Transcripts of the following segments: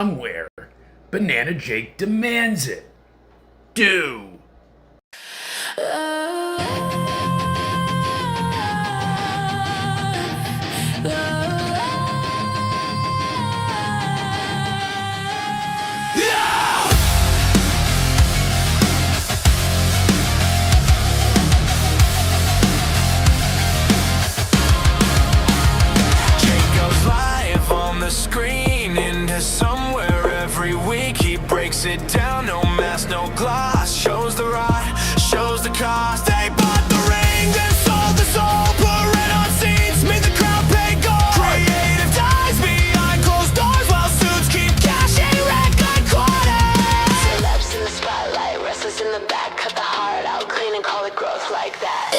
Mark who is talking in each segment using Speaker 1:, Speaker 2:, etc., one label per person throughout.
Speaker 1: somewhere. Banana Jake demands it. Do.
Speaker 2: Screen into somewhere every week. He breaks it down, no mask, no gloss. Shows the ride, shows the cost. They bought the ring, then sold the soul. Put red on seats, made the crowd pay gold. Creative dies behind closed doors while suits keep cashing record quarters.
Speaker 3: Celebs in the spotlight, wrestlers in the back. Cut the heart out clean and call it growth like that.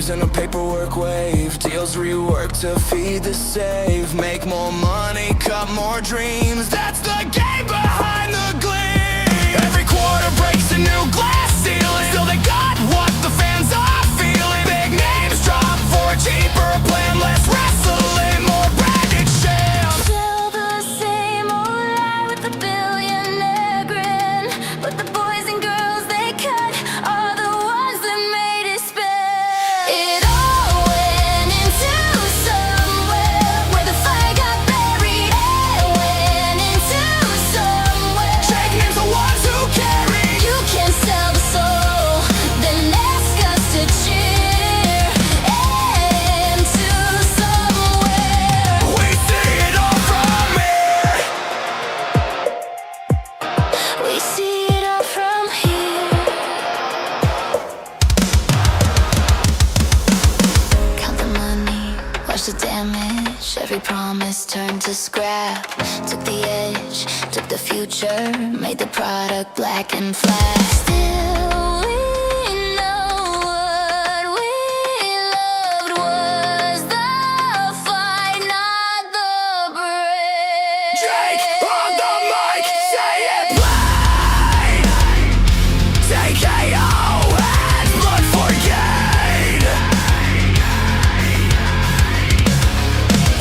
Speaker 2: In a paperwork wave, deals rework to feed the save. Make more money, cut more dreams. That's the game behind the gleam. Every quarter breaks a new glass ceiling. Still they got what the fans are feeling. Big names drop for a cheaper plan. Less wrestling, more branded shams.
Speaker 3: Still the same old lie with the billionaire grin. But the boys and girls they cut are the ones that made it spin. It all went into somewhere where the fire got buried. It went into somewhere.
Speaker 2: Shake names the ones who carry.
Speaker 3: You can sell the soul, then ask us to cheer. Into somewhere.
Speaker 2: We see it all from here.
Speaker 3: We see it all from here. Count the money, watch the damage. Every promise turned to scrap. Took the edge, took the future, made the product black and flat. Still we know what we loved was the fight, not the break.
Speaker 2: Jake on the mic, say it plain. TKO and blood for gain.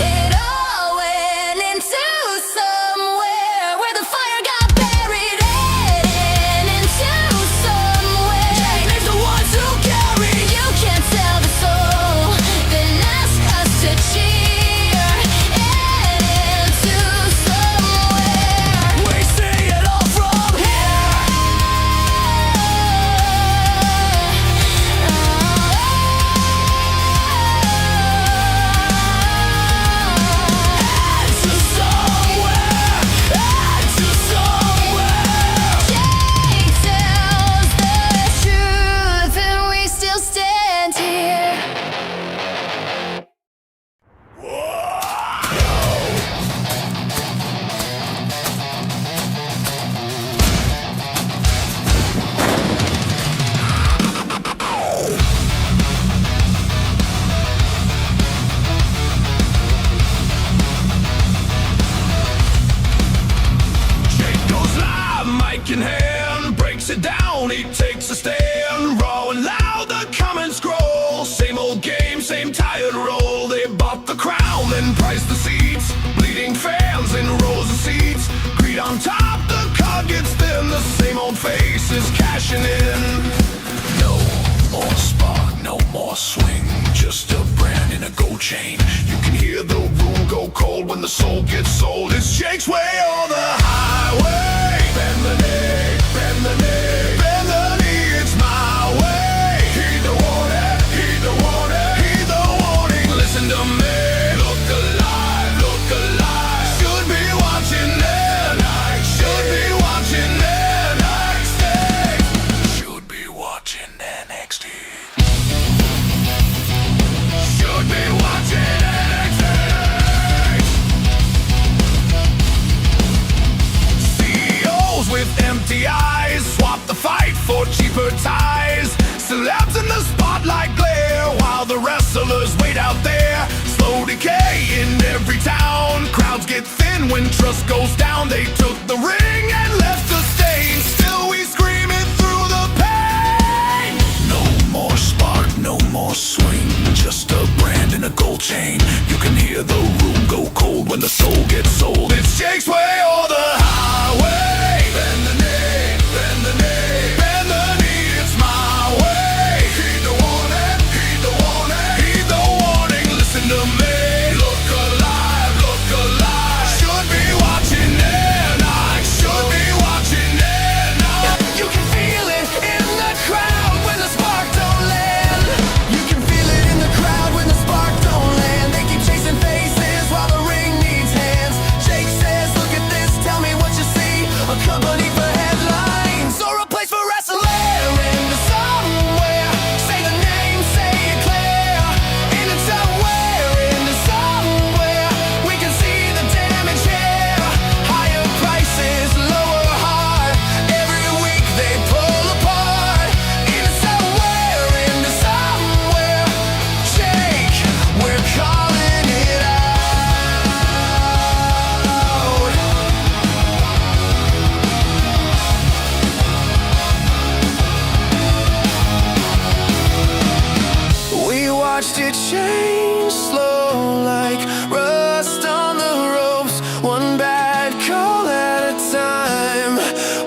Speaker 3: It all went into somewhere where the fire got buried. Hidden into somewhere.
Speaker 2: Jake names the ones who carry.
Speaker 3: You can't sell the soul, then ask us to cheer. Into somewhere.
Speaker 2: We see it all from here. To somewhere, to somewhere.
Speaker 3: Jake tells the truth, and we still stand here.
Speaker 2: Jake goes live, mic in hand, breaks it down, he takes a stand. Raw and loud, the comments scroll. Same old game, same tired role. They bought the crown, then priced the seats. Bleeding fans in rows of seats. Greed on top, the card gets thin. The same old faces cashing in. No more spark, no more swing. Just a brand in a gold chain. You can hear the room go cold when the soul gets sold. It's Jake's way or the highway. Bend the knee, bend the knee, bend the knee. It's my way. Heed the warning, heed the warning, heed the warning. Listen to me. Look alive, look alive. Should be watching tonight. Should be watching NXT. Should be watching NXT. Should be watching NXT. empty eyes, swap the fight for cheaper ties. Celebs in the spotlight glare, while the wrestlers wait out there. Slow decay in every town, crowds get thin when trust goes down. They took the ring and left the stage, still we scream it through the pain. No more spark, no more swing, just a brand and a gold chain. You can hear the room go cold when the soul gets sold. It's Jake's way or the highway. Bend the knee, bend the knee, bend the knee, it's my way. Heed the warning, heed the warning, heed the warning. Listen to me. Look alive, look alive. Should be watching and I should be watching and I. You can feel it in the crowd when the spark don't land. You can feel it in the crowd when the spark don't land. They keep chasing faces while the ring needs hands. Jake says, look at this, tell me what you see. A company for headlines or a place for wrestling. Into somewhere, say the name, say it clear. Into somewhere, into somewhere, we can see the damage here. Higher prices, lower heart. Every week they pull apart. Into somewhere, Jake, we're calling it out. We watched it change slow like rust on the ropes. One bad call at a time,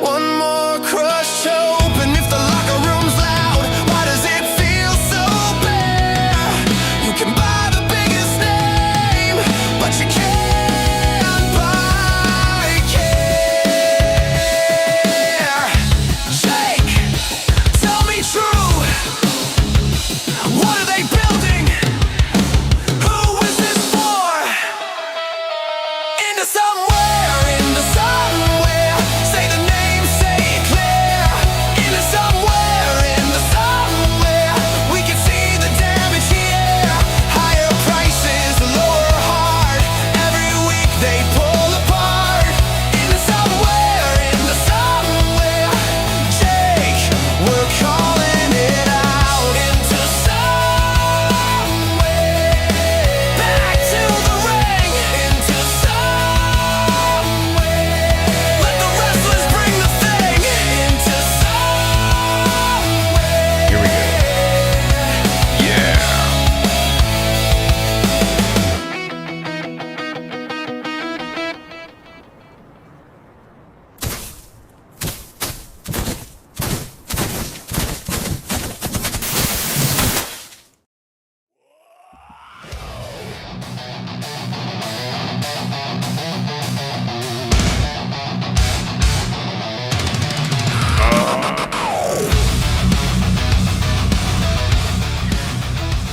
Speaker 2: one more crushed hope. And if the locker room's loud, why does it feel so bare? You can buy the biggest name, but you can't buy care. Jake, tell me true. What are they building? Who is this for? Into somewhere, say the name, say it clear. Into somewhere, we can see the damage here. Higher prices, lower heart. Every week they pull apart. Into somewhere, Jake, we're calling it out. Into somewhere, back to the ring. Into somewhere, let the wrestlers bring the thing. Into somewhere.
Speaker 1: Here we go.
Speaker 2: Yeah.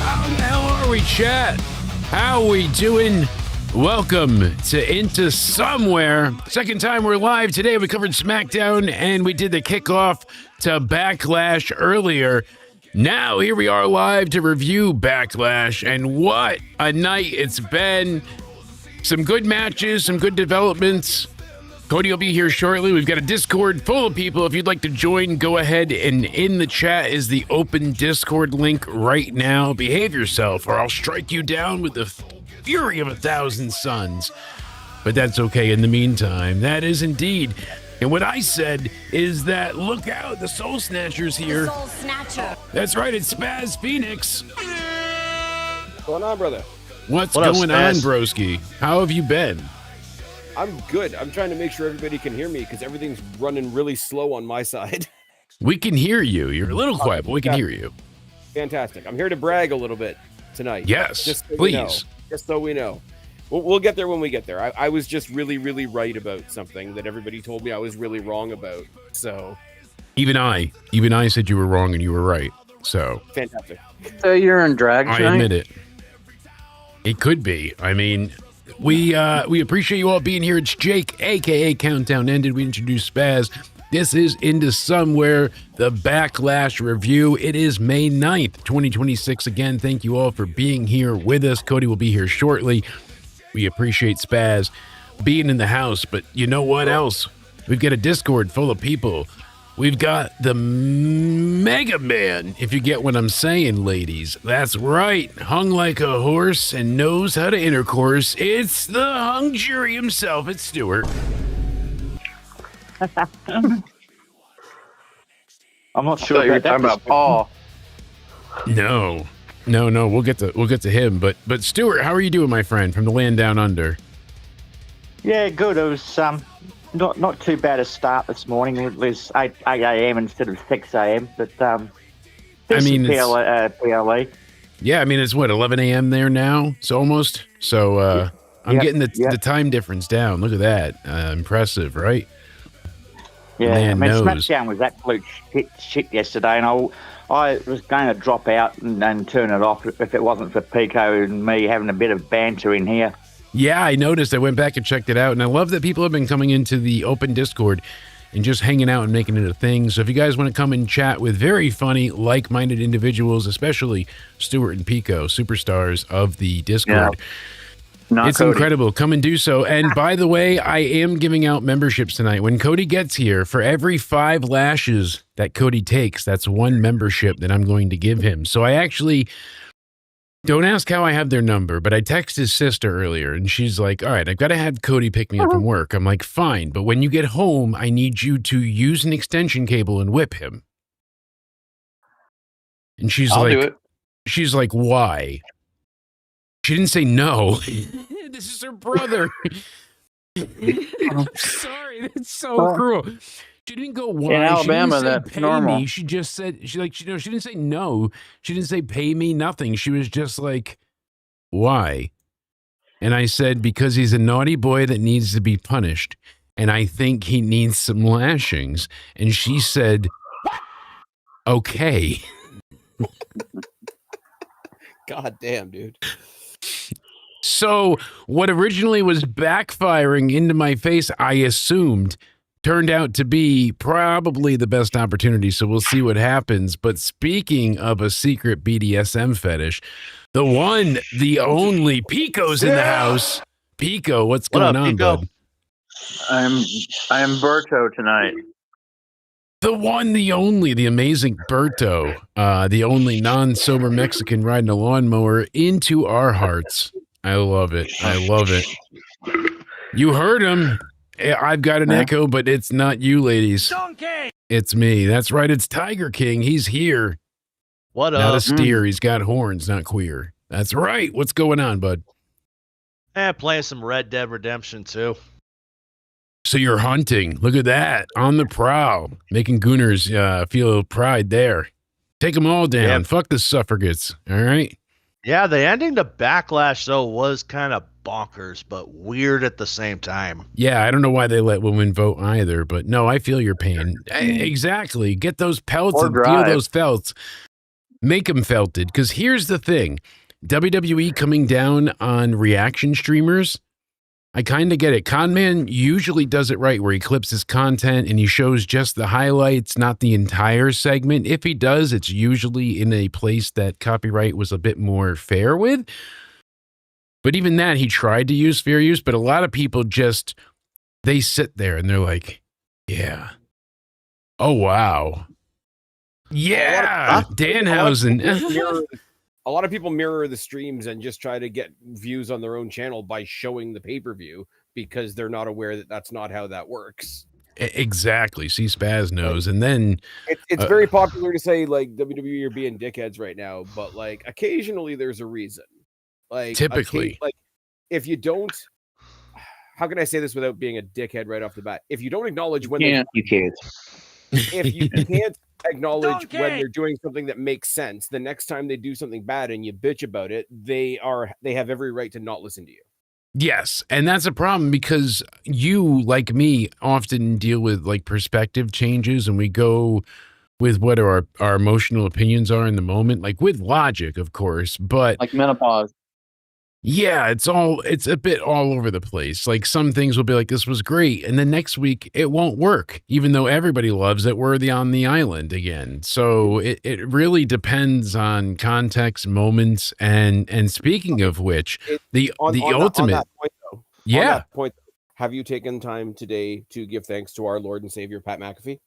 Speaker 1: How the hell are we, chat? How we doing? Welcome to Into Somewhere. Second time we're live today. We covered Smackdown and we did the kickoff to Backlash earlier. Now here we are live to review Backlash, and what a night it's been. Some good matches, some good developments. Cody will be here shortly. We've got a Discord full of people. If you'd like to join, go ahead, and in the chat is the open Discord link right now. Behave yourself or I'll strike you down with the fury of 1,000 suns. But that's okay in the meantime. That is indeed. And what I said is that look out, the Soul Snatcher's here.
Speaker 4: Soul Snatcher.
Speaker 1: That's right, it's Spaz Phoenix.
Speaker 5: What's going on, brother?
Speaker 1: What's
Speaker 6: What up,
Speaker 1: going on,
Speaker 6: Spaz?
Speaker 1: broski? How have you been?
Speaker 5: I'm good. I'm trying to make sure everybody can hear me because everything's running really slow on my side.
Speaker 1: We can hear you. You're a little quiet, but we can hear you.
Speaker 5: Fantastic. I'm here to brag a little bit tonight.
Speaker 1: Yes,
Speaker 5: Just so
Speaker 1: please.
Speaker 5: we know. Just so we know. We'll get there when we get there. I was just really, really right about something that everybody told me I was really wrong about. So
Speaker 1: Even I said you were wrong and you were right. So
Speaker 5: fantastic.
Speaker 6: So you're in drag
Speaker 1: I
Speaker 6: tonight?
Speaker 1: admit it. It could be. I mean, we appreciate you all being here. It's Jake, aka Countdown Ended. We introduced Spaz. This is Into Somewhere, the Backlash review. It is May 9th, 2026. Again, thank you all for being here with us. Cody will be here shortly. We appreciate Spaz being in the house, but you know what else? We've got a Discord full of people. We've got the Mega Man, if you get what I'm saying, ladies. That's right. Hung like a horse and knows how to intercourse. It's the hung jury himself. It's Stuart.
Speaker 4: I'm not sure
Speaker 6: you're talking about Paul.
Speaker 1: No. We'll get to him. But Stuart, how are you doing, my friend, from the land down under?
Speaker 4: Yeah, good. It was not too bad a start this morning. It was 8 a.m. instead of 6 a.m. But
Speaker 1: I mean,
Speaker 4: PLE.
Speaker 1: Yeah, I mean, it's what, 11 a.m. there now? It's almost. So I'm getting the time difference down. Look at that. Impressive, right?
Speaker 4: Yeah,
Speaker 1: Man knows.
Speaker 4: Smackdown was absolute shit yesterday, and I was going to drop out and turn it off if it wasn't for Pico and me having a bit of banter in here.
Speaker 1: Yeah, I noticed. I went back and checked it out, and I love that people have been coming into the open Discord and just hanging out and making it a thing. So if you guys want to come and chat with very funny, like-minded individuals, especially Stuart and Pico, superstars of the Discord, it's
Speaker 6: Cody.
Speaker 1: incredible. Come and do so. And by the way, I am giving out memberships tonight. When Cody gets here, for every 5 lashes that Cody takes, that's 1 membership that I'm going to give him. So I actually... Don't ask how I have their number, but I texted his sister earlier, and she's like, all right, I've got to have Cody pick me up from work. I'm like, fine, but when you get home, I need you to use an extension cable and whip him. And she's
Speaker 6: I'll do it.
Speaker 1: She's like, why? She didn't say no. This is her brother. I'm sorry, that's so cruel. She didn't go why.
Speaker 6: In Alabama,
Speaker 1: she didn't say
Speaker 6: that's
Speaker 1: pay
Speaker 6: normal.
Speaker 1: Me. She just said she didn't say no. She didn't say pay me, nothing. She was just like, why? And I said, because he's a naughty boy that needs to be punished, and I think he needs some lashings. And she said, okay.
Speaker 5: God damn, dude.
Speaker 1: So what originally was backfiring into my face, I assumed, turned out to be probably the best opportunity, so we'll see what happens. But speaking of a secret BDSM fetish, the one, the only, Pico's in the house. Pico, what's going on,
Speaker 6: Pico?
Speaker 1: bud?
Speaker 6: I am Berto tonight.
Speaker 1: The one, the only, the amazing Berto, the only non-sober Mexican riding a lawnmower into our hearts. I love it. I love it. You heard him. I've got an echo, but it's not you, ladies.
Speaker 7: Donkey!
Speaker 1: It's me. That's right. It's Tiger King. He's here.
Speaker 7: What
Speaker 1: Not a
Speaker 7: up?
Speaker 1: steer. He's got horns, not queer. That's right. What's going on, bud?
Speaker 7: Playing some Red Dead Redemption 2.
Speaker 1: So you're hunting. Look at that. On the prowl. Making gooners feel pride there. Take them all down.
Speaker 7: Yep.
Speaker 1: Fuck the suffragettes. All right?
Speaker 7: Yeah, the ending to Backlash, though, was kind of bonkers, but weird at the same time.
Speaker 1: Yeah, I don't know why they let women vote either, but no, I feel your pain. Exactly. Get those pelts
Speaker 6: Or
Speaker 1: and feel
Speaker 6: drive.
Speaker 1: those felts. Make them felted. Because here's the thing. WWE coming down on reaction streamers, I kind of get it. Conman usually does it right where he clips his content and he shows just the highlights, not the entire segment. If he does, it's usually in a place that copyright was a bit more fair with. But even that, he tried to use fair use, but a lot of people just, they sit there and they're like, yeah. Oh, wow. Yeah, Danhausen.
Speaker 5: A lot of people mirror the streams and just try to get views on their own channel by showing the pay-per-view because they're not aware that that's not how that works.
Speaker 1: Exactly. See, Spaz knows. And then
Speaker 5: It's very popular to say like WWE are being dickheads right now, but like occasionally there's a reason. Like
Speaker 1: typically,
Speaker 5: like if you don't, how can I say this without being a dickhead right off the bat? If you don't acknowledge when
Speaker 6: You can't.
Speaker 5: if you can't acknowledge when they're doing something that makes sense, the next time they do something bad and you bitch about it, they have every right to not listen to you.
Speaker 1: yes. And that's a problem because you, like me, often deal with like perspective changes and we go with what our emotional opinions are in the moment, like with logic, of course, but
Speaker 6: Like menopause.
Speaker 1: yeah, it's a bit all over the place. Like some things will be like, this was great. And then next week it won't work, even though everybody loves it. We're on the island again. So it really depends on context, moments. And speaking of which, the ultimate.
Speaker 5: On that point, though,
Speaker 1: yeah.
Speaker 5: on that point, have you taken time today to give thanks to our Lord and Savior, Pat McAfee?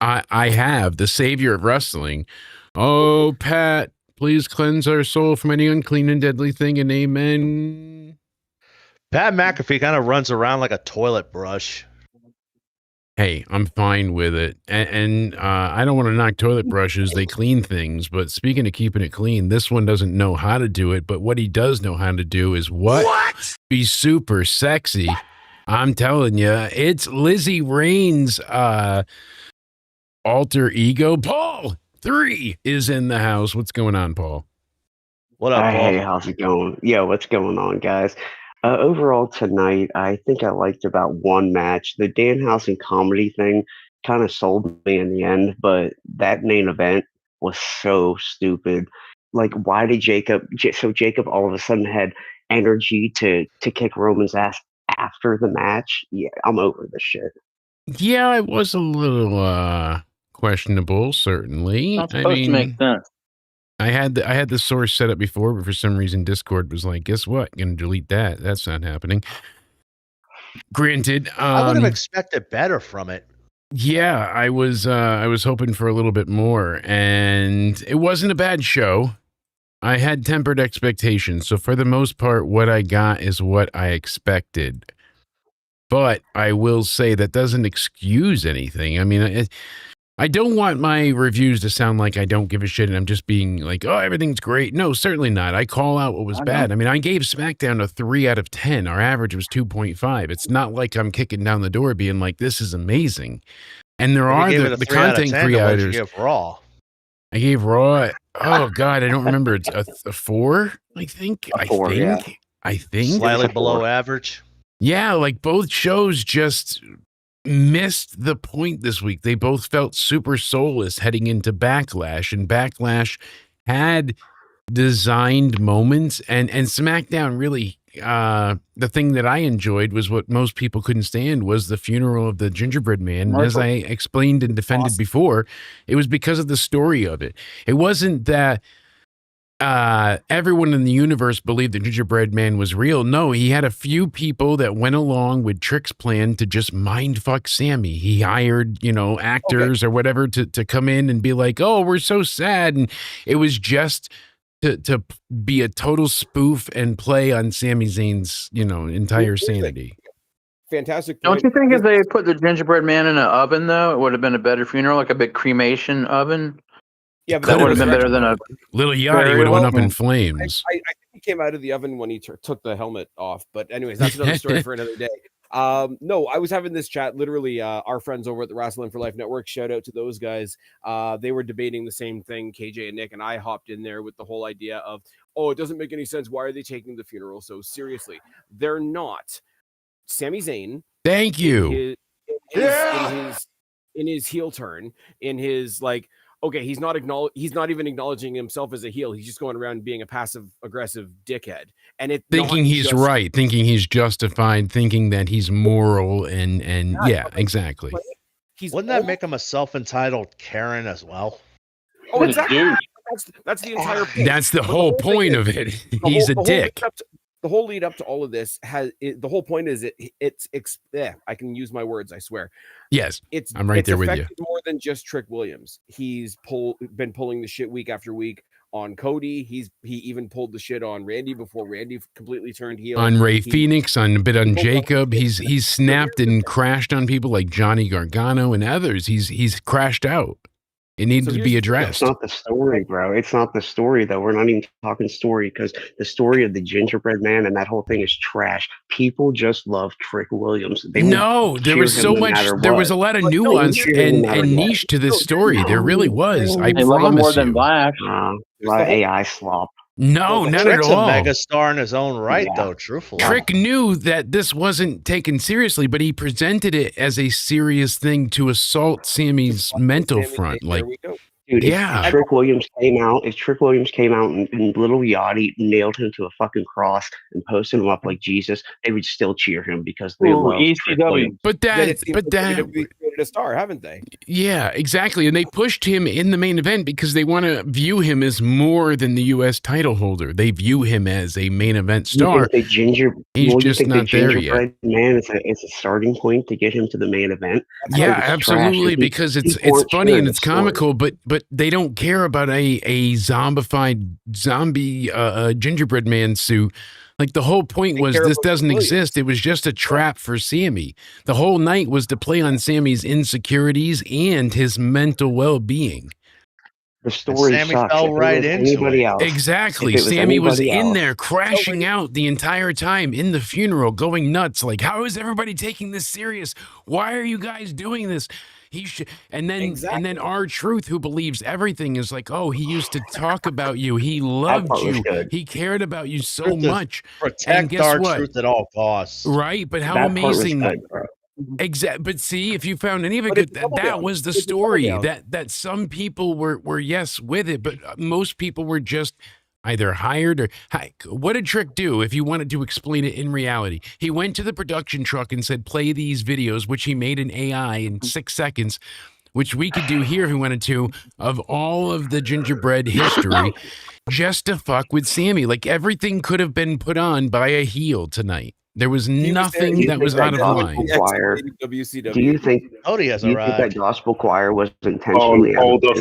Speaker 1: I have, the savior of wrestling. Oh, Pat, please cleanse our soul from any unclean and deadly thing, and amen.
Speaker 7: Pat McAfee kind of runs around like a toilet brush.
Speaker 1: Hey, I'm fine with it. And I don't want to knock toilet brushes. They clean things. But speaking of keeping it clean, this one doesn't know how to do it. But what he does know how to do is what? Be super sexy. I'm telling you, it's Lizzie Rain's alter ego. Paul 3 is in the house. What's going on, Paul?
Speaker 7: What up, Paul?
Speaker 8: Hey, how's it going? Yo, what's going on, guys? Overall tonight, I think I liked about one match. The Danhausen comedy thing kind of sold me in the end, but that main event was so stupid. Like, why did Jacob all of a sudden had energy to kick Roman's ass after the match? Yeah, I'm over this shit.
Speaker 1: Yeah, it was a little questionable, certainly.
Speaker 6: Not supposed to make sense.
Speaker 1: I had the source set up before, but for some reason Discord was like, guess what? Gonna delete that. That's not happening. Granted,
Speaker 7: I would have expected better from it.
Speaker 1: yeah, I was hoping for a little bit more, and it wasn't a bad show. I had tempered expectations, so for the most part, what I got is what I expected. But I will say that doesn't excuse anything. I mean, I don't want my reviews to sound like I don't give a shit and I'm just being like, oh, everything's great. No, certainly not. I call out what was bad. I mean, I gave Smackdown a 3 out of 10. Our average was 2.5. It's not like I'm kicking down the door being like, this is amazing. And there are the content creators.
Speaker 7: Give Raw.
Speaker 1: I gave Raw, oh God, I don't remember. It's a 4, I think.
Speaker 8: A 4,
Speaker 1: I think.
Speaker 7: Slightly below average.
Speaker 1: Yeah, like both shows just missed the point this week. They both felt super soulless heading into Backlash, and Backlash had designed moments, and SmackDown really, the thing that I enjoyed was what most people couldn't stand was the funeral of the gingerbread man. And as I explained and defended before, it was because of the story of it. It wasn't that everyone in the universe believed the gingerbread man was real. No, he had a few people that went along with Trick's plan to just mind fuck Sami. He hired, actors or whatever to come in and be like, oh, we're so sad. And it was just to be a total spoof and play on Sami Zayn's, entire sanity.
Speaker 5: Fantastic
Speaker 6: Don't
Speaker 5: point.
Speaker 6: you think if they put the gingerbread man in an oven, though, it would have been a better funeral, like a big cremation oven?
Speaker 5: Yeah, but
Speaker 6: That would have been better than a
Speaker 1: Little Yachty would have went up in flames.
Speaker 5: I think he came out of the oven when he took the helmet off. But anyways, that's another story for another day. No, I was having this chat. Literally, our friends over at the Wrestling for Life Network, shout out to those guys. They were debating the same thing, KJ and Nick, and I hopped in there with the whole idea of, oh, it doesn't make any sense. Why are they taking the funeral so seriously? They're not. Sami Zayn.
Speaker 1: Thank you.
Speaker 5: In his heel turn, in his okay, he's not even acknowledging himself as a heel. He's just going around being a passive aggressive dickhead, and
Speaker 1: thinking he's right, thinking he's justified, thinking that he's moral, and yeah, exactly.
Speaker 7: Wouldn't that make him a self-entitled Karen as well?
Speaker 5: Oh, exactly. That's the entire point.
Speaker 1: That's the whole point of it. He's a dick.
Speaker 5: The whole lead up to all of this the whole point is I can use my words, I swear.
Speaker 1: Yes, I'm right there with you.
Speaker 5: More than just Trick Williams. He's been pulling the shit week after week on Cody. He even pulled the shit on Randy before Randy completely turned heel.
Speaker 1: On Ray Phoenix, on Jacob. He's snapped and crashed on people like Johnny Gargano and others. He's crashed out. It needs to be addressed.
Speaker 8: It's not the story, bro. It's not the story, though. We're not even talking story because the story of the gingerbread man and that whole thing is trash. People just love Trick Williams.
Speaker 1: There was so much. There was a lot of nuance and niche to this story. There really was. I promise
Speaker 6: more than Black.
Speaker 8: A lot of AI slop.
Speaker 1: No, not
Speaker 7: Trick's
Speaker 1: at all.
Speaker 7: a megastar in his own right, though, truthfully.
Speaker 1: Trick knew that this wasn't taken seriously, but he presented it as a serious thing to assault Sami's mental front. Like,
Speaker 8: dude,
Speaker 1: yeah.
Speaker 8: If Trick Williams came out and Little Yachty nailed him to a fucking cross and posted him up like Jesus, they would still cheer him because they love Trick Williams.
Speaker 1: But that
Speaker 5: a star, haven't they?
Speaker 1: Yeah, exactly. And they pushed him in the main event because they want to view him as more than the U.S. title holder. They view him as a main event star. He's just not there yet.
Speaker 8: Man, it's a starting point to get him to the main event.
Speaker 1: Yeah, absolutely. Because it's funny and it's comical, but they don't care about a zombified zombie gingerbread man suit. Like the whole point was this doesn't exist. It was just a trap for Sami. The whole night was to play on Sami's insecurities and his mental well-being.
Speaker 8: The story
Speaker 7: Sami
Speaker 8: sucks.
Speaker 7: fell right into it.
Speaker 8: Else,
Speaker 1: exactly. Sami was in there crashing out the entire time in the funeral, going nuts. Like, how is everybody taking this serious? Why are you guys doing this? He should, and then our truth, who believes everything, is like, oh, he used to talk about you. He loved you. He cared about you so much.
Speaker 7: Protect our truth at all costs.
Speaker 1: Right? But how amazing. Exactly. But see, if you found any of it good, that was the story. That some people were yes with it, but most people were just either hired or what did Trick do if you wanted to explain it in reality? He went to the production truck and said, play these videos, which he made an AI in 6 seconds, which we could do here if we wanted to, of all of the gingerbread history, just to fuck with Sami. Like everything could have been put on by a heel tonight. There was nothing that was out of line.
Speaker 8: Do you think
Speaker 7: Cody has arrived?
Speaker 8: That gospel choir was intentionally?
Speaker 9: Hold the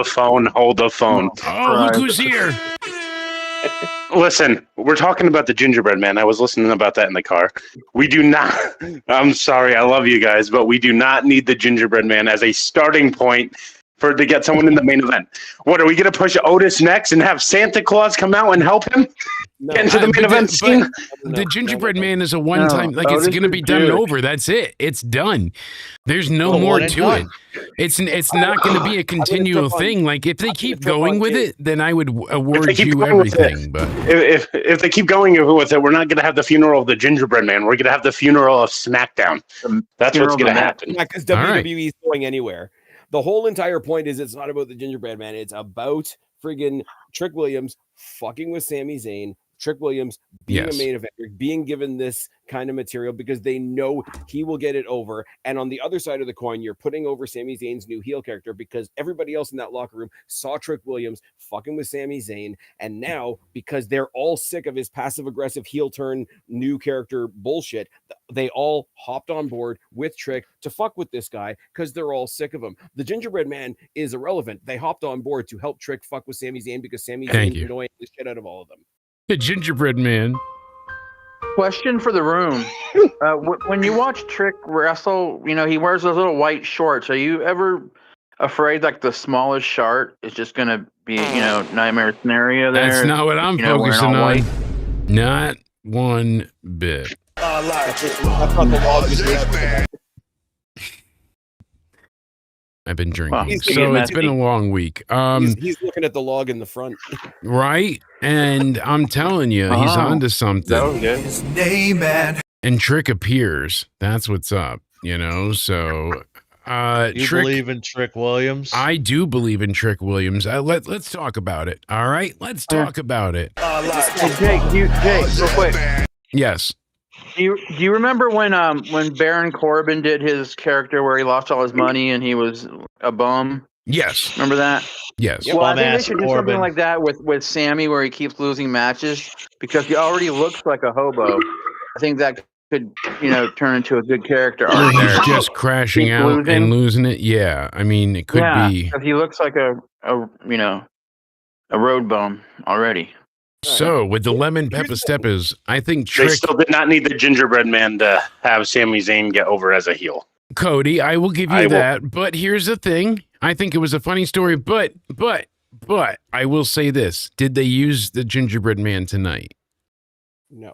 Speaker 9: phone.
Speaker 1: Oh, look who's here!
Speaker 9: Listen, we're talking about the gingerbread man. I was listening about that in the car. We do not. I'm sorry, I love you guys, but we do not need the gingerbread man as a starting point to get someone in the main event. What, are we going to push Otis next and have Santa Claus come out and help him get into the main event scene?
Speaker 1: The gingerbread man is a one-time, it's going to be done and over. That's it. It's done. There's no more to it. It's not going to be a continual thing. Like if they keep going with it, then I would award you everything. But
Speaker 9: if they keep going with it, we're not going to have the funeral of the gingerbread man. We're going to have the funeral of Smackdown. That's what's going to happen.
Speaker 5: Because WWE is going anywhere. The whole entire point is it's not about the gingerbread man. It's about friggin' Trick Williams fucking with Sami Zayn. Trick Williams being a main eventer, being given this kind of material because they know he will get it over. And on the other side of the coin, you're putting over Sami Zayn's new heel character because everybody else in that locker room saw Trick Williams fucking with Sami Zayn. And now, because they're all sick of his passive-aggressive heel turn new character bullshit, they all hopped on board with Trick to fuck with this guy because they're all sick of him. The gingerbread man is irrelevant. They hopped on board to help Trick fuck with Sami Zayn because Sami Zayn is annoying the shit out of all of them.
Speaker 1: The gingerbread man.
Speaker 6: Question for the room. When you watch Trick wrestle, he wears those little white shorts. Are you ever afraid like the smallest short is just going to be, nightmare scenario there?
Speaker 1: That's not what I'm focusing on. White? Not one bit. I've been drinking, so it's been a long week.
Speaker 5: He's looking at the log in the front,
Speaker 1: right? And I'm telling you, he's onto something.
Speaker 2: That was good. His name
Speaker 1: and Trick appears. That's what's up, So,
Speaker 7: you believe in Trick Williams?
Speaker 1: I do believe in Trick Williams. Let's talk about it. All right, let's talk about it.
Speaker 6: Jake, real quick.
Speaker 1: Yes.
Speaker 6: Do you remember when Baron Corbin did his character where he lost all his money and he was a bum?
Speaker 1: Yes.
Speaker 6: Remember that?
Speaker 1: Yes.
Speaker 6: Well, I think they should do something like that with Sami where he keeps losing matches because he already looks like a hobo. I think that could, turn into a good character.
Speaker 1: He's just crashing out and losing it. Yeah. I mean, it could be.
Speaker 6: Because he looks like a road bum already.
Speaker 1: So, with the lemon pepper steppers, I think Trick...
Speaker 9: They still did not need the gingerbread man to have Sami Zayn get over as a heel.
Speaker 1: Cody, I will give you that. But here's the thing. I think it was a funny story, but I will say this. Did they use the gingerbread man tonight?
Speaker 5: No.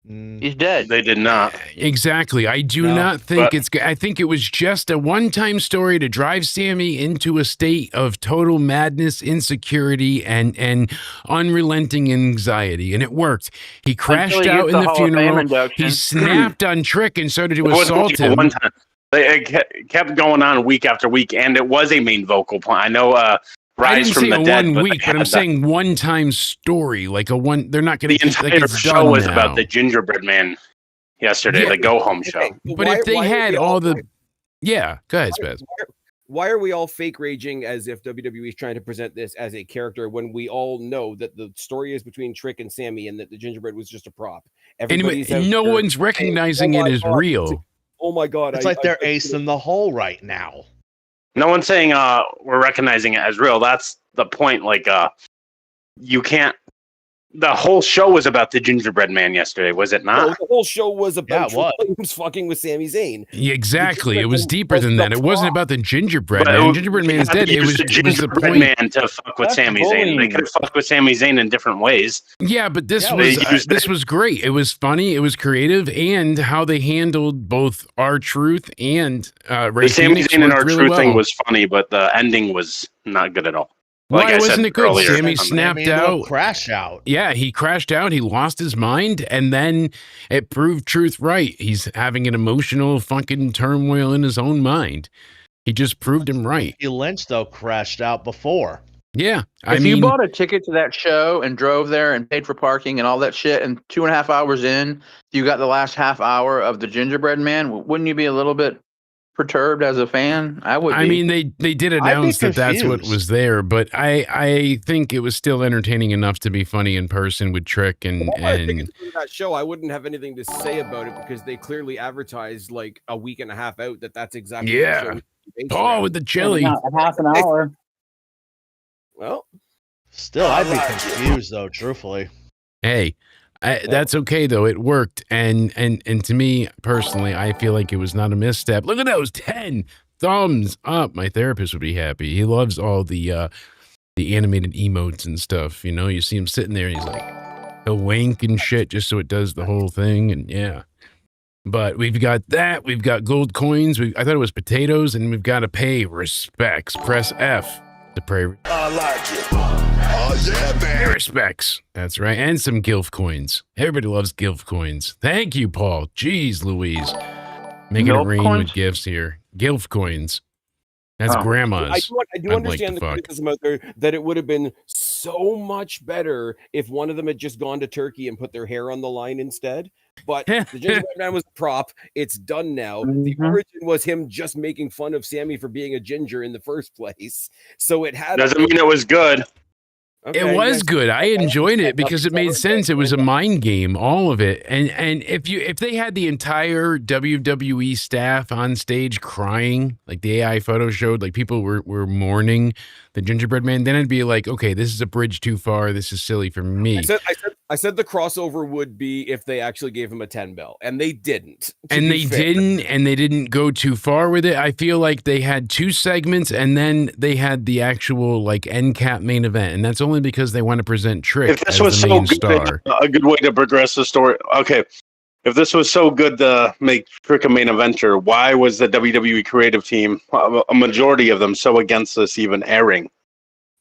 Speaker 6: He's dead.
Speaker 9: They did not.
Speaker 1: Exactly. I do not think I think it was just a one-time story to drive Sami into a state of total madness, insecurity, and unrelenting anxiety. And it worked. He crashed out in the funeral. He snapped on Trick and started to assault him.
Speaker 9: One time. It kept going on week after week, and it was a main vocal point. I know Rise from the Dead.
Speaker 1: 1 week, but I'm saying one-time story, like a one. They're not going to.
Speaker 9: The entire show was about the gingerbread man yesterday, the go home show.
Speaker 1: But if they had all the, Yeah, go ahead, Spaz.
Speaker 5: Why are we all fake raging as if WWE is trying to present this as a character when we all know that the story is between Trick and Sami and that the gingerbread was just a prop?
Speaker 1: Anyway, no one's recognizing it as real.
Speaker 5: Oh my God.
Speaker 7: It's like they're ace in the hole right now.
Speaker 9: No one's saying we're recognizing it as real. That's the point. Like, you can't. The whole show was about the gingerbread man yesterday, was it not?
Speaker 5: No, the whole show was about
Speaker 7: Yeah,
Speaker 5: Williams fucking with Sami Zayn.
Speaker 1: Yeah, exactly. It was deeper than that. It wasn't about the gingerbread man. Gingerbread man's dead. It was
Speaker 9: the gingerbread
Speaker 1: point.
Speaker 9: man to fuck with Sami Zayn. They could have fucked with Sami Zayn in different ways.
Speaker 1: Yeah, but this was great. It was funny. It was creative, and how they handled both R-Truth and Ray
Speaker 9: The Sami
Speaker 1: Phoenix
Speaker 9: Zayn and
Speaker 1: worked
Speaker 9: R-Truth
Speaker 1: really well.
Speaker 9: thing was funny, but the ending was not good at all. Like
Speaker 1: Why
Speaker 9: I
Speaker 1: wasn't
Speaker 9: said
Speaker 1: it good?
Speaker 9: earlier,
Speaker 1: Sami snapped out.
Speaker 7: Crash out.
Speaker 1: Yeah, he crashed out. He lost his mind, and then it proved Truth right. He's having an emotional fucking turmoil in his own mind. He just proved him right.
Speaker 7: Lynch, though, crashed out before.
Speaker 1: Yeah,
Speaker 6: If you bought a ticket to that show and drove there and paid for parking and all that shit, and 2.5 hours in, you got the last half hour of the gingerbread man, wouldn't you be a little bit perturbed as a fan? I would.
Speaker 1: I mean, they did announce that that's what
Speaker 7: confused.
Speaker 1: was there, but I think it was still entertaining enough to be funny in person with Trick and
Speaker 5: That show, I wouldn't have anything to say about it because they clearly advertised like a week and a half out that that's exactly what the show was based around.
Speaker 1: with the chili.
Speaker 6: Half an hour.
Speaker 5: Well,
Speaker 7: Still, I'd be confused, though, truthfully.
Speaker 1: Hey, that's okay though. It worked, and to me personally, I feel like it was not a misstep. Look at those 10 thumbs up. My therapist would be happy. He loves all the animated emotes and stuff. You know, you see him sitting there, and he's like, he'll wink and shit just so it does the whole thing, and yeah. But we've got that. We've got gold coins. I thought it was potatoes, and we've got to pay respects. Press F to pray.
Speaker 2: I like it. Oh, yeah, man.
Speaker 1: Respects. That's right. And some GILF coins. Everybody loves GILF coins. Thank you, Paul. Jeez Louise. Making
Speaker 6: Milk
Speaker 1: it rain
Speaker 6: coins?
Speaker 1: with gifts here. GILF coins. That's grandma's.
Speaker 5: I do understand the criticism out there that it would have been so much better if one of them had just gone to Turkey and put their hair on the line instead. But the gingerbread man was a prop. It's done now. The origin was him just making fun of Sami for being a ginger in the first place. So it had
Speaker 9: Doesn't mean it was good.
Speaker 5: Okay,
Speaker 1: it was
Speaker 5: yes.
Speaker 1: good. I enjoyed it because it made sense. It was a mind game, all of it. And if they had the entire WWE staff on stage crying, like the AI photo showed, like people were mourning the gingerbread man, then I'd be like, okay, this is a bridge too far. This is silly for me.
Speaker 5: I said the crossover would be if they actually gave him a 10 bell, and they didn't.
Speaker 1: And they didn't go too far with it. I feel like they had 2 segments, and then they had the actual like end cap main event, and that's only because they want to present Trick
Speaker 9: If this
Speaker 1: as
Speaker 9: was
Speaker 1: the
Speaker 9: so
Speaker 1: main
Speaker 9: good,
Speaker 1: star.
Speaker 9: a good way to progress the story. Okay, if this was so good to make Trick a main eventer, why was the WWE creative team, a majority of them, so against this even airing?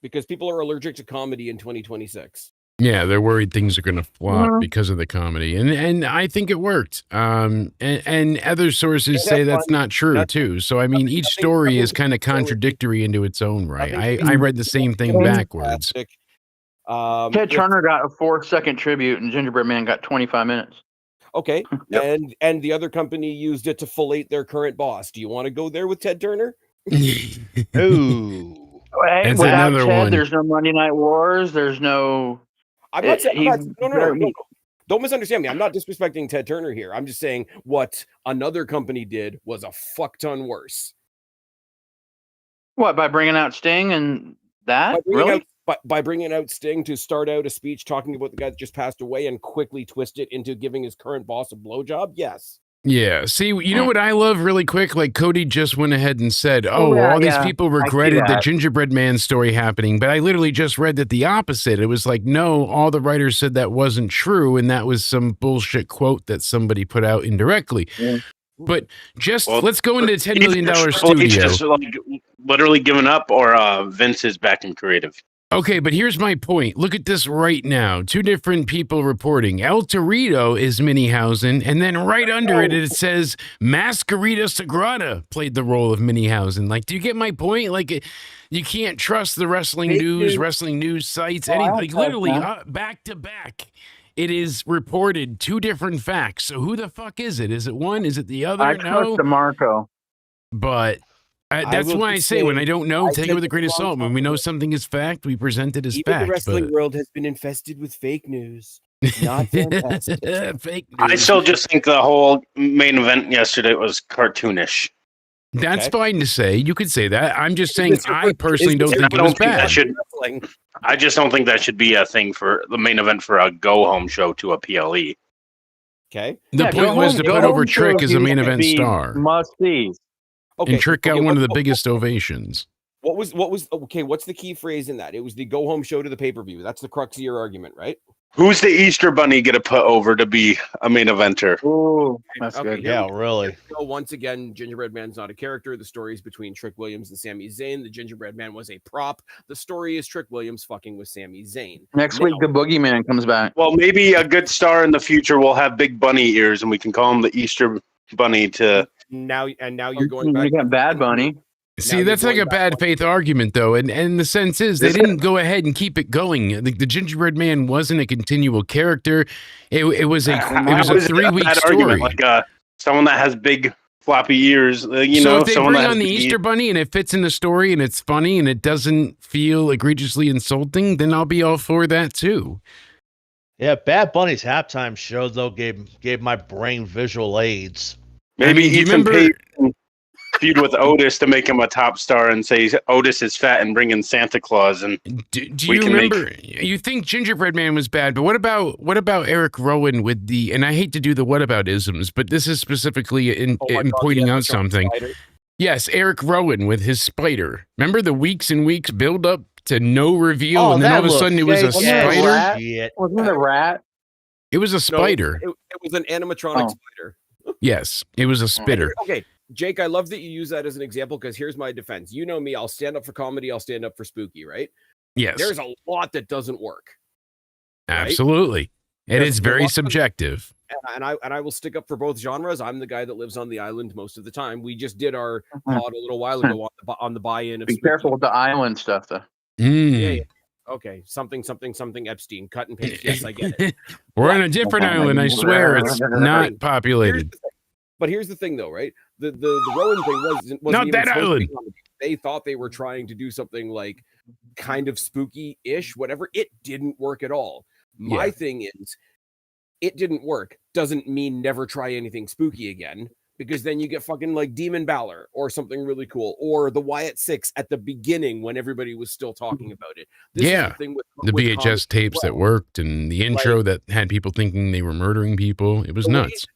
Speaker 5: Because people are allergic to comedy in 2026.
Speaker 1: Yeah, they're worried things are going to flop because of the comedy, and I think it worked. And other sources say that's not true too. So I mean, each story is kind of contradictory into its own right. I read the same thing backwards.
Speaker 6: Ted Turner got a 4-second tribute, and Gingerbread Man got 25 minutes.
Speaker 5: Okay,
Speaker 6: Yep.
Speaker 5: and the other company used it to fillet their current boss. Do you want to go there with Ted Turner?
Speaker 7: Ooh.
Speaker 6: Hey,
Speaker 1: That's
Speaker 6: without
Speaker 1: another
Speaker 6: Ted,
Speaker 1: one.
Speaker 6: there's no Monday Night Wars. There's no.
Speaker 5: I'm not saying no.
Speaker 6: he-
Speaker 5: Don't misunderstand me. I'm not disrespecting Ted Turner here. I'm just saying what another company did was a fuck ton worse.
Speaker 6: What, by bringing out Sting and that? Really?
Speaker 5: By bringing out Sting to start out a speech talking about the guy that just passed away and quickly twist it into giving his current boss a blowjob? Yes.
Speaker 1: Yeah. See, you know what I love really quick? Like Cody just went ahead and said,
Speaker 6: Oh,
Speaker 1: all these
Speaker 6: yeah.
Speaker 1: people
Speaker 6: I see
Speaker 1: regretted the
Speaker 6: that.
Speaker 1: Gingerbread Man story happening. But I literally just read that the opposite. It was like, no, all the writers said that wasn't true. And that was some bullshit quote that somebody put out indirectly.
Speaker 6: Yeah.
Speaker 1: But let's go into $10 million
Speaker 9: Triple H
Speaker 1: studio.
Speaker 9: just, like, literally given up, or Vince is back in creative.
Speaker 1: Okay, but here's my point. Look at this right now. 2 different people reporting. El Torito is Minniehausen, and then right under it says Masquerita Sagrada played the role of Minniehausen. Like, do you get my point? Like, you can't trust the wrestling news sites, literally back to back. It is reported 2 different facts. So who the fuck is it? Is it one? Is it the other?
Speaker 6: I trust DeMarco.
Speaker 1: but that's
Speaker 5: will
Speaker 1: why I
Speaker 5: just
Speaker 1: say when
Speaker 5: say,
Speaker 1: I don't know,
Speaker 5: I
Speaker 1: take it
Speaker 5: said
Speaker 1: with a
Speaker 5: the
Speaker 1: grain of
Speaker 5: wrong
Speaker 1: salt. When we know
Speaker 5: compliment.
Speaker 1: something is fact, we present it as
Speaker 5: Even the
Speaker 1: fact.
Speaker 5: wrestling
Speaker 1: But
Speaker 5: world has been infested with fake news. Not fantastic.
Speaker 1: fake
Speaker 9: I
Speaker 1: news.
Speaker 9: still just think the whole main event yesterday was cartoonish.
Speaker 1: That's
Speaker 5: Okay.
Speaker 1: fine to say. You could say that. I'm just saying
Speaker 5: Is this
Speaker 1: I personally don't
Speaker 5: this
Speaker 1: think
Speaker 9: I
Speaker 1: it was
Speaker 9: don't think that
Speaker 1: bad.
Speaker 9: should.
Speaker 5: wrestling?
Speaker 9: I just don't think that should be a thing for the main event for a go home show to a PLE.
Speaker 5: Okay.
Speaker 1: The
Speaker 6: Yeah,
Speaker 1: point was to
Speaker 6: go
Speaker 1: put over
Speaker 6: home
Speaker 1: Trick
Speaker 6: shows
Speaker 1: as a
Speaker 6: used
Speaker 1: main
Speaker 6: to
Speaker 1: event
Speaker 6: be
Speaker 1: star.
Speaker 6: Must-sees.
Speaker 5: Okay.
Speaker 1: And Trick got
Speaker 5: okay,
Speaker 1: one of the
Speaker 5: what-
Speaker 1: biggest ovations.
Speaker 5: What was okay? What's the key phrase in that? It was the go home show to the pay per view. That's the crux of your argument, right?
Speaker 9: Who's the Easter Bunny going to put over to be a main eventer?
Speaker 6: Ooh, that's
Speaker 5: Okay,
Speaker 6: good.
Speaker 5: here
Speaker 7: Yeah,
Speaker 5: we go.
Speaker 7: really.
Speaker 5: So once again, Gingerbread Man's not a character. The story is between Trick Williams and Sami Zayn. The Gingerbread Man was a prop. The story is Trick Williams fucking with Sami Zayn.
Speaker 6: Next
Speaker 5: Now-
Speaker 6: week, the Boogeyman comes back.
Speaker 9: Well, maybe a good star in the future will have big bunny ears, and we can call him the Easter Bunny to.
Speaker 5: Now you're going back.
Speaker 6: You got Bad Bunny.
Speaker 1: See,
Speaker 5: you're
Speaker 1: that's like
Speaker 5: going
Speaker 1: a
Speaker 5: back
Speaker 1: bad
Speaker 5: on-
Speaker 1: faith argument, though. And the sense is they didn't go ahead and keep it going. The Gingerbread Man wasn't a continual character. It was a
Speaker 9: How is it
Speaker 1: 3-week
Speaker 9: bad
Speaker 1: story.
Speaker 9: argument? Like someone that has big floppy ears,
Speaker 1: So
Speaker 9: someone
Speaker 1: if they bring
Speaker 9: that has
Speaker 1: on the
Speaker 9: big
Speaker 1: Easter Bunny and it fits in the story and it's funny and it doesn't feel egregiously insulting, then I'll be all for that too.
Speaker 7: Yeah, Bad Bunny's halftime show though gave my brain visual aids.
Speaker 9: Maybe
Speaker 1: I mean, do you
Speaker 9: Ethan
Speaker 1: remember-
Speaker 9: Page feud with Otis to make him a top star and say Otis is fat and bring in Santa Claus and
Speaker 1: Do
Speaker 9: We
Speaker 1: you
Speaker 9: can make-
Speaker 1: remember? You think Gingerbread Man was bad, but what about Eric Rowan with the? And I hate to do the what about isms, but this is specifically in
Speaker 5: Oh my God,
Speaker 1: pointing
Speaker 5: the
Speaker 1: out
Speaker 5: animatronic
Speaker 1: something.
Speaker 5: spider.
Speaker 1: Yes, Eric Rowan with his spider. Remember the weeks and weeks build up to no reveal,
Speaker 7: Oh,
Speaker 1: and then
Speaker 7: that
Speaker 1: all of a sudden it was a
Speaker 7: looked fake
Speaker 6: spider?
Speaker 7: as
Speaker 1: spider.
Speaker 7: shit.
Speaker 6: Wasn't it a rat?
Speaker 1: It was a
Speaker 5: No,
Speaker 1: spider.
Speaker 5: it was an animatronic
Speaker 6: Oh.
Speaker 5: spider.
Speaker 1: Yes, it was a spitter.
Speaker 5: Okay, Jake, I love that you use that as an example because here's my defense. You know me, I'll stand up for comedy, I'll stand up for spooky, right?
Speaker 1: Yes,
Speaker 5: There's a lot that doesn't work. right?
Speaker 1: absolutely. It
Speaker 5: There's
Speaker 1: is
Speaker 5: a
Speaker 1: very
Speaker 5: lot of-
Speaker 1: subjective.
Speaker 5: And I will stick up for both genres. I'm the guy that lives on the island most of the time. We just did our pod a little while ago on the buy-in of
Speaker 6: Be
Speaker 5: spooky.
Speaker 6: careful with the island stuff, though.
Speaker 1: Mm.
Speaker 5: Yeah, yeah. Okay, something Epstein, cut and paste. Yes, I get it.
Speaker 1: We're on a different island. I swear, it's not populated.
Speaker 5: But here's the thing, though, right? The Rowan thing wasn't
Speaker 1: Not
Speaker 5: even
Speaker 1: that
Speaker 5: supposed to be
Speaker 1: island.
Speaker 5: comedy. They thought they were trying to do something like kind of spooky-ish, whatever. It didn't work at all. My
Speaker 1: Yeah.
Speaker 5: thing is, it didn't work doesn't mean never try anything spooky again, because then you get fucking like Demon Balor or something really cool, or the Wyatt Six at the beginning when everybody was still talking about it. This is
Speaker 1: Yeah.
Speaker 5: the thing with
Speaker 1: The
Speaker 5: with
Speaker 1: VHS
Speaker 5: comedy
Speaker 1: tapes
Speaker 5: as
Speaker 1: that
Speaker 5: well.
Speaker 1: worked and the intro that had people thinking they were murdering people. It was
Speaker 5: The way-
Speaker 1: nuts.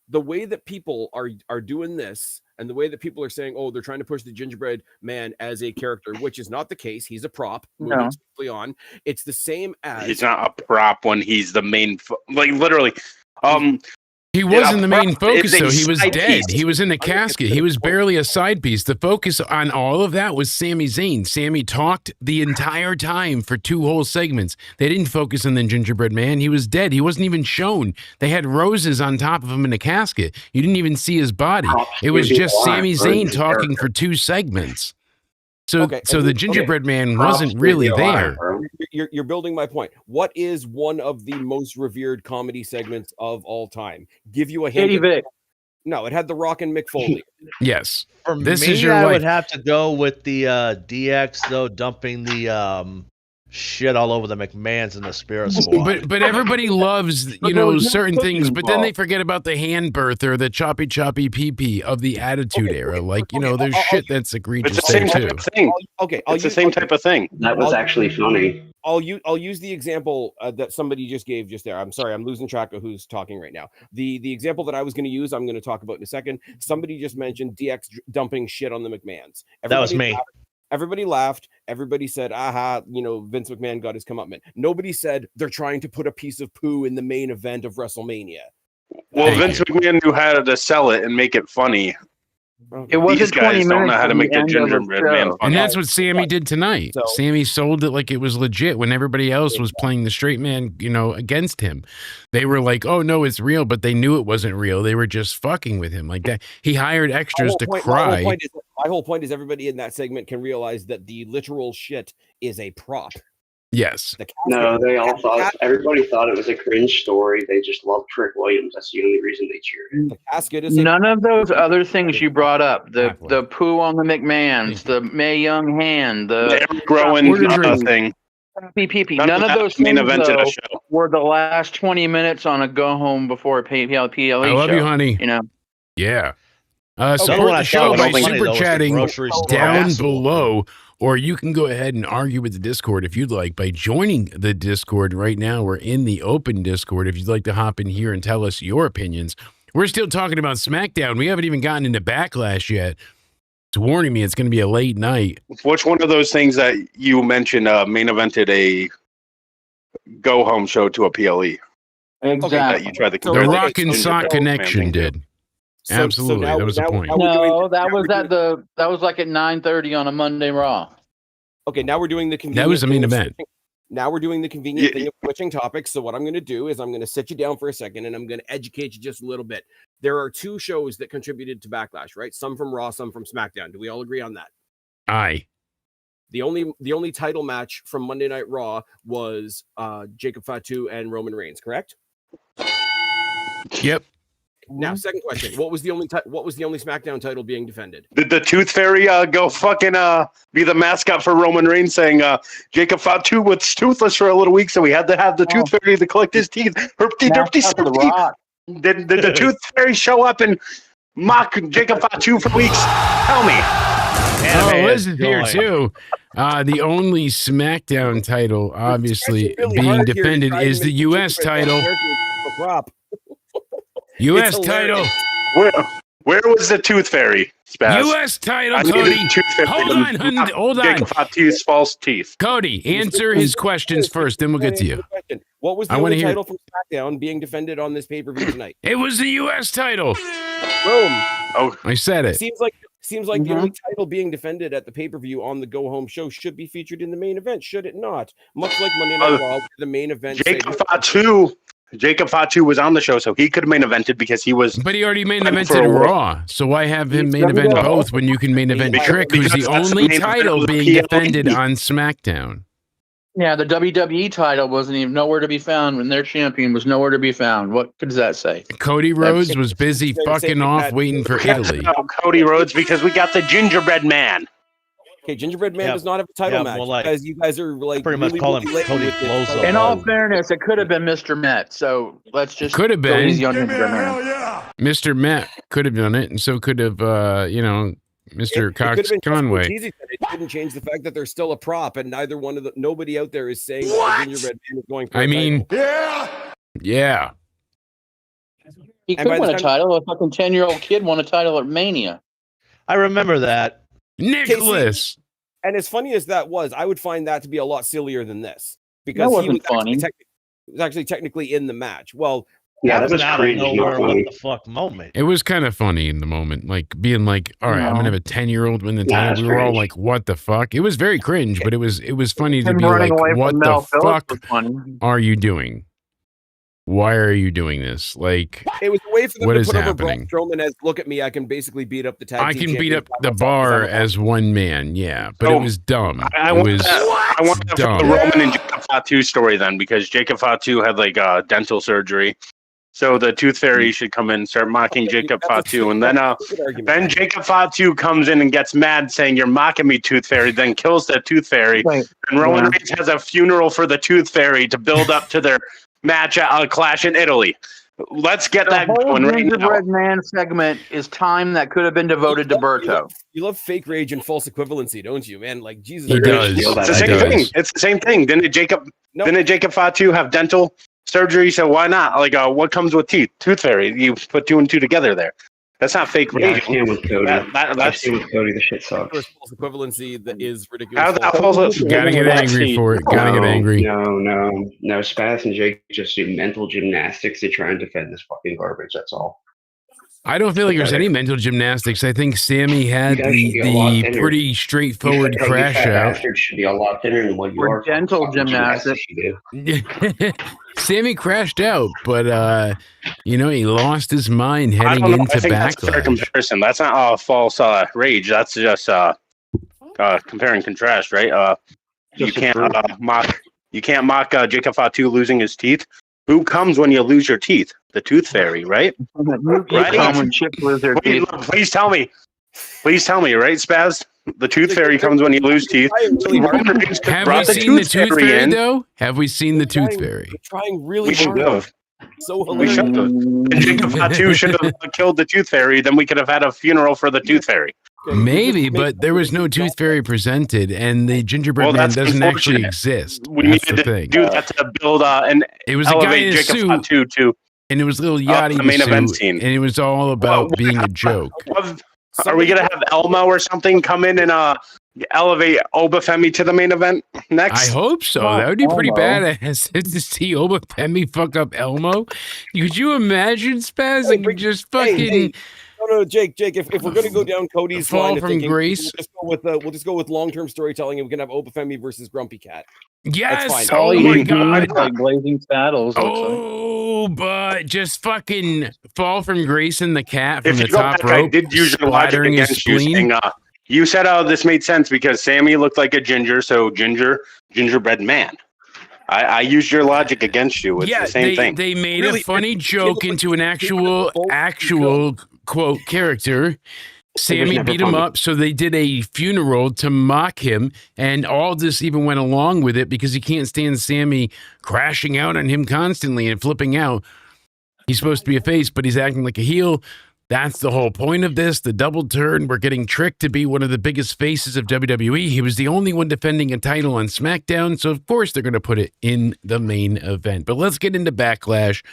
Speaker 5: The way that people are doing this, and the way that people are saying, "Oh, they're trying to push the Gingerbread Man as a character," which is not the case. He's a prop.
Speaker 6: No.
Speaker 5: Moving swiftly on, it's the same as
Speaker 9: he's not a prop when he's the main. Like literally,
Speaker 1: He wasn't the main
Speaker 9: prop
Speaker 1: focus,
Speaker 9: is a
Speaker 1: though. He was
Speaker 9: side
Speaker 1: dead.
Speaker 9: piece.
Speaker 1: He was in the casket. He was barely a side piece. The focus on all of that was Sami Zayn. Sami talked the entire time for 2 whole segments. They didn't focus on the Gingerbread Man. He was dead. He wasn't even shown. They had roses on top of him in a casket. You didn't even see his body. It was just Sami Zayn talking for 2 segments. So,
Speaker 5: Okay,
Speaker 1: so
Speaker 5: and
Speaker 1: the
Speaker 5: okay.
Speaker 1: Gingerbread Man wasn't really there.
Speaker 5: You're building my point. What is one of the most revered comedy segments of all time? Give you a hint.
Speaker 6: Katie Vick.
Speaker 5: No, it had The Rock and Mick Foley.
Speaker 1: Yes.
Speaker 7: For
Speaker 1: This
Speaker 7: me,
Speaker 1: is your
Speaker 7: I
Speaker 1: life.
Speaker 7: would have to go with the DX though, dumping the shit all over the McMahons and the Spirit Squad.
Speaker 1: But everybody loves,
Speaker 6: But
Speaker 1: you
Speaker 6: there
Speaker 1: know,
Speaker 6: was no
Speaker 1: certain
Speaker 6: cooking
Speaker 1: things, but then they
Speaker 6: involved.
Speaker 1: forget about the hand birth or the choppy pee pee of the attitude
Speaker 5: Okay,
Speaker 1: era.
Speaker 5: okay,
Speaker 1: Like, you know, there's
Speaker 5: I'll-
Speaker 1: shit that's egregious
Speaker 9: it's the
Speaker 1: there
Speaker 9: same
Speaker 1: too.
Speaker 9: type of thing.
Speaker 5: Okay,
Speaker 9: It's the same type of thing.
Speaker 8: That was
Speaker 5: I'll-
Speaker 8: actually funny.
Speaker 5: I'll use the example that somebody just gave just there. I'm sorry, I'm losing track of who's talking right now. The example that I was going to use, I'm going to talk about in a second. Somebody just mentioned DX dumping shit on the McMahons.
Speaker 7: That was
Speaker 5: Everybody
Speaker 7: me.
Speaker 5: laughed. Everybody laughed. Everybody said, "Aha!" You know, Vince McMahon got his comeuppance. Nobody said they're trying to put a piece of poo in the main event of WrestleMania.
Speaker 9: Well,
Speaker 1: Thank
Speaker 9: Vince McMahon knew how to sell it and make it funny.
Speaker 6: It wasn't
Speaker 9: These
Speaker 6: 20
Speaker 9: guys
Speaker 6: minutes.
Speaker 9: don't know how to
Speaker 6: from
Speaker 9: make the
Speaker 6: end of
Speaker 9: Gingerbread Man
Speaker 6: show.
Speaker 1: And
Speaker 9: funny.
Speaker 1: that's what Sammy did tonight.
Speaker 5: So-
Speaker 1: Sammy sold it like it was legit when everybody else was playing the straight man, you know, against him. They were like, oh, no, it's real, but they knew it wasn't real. They were just fucking with him like that. He hired extras to cry.
Speaker 5: My whole point is everybody in that segment can realize that the literal shit is a prop.
Speaker 1: Yes.
Speaker 8: No, they all thought, everybody thought it was a cringe story. They just loved Trick Williams. That's the only reason they cheered.
Speaker 5: The casket is
Speaker 6: None of those other things you brought up, the poo on the McMahons, the Mae Young hand, the
Speaker 9: Eric Rowan thing.
Speaker 6: PPP. None of those
Speaker 9: main
Speaker 6: things
Speaker 9: event of
Speaker 6: though,
Speaker 9: the show.
Speaker 6: were the last 20 minutes on a go home before PLE
Speaker 1: I love
Speaker 6: show.
Speaker 1: you, honey.
Speaker 6: You know,
Speaker 1: Yeah.
Speaker 7: One
Speaker 1: Support
Speaker 7: I
Speaker 1: the show
Speaker 7: thought was
Speaker 1: by
Speaker 7: funny,
Speaker 1: super
Speaker 7: though, was the
Speaker 1: chatting
Speaker 7: grocery store
Speaker 1: down
Speaker 7: asshole.
Speaker 1: below, or you can go ahead and argue with the Discord if you'd like by joining the Discord right now. We're in the open Discord. If you'd like to hop in here and tell us your opinions. We're still talking about Smackdown. We haven't even gotten into Backlash yet. It's warning me it's going to be a late night.
Speaker 9: Which one of those things that you mentioned main evented a go home show to a PLE?
Speaker 6: exactly.
Speaker 9: That you tried to
Speaker 1: The
Speaker 9: compare
Speaker 1: Rock and
Speaker 9: to
Speaker 1: Sock
Speaker 9: the
Speaker 1: Connection
Speaker 9: man thing.
Speaker 1: did. Absolutely. That was the point.
Speaker 6: No, that was like at 9:30 on a Monday Raw.
Speaker 5: Okay, now we're doing the convenient.
Speaker 1: That was the main
Speaker 5: thing of
Speaker 1: event.
Speaker 5: switching- Now we're doing the convenient thing of switching topics. So what I'm going to do is I'm going to sit you down for a second and I'm going to educate you just a little bit. There are two shows that contributed to Backlash, right? Some from Raw, some from SmackDown. Do we all agree on that?
Speaker 1: Aye.
Speaker 5: The only title match from Monday Night Raw was Jacob Fatu and Roman Reigns, correct?
Speaker 1: Yep.
Speaker 5: Now, second question: What was the only SmackDown title being defended?
Speaker 9: Did the Tooth Fairy go fucking be the mascot for Roman Reigns, saying Jacob Fatu was toothless for a little week, so we had to have the Tooth Fairy to collect his teeth? Herpty derpty sirpty. Did the Tooth Fairy show up and mock Jacob Fatu for weeks? Tell me.
Speaker 1: Liz is here too. The only SmackDown title, obviously, being defended is the U.S. title. U.S. title.
Speaker 9: Where was the Tooth Fairy? Spaz?
Speaker 1: U.S. title,
Speaker 9: I needed
Speaker 1: Cody.
Speaker 9: the Tooth Fairy
Speaker 1: Hold on.
Speaker 9: Jacob Fatu's false teeth.
Speaker 1: Cody, answer his questions first, then we'll get to you.
Speaker 5: What was the only title from SmackDown being defended on this pay-per-view tonight?
Speaker 1: It was the U.S. title.
Speaker 5: Boom.
Speaker 9: Oh,
Speaker 1: I said it.
Speaker 5: Seems like the only title being defended at the pay-per-view on the go-home show should be featured in the main event, should it not? Much like Monday Night Raw, the main event.
Speaker 9: Jacob Fatu was on the show, so he could have main evented because he was.
Speaker 1: But he already main evented Raw, so why have him main event both when you can main event Trick, who's the only title being defended on SmackDown?
Speaker 6: Yeah, the WWE title wasn't even nowhere to be found when their champion was nowhere to be found. What does that say?
Speaker 1: Cody Rhodes was busy fucking off waiting for Italy.
Speaker 9: Cody Rhodes because we got the Gingerbread Man.
Speaker 5: Okay, Gingerbread Man does not have a title match because you guys are like
Speaker 7: pretty much call him Cody Blows Up.
Speaker 6: In all fairness, it could have been Mr. Met. So let's just
Speaker 1: could have been
Speaker 6: easy on Gingerbread Man.
Speaker 1: Mr. Met could have done it, and so could have Mr. Cox Conway.
Speaker 5: It didn't change the fact that they're still a prop, and nobody out there is saying
Speaker 1: what?
Speaker 5: Gingerbread Man is going for
Speaker 1: I mean, yeah.
Speaker 6: He could win a title. A fucking 10-year-old kid won a title at Mania.
Speaker 7: I remember that.
Speaker 1: Nicholas.
Speaker 5: And as funny as that was, I would find that to be a lot sillier than this because
Speaker 6: that wasn't funny.
Speaker 5: He was actually technically in the match. Well,
Speaker 8: yeah, that was
Speaker 7: out
Speaker 8: cringe.
Speaker 7: of nowhere. What the fuck moment?
Speaker 1: It was kind of funny in the moment, like being like, "All right, I'm gonna have a 10-year-old win the title." We were all like, "What the fuck?" It was very cringe, but it was funny to be like, "What the fuck are you doing? Why are you doing this?" Like,
Speaker 5: it was a way for them
Speaker 1: what
Speaker 5: to
Speaker 1: is
Speaker 5: put over
Speaker 1: happening?
Speaker 5: Braun Strowman as, "Look at me, I can basically beat up the tag
Speaker 1: I
Speaker 5: team
Speaker 1: can beat up
Speaker 5: champion
Speaker 1: the bar as one man, yeah, but it was dumb.
Speaker 9: I want that for the Roman and Jacob Fatu story then, because Jacob Fatu had like dental surgery. So the Tooth Fairy should come in and start mocking Jacob Fatu. And then Jacob Fatu comes in and gets mad saying, "You're mocking me, Tooth Fairy," then kills the Tooth Fairy.
Speaker 6: Right.
Speaker 9: And Roman Reigns has a funeral for the Tooth Fairy to build up to their match at Clash in Italy. Let's get that going right now.
Speaker 6: The Gingerbread Man segment is time that could have been devoted to Berto.
Speaker 5: You love fake rage and false equivalency, don't you, man? Like, Jesus.
Speaker 1: He does.
Speaker 9: It's the same thing. It's the same thing. Didn't Jacob Fatu have dental surgery? So why not? Like, what comes with teeth? Tooth Fairy. You put two and two together there. That's not fake rage.
Speaker 8: I stand with Cody.
Speaker 9: That's
Speaker 8: with Cody. The shit sucks.
Speaker 5: False equivalency that is ridiculous.
Speaker 9: How's that false?
Speaker 1: Gotta get angry for it. Gotta get angry.
Speaker 8: No. Spaz and Jake just do mental gymnastics to try and defend this fucking garbage. That's all.
Speaker 1: I don't feel like there's any mental gymnastics. I think Sami had the pretty straightforward crash out.
Speaker 8: Should be a lot thinner than what you are.
Speaker 6: Dental gymnastics.
Speaker 1: Sammy crashed out, but he lost his mind heading into
Speaker 9: I think that's a fair
Speaker 1: Backlash.
Speaker 9: comparison. That's not false rage. That's just compare and contrast, right? You can't mock You can't mock Jacob Fatu losing his teeth. Who comes when you lose your teeth? The Tooth Fairy, right?
Speaker 6: Right? Common chip lizard.
Speaker 9: Please tell me. Please tell me, right, Spaz? The Tooth Fairy comes when you lose teeth.
Speaker 1: Have we seen the Tooth Fairy, though? Have we seen the Tooth Fairy?
Speaker 5: We're trying really
Speaker 9: We should
Speaker 5: hard.
Speaker 9: have.
Speaker 5: So
Speaker 9: We
Speaker 5: hilarious.
Speaker 9: should have. And Jacob Fatu should have killed the Tooth Fairy. Then we could have had a funeral for the Tooth Fairy.
Speaker 1: Maybe, but there was no Tooth Fairy presented, and the gingerbread
Speaker 9: Well,
Speaker 1: man
Speaker 9: that's
Speaker 1: doesn't actually
Speaker 9: unfortunate.
Speaker 1: exist.
Speaker 9: We
Speaker 1: That's the
Speaker 9: needed to
Speaker 1: thing.
Speaker 9: do that to build and
Speaker 1: It was a guy
Speaker 9: elevate
Speaker 1: in a
Speaker 9: Jacob
Speaker 1: suit,
Speaker 9: Fatu to
Speaker 1: and it was a little yachty
Speaker 9: the main event
Speaker 1: suit,
Speaker 9: scene.
Speaker 1: and it was all about being a joke.
Speaker 9: Are we gonna have Elmo or something come in and elevate Obafemi to the main event next?
Speaker 1: I hope so. That would be pretty badass to see Obafemi fuck up Elmo. Could you imagine, Spaz? Like, just fucking
Speaker 5: Hey, no, Jake. If we're gonna go down Cody's
Speaker 1: fall
Speaker 5: line of
Speaker 1: from
Speaker 5: thinking,
Speaker 1: grace.
Speaker 5: we'll just go with long-term storytelling, and we can have Obafemi versus Grumpy Cat.
Speaker 1: Yes.
Speaker 5: fine.
Speaker 1: Oh my god.
Speaker 6: Like Blazing Saddles.
Speaker 1: Oh, but just fucking fall from Grace and the cat from
Speaker 9: If
Speaker 1: the
Speaker 9: you go
Speaker 1: top
Speaker 9: back, I
Speaker 1: rope,
Speaker 9: did use your logic
Speaker 1: splattering his
Speaker 9: against you,
Speaker 1: spleen.
Speaker 9: saying, you said, this made sense because Sami looked like a ginger, so gingerbread man. I used your logic against you. It's the same thing.
Speaker 1: They made
Speaker 5: Really,
Speaker 1: a funny joke into an actual quote character. Sammy
Speaker 9: never
Speaker 1: beat him
Speaker 9: funny.
Speaker 1: up, so they did a funeral to mock him, and Aldis even went along with it because he can't stand Sammy crashing out on him constantly and flipping out. He's supposed to be a face, but he's acting like a heel. That's the whole point of this, the double turn. We're getting tricked to be one of the biggest faces of WWE. He was the only one defending a title on Smackdown, so of course they're going to put it in the main event. But let's get into Backlash.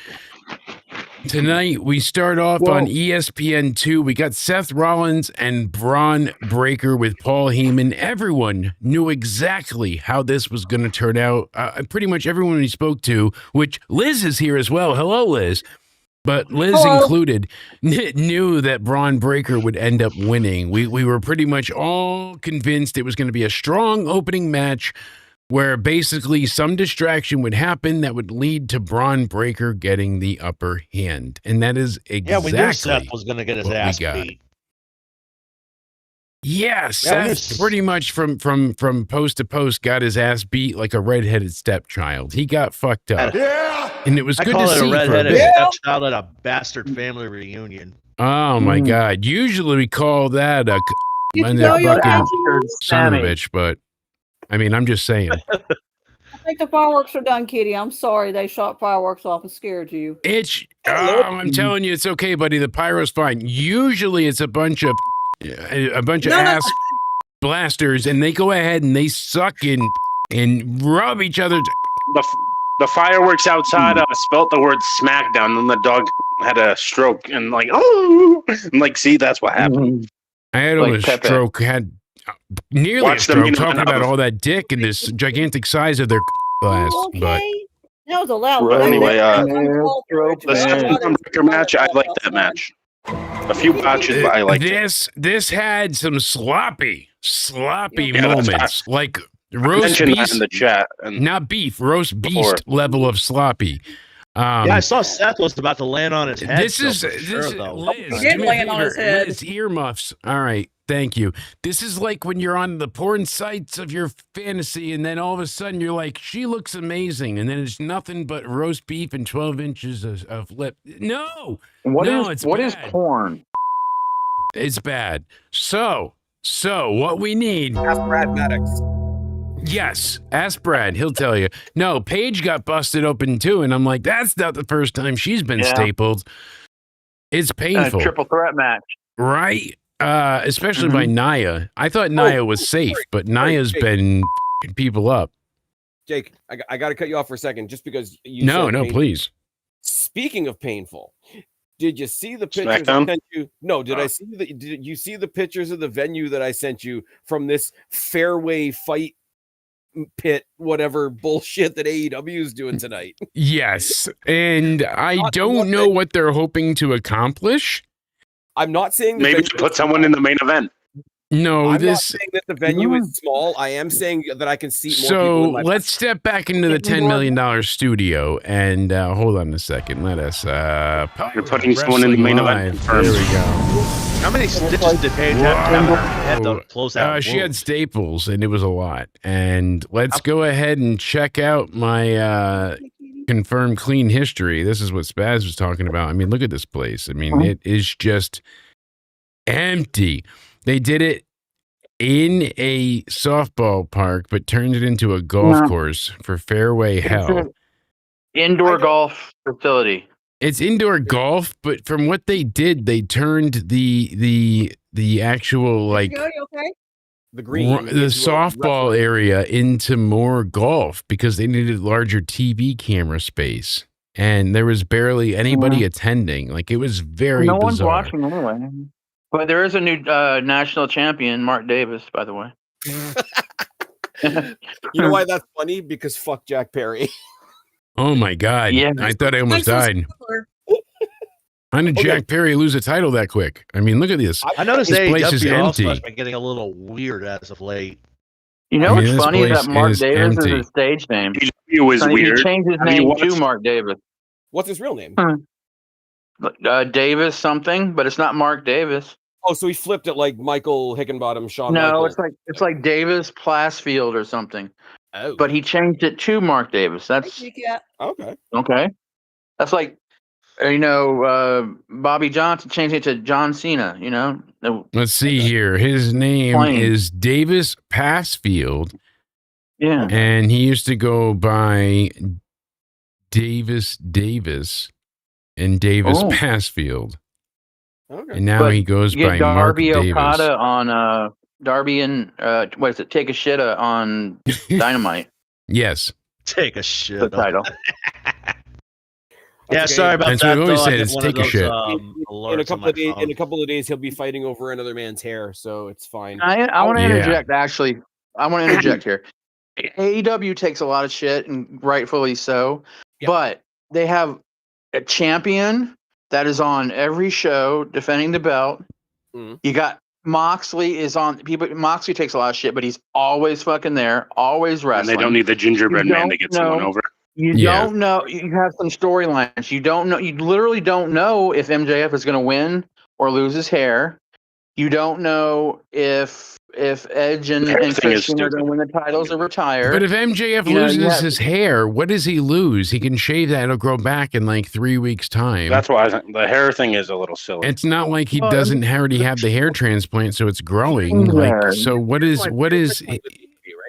Speaker 1: Tonight, we start off on ESPN2. We got Seth Rollins and Bron Breakker with Paul Heyman. Everyone knew exactly how this was going to turn out. Pretty much everyone we spoke to, which Liz is here as well. Hello, Liz. But Liz included knew that Bron Breakker would end up winning. We were pretty much all convinced it was going to be a strong opening match where basically some distraction would happen that would lead to Bron Breakker getting the upper hand. And that is exactly
Speaker 7: we knew Seth was going to get his
Speaker 1: what we
Speaker 7: ass
Speaker 1: got.
Speaker 7: beat.
Speaker 1: Yeah, Seth pretty much from post to post got his ass beat like a redheaded stepchild. He got fucked up. And it was
Speaker 7: I
Speaker 1: good
Speaker 7: call
Speaker 1: to
Speaker 7: it
Speaker 1: see
Speaker 7: a
Speaker 1: for a
Speaker 7: redheaded
Speaker 1: bit.
Speaker 7: stepchild at a bastard family reunion.
Speaker 1: Oh my God. Usually we call that a fucking son of a bitch, but I mean, I'm just saying.
Speaker 10: I think the fireworks are done, Kitty. I'm sorry they shot fireworks off and scared you.
Speaker 1: I'm telling you, it's okay, buddy. The pyro's fine. Usually it's a bunch of ass blasters, and they go ahead and they suck and rub each other.
Speaker 9: The fireworks outside spelt the word Smackdown, and the dog had a stroke, and see, that's what happened.
Speaker 1: I had a stroke, had nearly
Speaker 9: Watch
Speaker 1: a stroke,
Speaker 9: the
Speaker 1: talking about all that dick and this gigantic size of their glass.
Speaker 10: Okay.
Speaker 1: But
Speaker 10: That was a loud
Speaker 9: Well, anyway, the
Speaker 10: Seth
Speaker 9: Seth Breakker match, I like that match. A few botches, but I like it.
Speaker 1: This had some sloppy
Speaker 9: Yeah,
Speaker 1: moments, like roast
Speaker 9: Mentioned that
Speaker 1: beast,
Speaker 9: in the chat. And
Speaker 1: not beef, roast beast level of sloppy.
Speaker 7: Yeah, I saw Seth was about to land on his head.
Speaker 1: This is
Speaker 7: though.
Speaker 1: Liz.
Speaker 10: He did
Speaker 1: do me a
Speaker 10: land on his
Speaker 1: favor.
Speaker 10: head.
Speaker 1: Liz, earmuffs. All right, thank you. This is like when you're on the porn sites of your fantasy, and then all of a sudden you're like, she looks amazing, and then it's nothing but roast beef and 12 inches of lip. No,
Speaker 6: What
Speaker 1: it's
Speaker 6: is
Speaker 1: bad.
Speaker 6: porn?
Speaker 1: It's bad. So what we need.
Speaker 5: Ask Brad Maddox.
Speaker 1: Yes, ask Brad. He'll tell you. No, Paige got busted open too, and I'm like, that's not the first time she's been stapled. It's painful,
Speaker 6: Triple threat match.
Speaker 1: right? Especially by Nia. I thought Nia was safe, but Nia's been f***ing people up.
Speaker 5: Jake, I got to cut you off for a second, just because you.
Speaker 1: No,
Speaker 5: said painful.
Speaker 1: please.
Speaker 5: Speaking of painful, did you see the pictures
Speaker 9: Smackdown?
Speaker 5: I sent you? No, did you see the pictures of the venue that I sent you from this fairway fight pit, whatever bullshit that AEW is doing tonight?
Speaker 1: Yes, and I don't know what they're hoping to accomplish.
Speaker 5: I'm not saying
Speaker 9: maybe to put someone in the main event.
Speaker 1: No,
Speaker 5: I'm not saying that the venue is small. I am saying that I can seat more people. In my
Speaker 1: let's step back into the $10 million studio and hold on a second. Let us.
Speaker 9: You're putting someone in the main event.
Speaker 1: There we go.
Speaker 7: How many stitches did Paige have to close out?
Speaker 1: She had staples, and it was a lot. And let's go ahead and check out my confirmed clean history. This is what Spaz was talking about. I mean, look at this place. I mean, it is just empty. They did it in a softball park, but turned it into a golf course for fairway hell.
Speaker 6: Indoor golf facility.
Speaker 1: It's indoor golf, but from what they did, they turned the actual like
Speaker 5: the green,
Speaker 1: the softball area into more golf because they needed larger TV camera space, and there was barely anybody attending. Like it was very
Speaker 6: no one's
Speaker 1: bizarre.
Speaker 6: watching anyway. But there is a new national champion, Mark Davis, by the way.
Speaker 5: You know why that's funny? Because fuck Jack Perry.
Speaker 1: Oh my God!
Speaker 6: Yeah.
Speaker 1: I thought I almost died. How did Jack Perry lose a title that quick? I mean, look at this.
Speaker 7: I noticed
Speaker 1: this place is
Speaker 7: AEW
Speaker 1: empty.
Speaker 7: has been getting a little weird as of late.
Speaker 6: You know what's funny is
Speaker 1: place
Speaker 6: that Mark
Speaker 1: is
Speaker 6: Davis
Speaker 1: empty.
Speaker 6: is his stage name.
Speaker 9: It was
Speaker 6: So
Speaker 9: weird.
Speaker 6: He changed his
Speaker 9: Have you
Speaker 6: name
Speaker 9: watched-
Speaker 6: to Mark Davis.
Speaker 5: What's his real name?
Speaker 6: Davis something, but it's not Mark Davis.
Speaker 5: Oh, so he flipped it like Michael Hickenbottom, Shawn
Speaker 6: No,
Speaker 5: Michaels.
Speaker 6: it's like Davis Plasfield or something.
Speaker 5: Oh.
Speaker 6: But he changed it to Mark Davis. That's
Speaker 5: Okay.
Speaker 6: okay. That's like Bobby Johnson changed it to John Cena. You know.
Speaker 1: Let's see here. His name is Davis Passfield.
Speaker 6: Yeah.
Speaker 1: And he used to go by Davis and Davis Passfield.
Speaker 5: Okay.
Speaker 1: And now
Speaker 6: But
Speaker 1: he goes
Speaker 6: you get
Speaker 1: by Mark
Speaker 6: Darby
Speaker 1: Davis.
Speaker 6: Okada on Darby and what is it? Take a Shitta on Dynamite.
Speaker 1: Yes.
Speaker 7: Take a shit.
Speaker 6: The title.
Speaker 7: Yeah, sorry about
Speaker 1: That's
Speaker 7: that.
Speaker 1: what we always
Speaker 7: though. I
Speaker 1: say,
Speaker 7: get
Speaker 1: it's
Speaker 7: one
Speaker 1: take
Speaker 7: of
Speaker 1: a
Speaker 7: those,
Speaker 1: shit.
Speaker 5: In a couple of days, he'll be fighting over another man's hair, so it's fine.
Speaker 6: I want to
Speaker 1: Yeah.
Speaker 6: interject. Actually, I want to interject here. AEW takes a lot of shit, and rightfully so.
Speaker 5: Yeah.
Speaker 6: But they have a champion that is on every show defending the belt.
Speaker 5: Mhm.
Speaker 6: You got Moxley is on. Moxley takes a lot of shit, but he's always fucking there, always
Speaker 9: And
Speaker 6: wrestling.
Speaker 9: they don't need the gingerbread
Speaker 6: You
Speaker 9: man to
Speaker 6: don't
Speaker 9: get someone
Speaker 6: know.
Speaker 9: over.
Speaker 6: You
Speaker 1: Yeah.
Speaker 6: don't know. You have some storylines. You don't know. You literally don't know if MJF is going to win or lose his hair. You don't know if Edge and
Speaker 9: Everything is
Speaker 6: Christian are
Speaker 9: stupid.
Speaker 6: going to win the titles or retire.
Speaker 1: But if MJF
Speaker 6: You know,
Speaker 1: loses
Speaker 6: you have-
Speaker 1: his hair, what does he lose? He can shave that; it'll grow back in like 3 weeks' time.
Speaker 9: That's why I think the hair thing is a little silly.
Speaker 1: It's not like he
Speaker 6: Well,
Speaker 1: doesn't already have the hair transplant, so it's growing.
Speaker 6: Yeah.
Speaker 1: Like, so what is?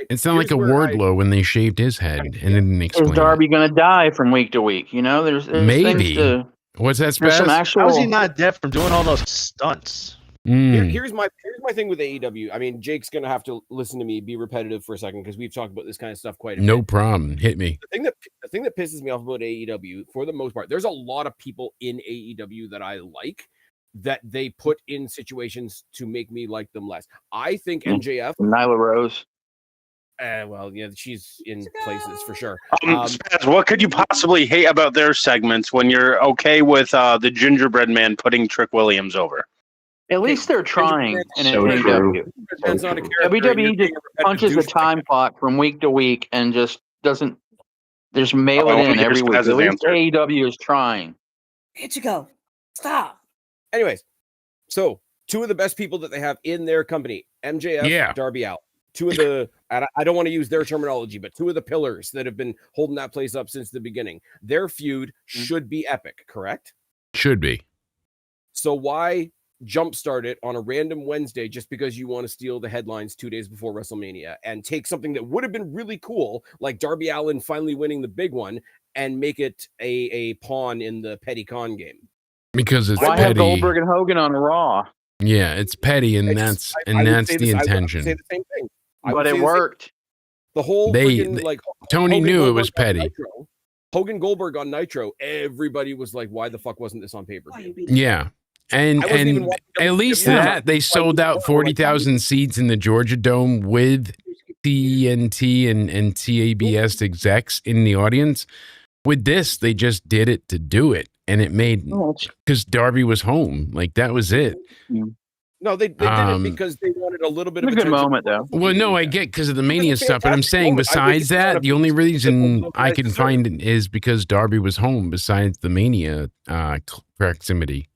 Speaker 1: It's not like a Wardlow when they shaved his head and didn't
Speaker 6: Is
Speaker 1: explain.
Speaker 6: Darby going to die from week to week? You know, there's
Speaker 1: Maybe.
Speaker 6: things to,
Speaker 1: What's that?
Speaker 6: there's some
Speaker 1: Spaz?
Speaker 6: actual.
Speaker 7: How is he not dead from doing all those stunts?
Speaker 1: Mm.
Speaker 5: Here's my thing with AEW. I mean, Jake's gonna have to listen to me be repetitive for a second because we've talked about this kind of stuff quite a
Speaker 1: No
Speaker 5: bit.
Speaker 1: problem. Hit me.
Speaker 5: The thing that pisses me off about AEW, for the most part, there's a lot of people in AEW that I like that they put in situations to make me like them less. I think MJF.
Speaker 6: Nyla Rose.
Speaker 5: Well, yeah, she's in places for sure.
Speaker 9: Spaz, what could you possibly hate about their segments when you're okay with the gingerbread man putting Trick Williams over?
Speaker 6: At least they're trying in
Speaker 8: So
Speaker 6: AEW.
Speaker 5: Depends on a character,
Speaker 6: WWE
Speaker 5: and you're
Speaker 6: just
Speaker 5: being a
Speaker 6: punches the
Speaker 5: repetitive
Speaker 6: time clock from week to week and just doesn't just mail
Speaker 9: Oh, I
Speaker 6: it
Speaker 9: wanna
Speaker 6: in
Speaker 9: hear
Speaker 6: every week.
Speaker 9: Spaz's
Speaker 6: At least
Speaker 9: answer.
Speaker 6: AEW is trying.
Speaker 10: Ichigo, stop.
Speaker 5: Anyways, so two of the best people that they have in their company, MJF,
Speaker 1: Yeah.
Speaker 5: Darby Allin. Two of the, and I don't want to use their terminology, but two of the pillars that have been holding that place up since the beginning. Their feud should be epic, correct?
Speaker 1: Should be.
Speaker 5: So why jumpstart it on a random Wednesday just because you want to steal the headlines 2 days before WrestleMania and take something that would have been really cool, like Darby Allin finally winning the big one, and make it a pawn in the petty con game?
Speaker 1: Because it's
Speaker 6: Why have
Speaker 1: petty.
Speaker 6: Goldberg and Hogan on Raw?
Speaker 1: Yeah, it's petty, and
Speaker 5: I
Speaker 1: that's
Speaker 5: would say
Speaker 1: the
Speaker 5: this- I would
Speaker 1: intention.
Speaker 5: say the same thing. I
Speaker 6: But
Speaker 5: would
Speaker 6: it
Speaker 5: say the same-
Speaker 6: worked.
Speaker 5: The whole
Speaker 1: They-
Speaker 5: freaking, like
Speaker 1: Tony
Speaker 5: Hogan
Speaker 1: knew it
Speaker 5: Goldberg
Speaker 1: was
Speaker 5: on
Speaker 1: petty.
Speaker 5: Nitro, Hogan Goldberg on Nitro, everybody was like, "Why the fuck wasn't this on pay-per-view?"
Speaker 1: Yeah. And
Speaker 5: I wasn't even
Speaker 1: and
Speaker 5: watching
Speaker 1: at least
Speaker 5: WWE.
Speaker 1: that they sold out 40,000 seats in the Georgia Dome with TNT and TABS execs in the audience. With this, they just did it to do it, and it made because Darby was home. Like that was it.
Speaker 5: No, they did it because they wanted a little bit
Speaker 6: It
Speaker 5: of
Speaker 6: was a good
Speaker 5: attention.
Speaker 6: moment, though.
Speaker 1: Well, no, I get because of the Mania
Speaker 5: It's a
Speaker 1: stuff, but I'm
Speaker 5: fantastic
Speaker 1: saying
Speaker 5: moment. I think
Speaker 1: besides
Speaker 5: it's not
Speaker 1: that,
Speaker 5: a
Speaker 1: the only reason
Speaker 5: simple
Speaker 1: I can
Speaker 5: dessert.
Speaker 1: find it is because Darby was home. Besides the Mania proximity.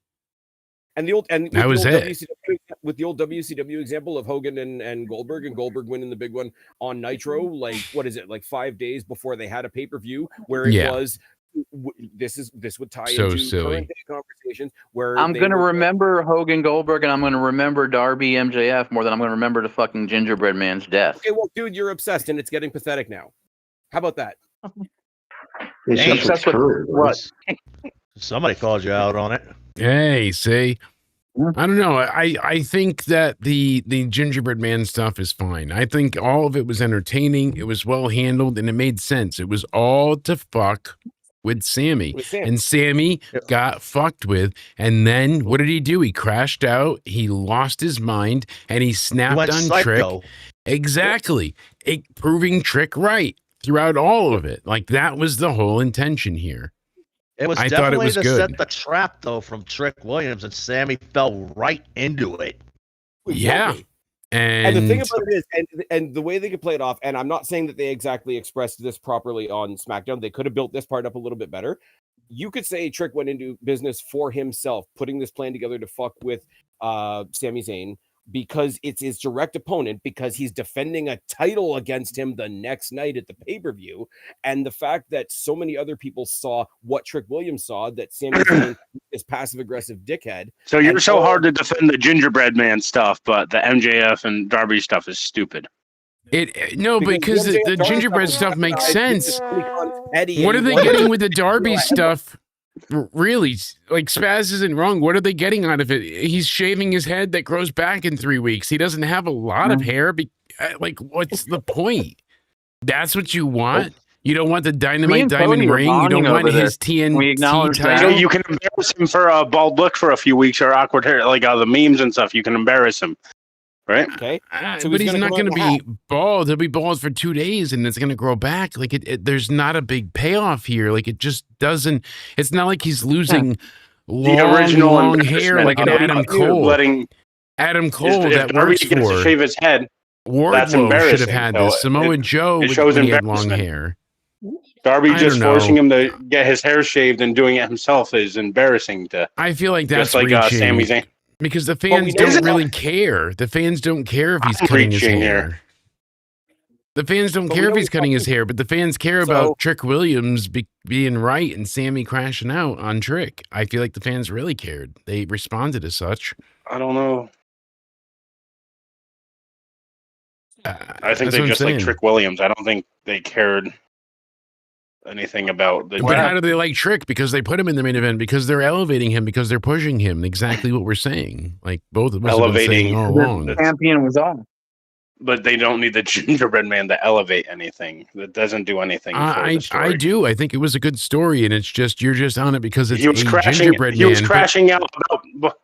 Speaker 5: And the old and
Speaker 1: That was it.
Speaker 5: With the old WCW example of Hogan and Goldberg winning the big one on Nitro, like what is it, like 5 days before they had a pay-per-view where it was this would tie
Speaker 1: So
Speaker 5: into
Speaker 1: silly.
Speaker 5: current day conversations where
Speaker 6: I'm going to remember Hogan Goldberg, and I'm going to remember Darby MJF more than I'm going to remember the fucking gingerbread man's death.
Speaker 5: Okay, well, dude, you're obsessed, and it's getting pathetic now. How about that?
Speaker 8: It's just
Speaker 6: That's what?
Speaker 7: Somebody called you out on it.
Speaker 1: Hey, see, I don't know. I think that the gingerbread man stuff is fine. I think all of it was entertaining. It was well handled, and it made sense. It was all to fuck with Sami, and Sami got fucked with. And then what did he do? He crashed out. He lost his mind, and he snapped on Trick. Exactly, proving Trick right throughout all of it. Like that was the whole intention here.
Speaker 7: It was definitely to set the trap, though, from Trick Williams, and Sami fell right into it.
Speaker 1: Yeah.
Speaker 5: And the thing about it is, and the way they could play it off, and I'm not saying that they exactly expressed this properly on SmackDown. They could have built this part up a little bit better. You could say Trick went into business for himself, putting this plan together to fuck with Sami Zayn, because it's his direct opponent, because he's defending a title against him the next night at the pay-per-view. And the fact that so many other people saw what Trick Williams saw, that Sami Zayn is passive-aggressive dickhead.
Speaker 9: So you're so hard to defend the gingerbread man stuff, but the MJF and Darby stuff is stupid.
Speaker 1: Because the gingerbread stuff makes sense. What are they getting with the Darby stuff? Really, like Spaz isn't wrong. What are they getting out of it? He's shaving his head that grows back in 3 weeks. He doesn't have a lot of hair. Like, what's the point? That's what you want? You don't want the Dynamite Diamond ring? You don't want his TNT title?
Speaker 9: You can embarrass him for a bald look for a few weeks or awkward hair, like the memes and stuff. You can embarrass him, right?
Speaker 5: Okay.
Speaker 1: But he's not going to be bald. He'll be bald for 2 days, and it's going to grow back. Like there's not a big payoff here. Like it just doesn't. It's not like he's losing long hair like an Adam Cole. Adam Cole that works
Speaker 9: for. To shave his head.
Speaker 1: Wardlow should have had this. Samoa Joe when he had long hair.
Speaker 9: Darby just forcing him to get his hair shaved and doing it himself is embarrassing.
Speaker 1: I feel like that's
Speaker 9: just like Sami Zayn.
Speaker 1: Because the fans don't really care. The fans don't care if he's cutting his hair. The fans don't care if he's cutting his hair, but the fans care about Trick Williams being right and Sami crashing out on Trick. I feel like the fans really cared. They responded as such.
Speaker 9: I don't know. I think they just like Trick Williams. I don't think they cared anything about the.
Speaker 1: But how do they like Trick? Because they put him in the main event, because they're elevating him, because they're pushing him. Exactly what we're saying. Like both of us
Speaker 9: elevating
Speaker 1: all along.
Speaker 6: The champion was on.
Speaker 9: But they don't need the gingerbread man to elevate anything. That doesn't do anything.
Speaker 1: I do. I think it was a good story, and it's just you're just on it because it's gingerbread man.
Speaker 9: He was crashing out.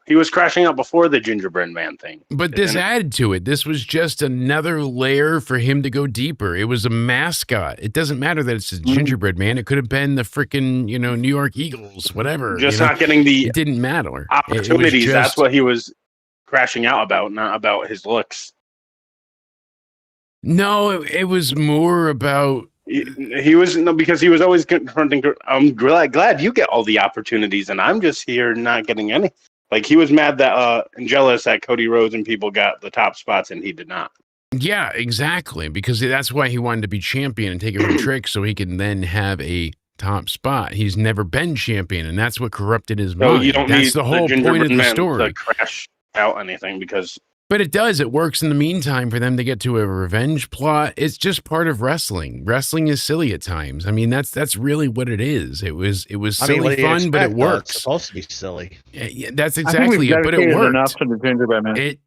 Speaker 9: He was crashing out before the gingerbread man thing.
Speaker 1: But this added to it. This was just another layer for him to go deeper. It was a mascot. It doesn't matter that it's a gingerbread man. It could have been the freaking New York Eagles, whatever.
Speaker 9: Just not getting the.
Speaker 1: It didn't matter.
Speaker 9: Opportunities. That's what he was crashing out about, not about his looks.
Speaker 1: No, it was more about
Speaker 9: he was because he was always confronting. I'm glad you get all the opportunities, and I'm just here not getting any. Like he was mad that and jealous that Cody Rhodes and people got the top spots and he did not.
Speaker 1: Yeah, exactly. Because that's why he wanted to be champion and take it from Trick, so he can then have a top spot. He's never been champion, and that's what corrupted his mind.
Speaker 9: You don't
Speaker 1: that's
Speaker 9: need
Speaker 1: the whole point of the story.
Speaker 9: To crash out anything because.
Speaker 1: But it does. It works in the meantime for them to get to a revenge plot. It's just part of wrestling. Wrestling is silly at times. I mean, that's really what it is. It was silly fun, but it works.
Speaker 7: It's supposed to be silly.
Speaker 1: Yeah, that's exactly it. But it worked.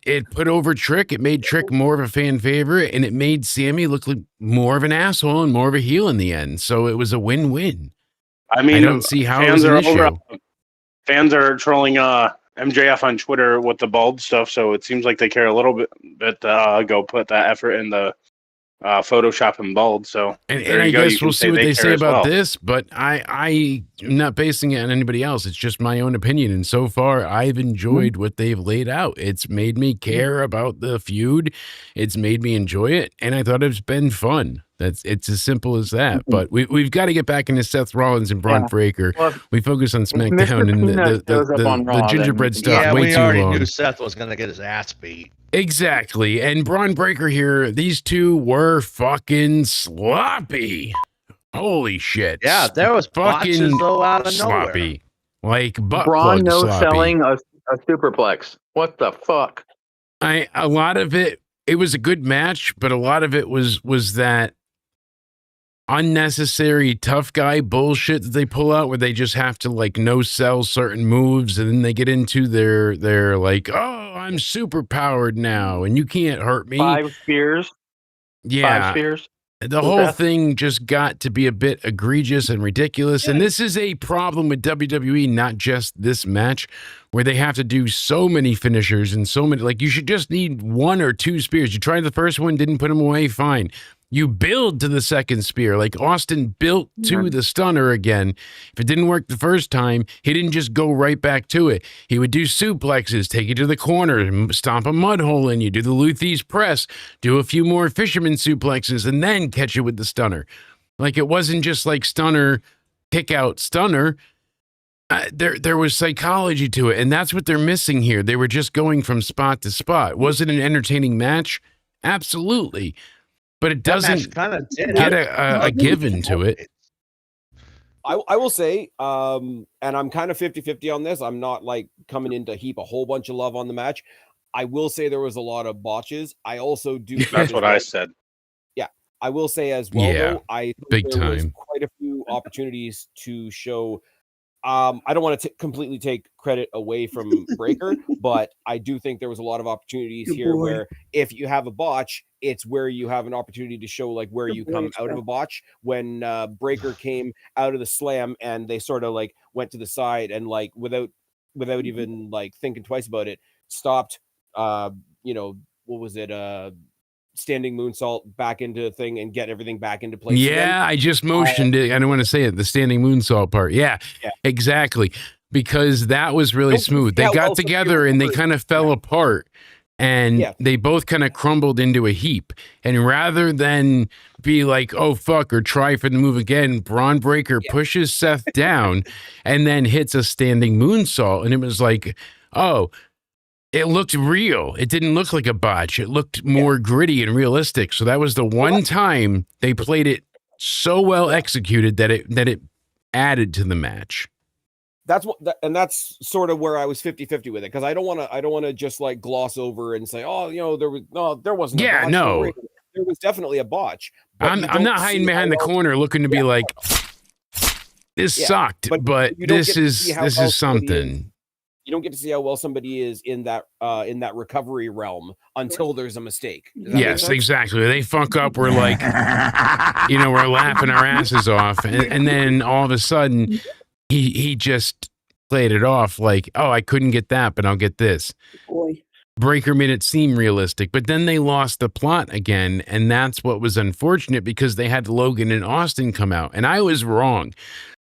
Speaker 1: It put over Trick. It made Trick more of a fan favorite, and it made Sami look like more of an asshole and more of a heel in the end. So it was a win-win.
Speaker 9: I mean,
Speaker 1: I don't see how it was an issue.
Speaker 9: Fans are trolling MJF on Twitter with the bald stuff, so it seems like they care a little bit go put that effort in the Photoshop and bald. So
Speaker 1: and I guess we'll see what they say about this, but I'm not basing it on anybody else. It's just my own opinion, and so far I've enjoyed what they've laid out. It's made me care about the feud. It's made me enjoy it, and I thought it's been fun. It's as simple as that. But we've got to get back into Seth Rollins and Bron Breakker.
Speaker 6: Well,
Speaker 1: We focus on
Speaker 6: Mr.
Speaker 1: SmackDown and
Speaker 6: Peanut shows up on
Speaker 1: the
Speaker 6: Raw,
Speaker 1: gingerbread
Speaker 6: then-
Speaker 1: stuff.
Speaker 7: Yeah,
Speaker 1: way
Speaker 7: we
Speaker 1: too
Speaker 7: already
Speaker 1: long.
Speaker 7: knew Seth was going to get his ass beat.
Speaker 1: Exactly. And Bron Breakker here, these two were fucking sloppy. Holy shit.
Speaker 7: Yeah, there was
Speaker 1: fucking
Speaker 7: botches though out of
Speaker 1: sloppy. Like butt
Speaker 6: Braun
Speaker 1: plug
Speaker 6: no
Speaker 1: sloppy.
Speaker 6: selling a superplex. What the fuck?
Speaker 1: A lot of it was a good match, but a lot of it was that unnecessary tough guy bullshit that they pull out where they just have to like no sell certain moves and then they get into their like, oh, I'm super powered now and you can't hurt me.
Speaker 6: 5 spears.
Speaker 1: Yeah.
Speaker 6: 5 spears.
Speaker 1: The whole thing just got to be a bit egregious and ridiculous. And this is a problem with WWE, not just this match, where they have to do so many finishers and so many. Like, you should just need 1 or 2 spears. You tried the first one, didn't put them away, fine. You build to the second spear. Like Austin built to the stunner again. If it didn't work the first time, he didn't just go right back to it. He would do suplexes, take you to the corner, stomp a mud hole in you, do the Luthie's press, do a few more fisherman suplexes, and then catch you with the stunner. Like it wasn't just like stunner, kick out, stunner. There was psychology to it, and that's what they're missing here. They were just going from spot to spot. Was it an entertaining match? Absolutely. But it doesn't get a given to it.
Speaker 5: I will say, and I'm kind of 50-50 on this. I'm not like coming in to heap a whole bunch of love on the match. I will say there was a lot of botches. I also do.
Speaker 9: That's what I said.
Speaker 5: Yeah, I will say as well.
Speaker 1: Yeah,
Speaker 5: though, I think
Speaker 1: big
Speaker 5: there was
Speaker 1: time.
Speaker 5: quite a few opportunities to show. I don't want to completely take credit away from Breakker, but I do think there was a lot of opportunities here where if you have a botch, it's where you have an opportunity to show like where you come out of a botch. When Breakker came out of the slam and they sort of like went to the side and like without even like thinking twice about it, stopped. What was it? Standing moonsault back into the thing and get everything back into place.
Speaker 1: Yeah,
Speaker 5: again.
Speaker 1: I just motioned it. I don't want to say it. The standing moonsault part. Yeah, exactly. Because that was really smooth. They got together and they kind of fell apart and they both kind of crumbled into a heap. And rather than be like, oh, fuck, or try for the move again, Bron Breakker pushes Seth down and then hits a standing moonsault. And it was like, oh, it looked real. It didn't look like a botch. It looked more gritty and realistic. So that was the one time they played it so well executed that it added to the match.
Speaker 5: That's that's sort of where I was 50-50 with it because I don't want to just like gloss over and say, oh, there wasn't.
Speaker 1: Yeah,
Speaker 5: a botch.
Speaker 1: no,
Speaker 5: there was definitely a botch.
Speaker 1: I'm not hiding behind the corner looking to be like, this sucked, but this is something.
Speaker 5: You don't get to see how well somebody is in that recovery realm until there's a mistake.
Speaker 1: Yes, exactly. They fuck up. We're like, we're laughing our asses off, and then all of a sudden, he just played it off like, oh, I couldn't get that, but I'll get this.
Speaker 10: Boy.
Speaker 1: Breakker made it seem realistic, but then they lost the plot again, and that's what was unfortunate because they had Logan and Austin come out, and I was wrong.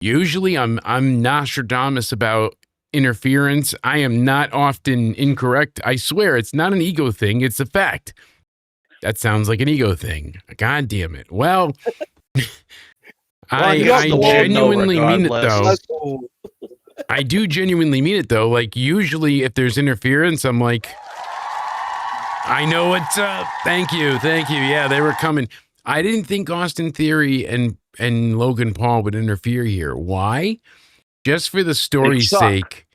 Speaker 1: Usually, I'm Nostradamus about interference. I am not often incorrect. I swear it's not an ego thing. It's a fact. That sounds like an ego thing. God damn it. Well, I genuinely mean it though. I do genuinely mean it though. Like usually if there's interference, I'm like, I know what's up. Thank you. Yeah, they were coming. I didn't think Austin Theory and Logan Paul would interfere here. Why? Just for the story's sake.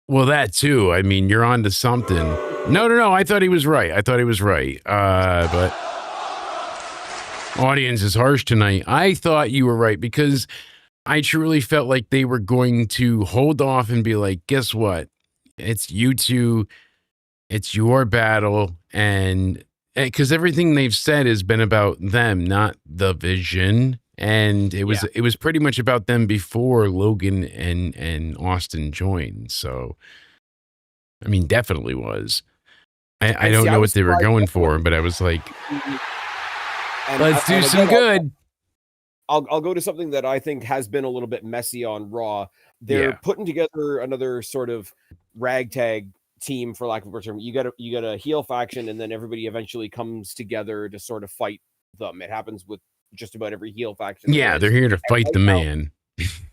Speaker 1: Well, that too. I mean, you're on to something. No. I thought he was right. But audience is harsh tonight. I thought you were right because I truly felt like they were going to hold off and be like, guess what? It's you two. It's your battle. And because everything they've said has been about them, not the Vision. And it was pretty much about them before Logan and Austin joined. So, I mean, definitely was. I don't know what they were going for, but I was like, let's do some good.
Speaker 5: I'll go to something that I think has been a little bit messy on Raw. They're putting together another sort of ragtag team, for lack of a better term. You got a heel faction, and then everybody eventually comes together to sort of fight them. It happens with just about every heel faction.
Speaker 1: Yeah, they're here to fight the man.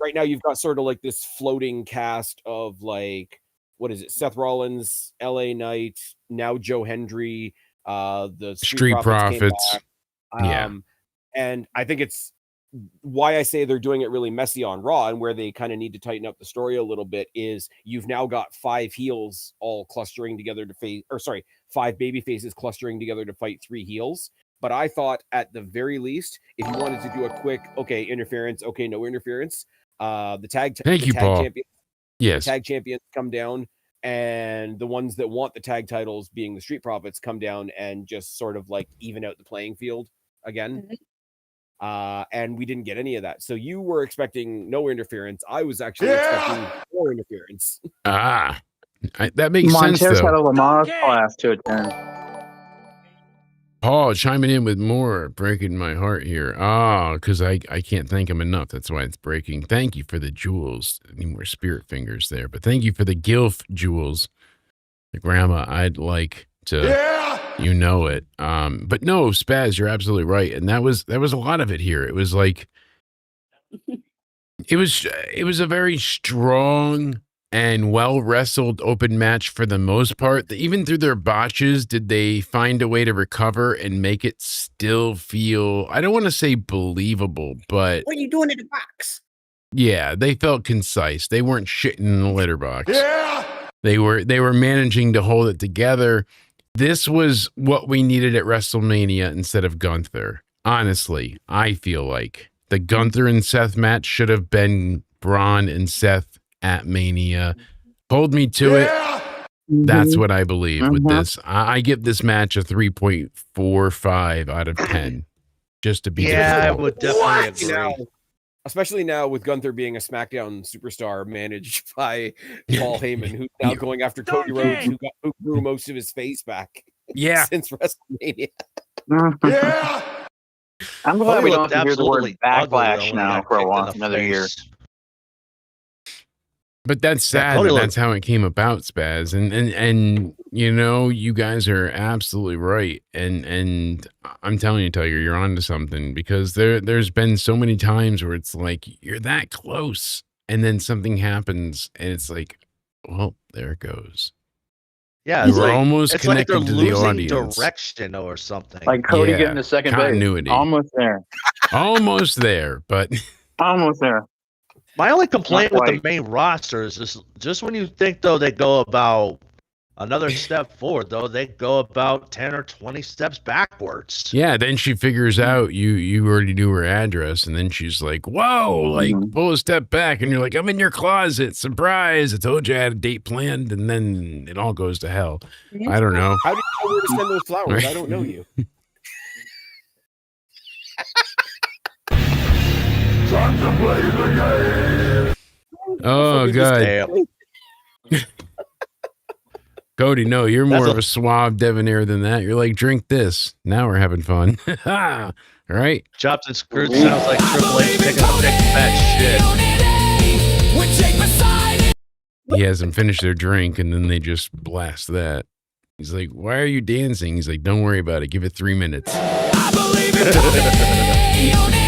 Speaker 5: Right now, you've got sort of like this floating cast of like, what is it? Seth Rollins, LA Knight, now Joe Hendry, the
Speaker 1: Street Profits.
Speaker 5: Yeah. And I think it's why I say they're doing it really messy on Raw, and where they kind of need to tighten up the story a little bit is you've now got 5 heels all clustering together to face, or sorry, 5 baby faces clustering together to fight 3 heels. But I thought at the very least, if you wanted to do a quick, okay, interference, okay, no interference, the tag
Speaker 1: Paul.
Speaker 5: champions,
Speaker 1: yes,
Speaker 5: the tag champions come down, and the ones that want the tag titles, being the Street Profits, come down and just sort of like even out the playing field again. And we didn't get any of that. So you were expecting no interference. I was actually expecting more interference.
Speaker 1: That makes
Speaker 6: Montez
Speaker 1: sense,
Speaker 6: had
Speaker 1: though.
Speaker 6: a Lamaze class to attend.
Speaker 1: Paul chiming in with more, breaking my heart here. Because I can't thank him enough. That's why it's breaking. Thank you for the jewels. I need more spirit fingers there. But thank you for the Gilf jewels. The grandma, I'd like to, you know it. But no, Spaz, you're absolutely right. And there was a lot of it here. It was like, it was a very strong and well wrestled open match for the most part. Even through their botches, did they find a way to recover and make it still feel, I don't want to say believable, but
Speaker 10: What are you doing in the box?
Speaker 1: yeah, they felt concise. They weren't shitting in the litter box. Yeah. They were managing to hold it together. This was what we needed at WrestleMania instead of Gunther. Honestly, I feel like the Gunther and Seth match should have been Bron and Seth at Mania. Hold me to it. That's what I believe with this. I give this match a 3.45 out of 10. Just to be
Speaker 7: Yeah, I
Speaker 1: difficult.
Speaker 7: would definitely agree.
Speaker 5: Now, especially now with Gunther being a SmackDown superstar managed by Paul Heyman, who's now going after Cody Rhodes, who grew most of his face back since WrestleMania.
Speaker 6: I'm glad we don't have to hear the word
Speaker 7: absolutely ugly
Speaker 6: backlash
Speaker 7: when he
Speaker 6: now
Speaker 7: got
Speaker 6: for a
Speaker 7: kicked in
Speaker 6: while,
Speaker 7: the
Speaker 6: another year.
Speaker 7: face.
Speaker 1: But that's sad.
Speaker 7: Cody
Speaker 1: That that's how it came about, Spaz. And you know, you guys are absolutely right. And I'm telling you, Tiger, you're onto something, because there's been so many times where it's like you're that close, and then something happens, and it's like, well, there it goes.
Speaker 7: Yeah,
Speaker 1: We're almost
Speaker 7: it's like
Speaker 1: connecting
Speaker 7: they're
Speaker 1: to the
Speaker 7: losing
Speaker 1: audience.
Speaker 7: direction or something.
Speaker 6: Like Cody getting to second
Speaker 1: continuity.
Speaker 6: base. Almost there.
Speaker 1: Almost there, but
Speaker 6: Almost there.
Speaker 7: My only complaint
Speaker 6: Not
Speaker 7: with the
Speaker 6: quite.
Speaker 7: main roster is just when you think, though, they go about another step forward, though, they go about 10 or 20 steps backwards.
Speaker 1: yeah, then she figures out you already knew her address, and then she's like, whoa, like pull a step back, and you're like, I'm in your closet, surprise, I told you I had a date planned, and then it all goes to hell. I don't know.
Speaker 5: How did you know where to send those flowers? I don't know you.
Speaker 1: Oh, God.
Speaker 7: Damn.
Speaker 1: Cody, no, you're more
Speaker 7: That's
Speaker 1: of a suave debonair than that. You're like, drink this. Now we're having fun. All right.
Speaker 7: Chopped and screwed sounds like Triple H picking up big fat shit.
Speaker 1: He hasn't finished their drink, and then they just blast that. He's like, why are you dancing? He's like, don't worry about it. Give it 3 minutes.
Speaker 2: I believe in unity.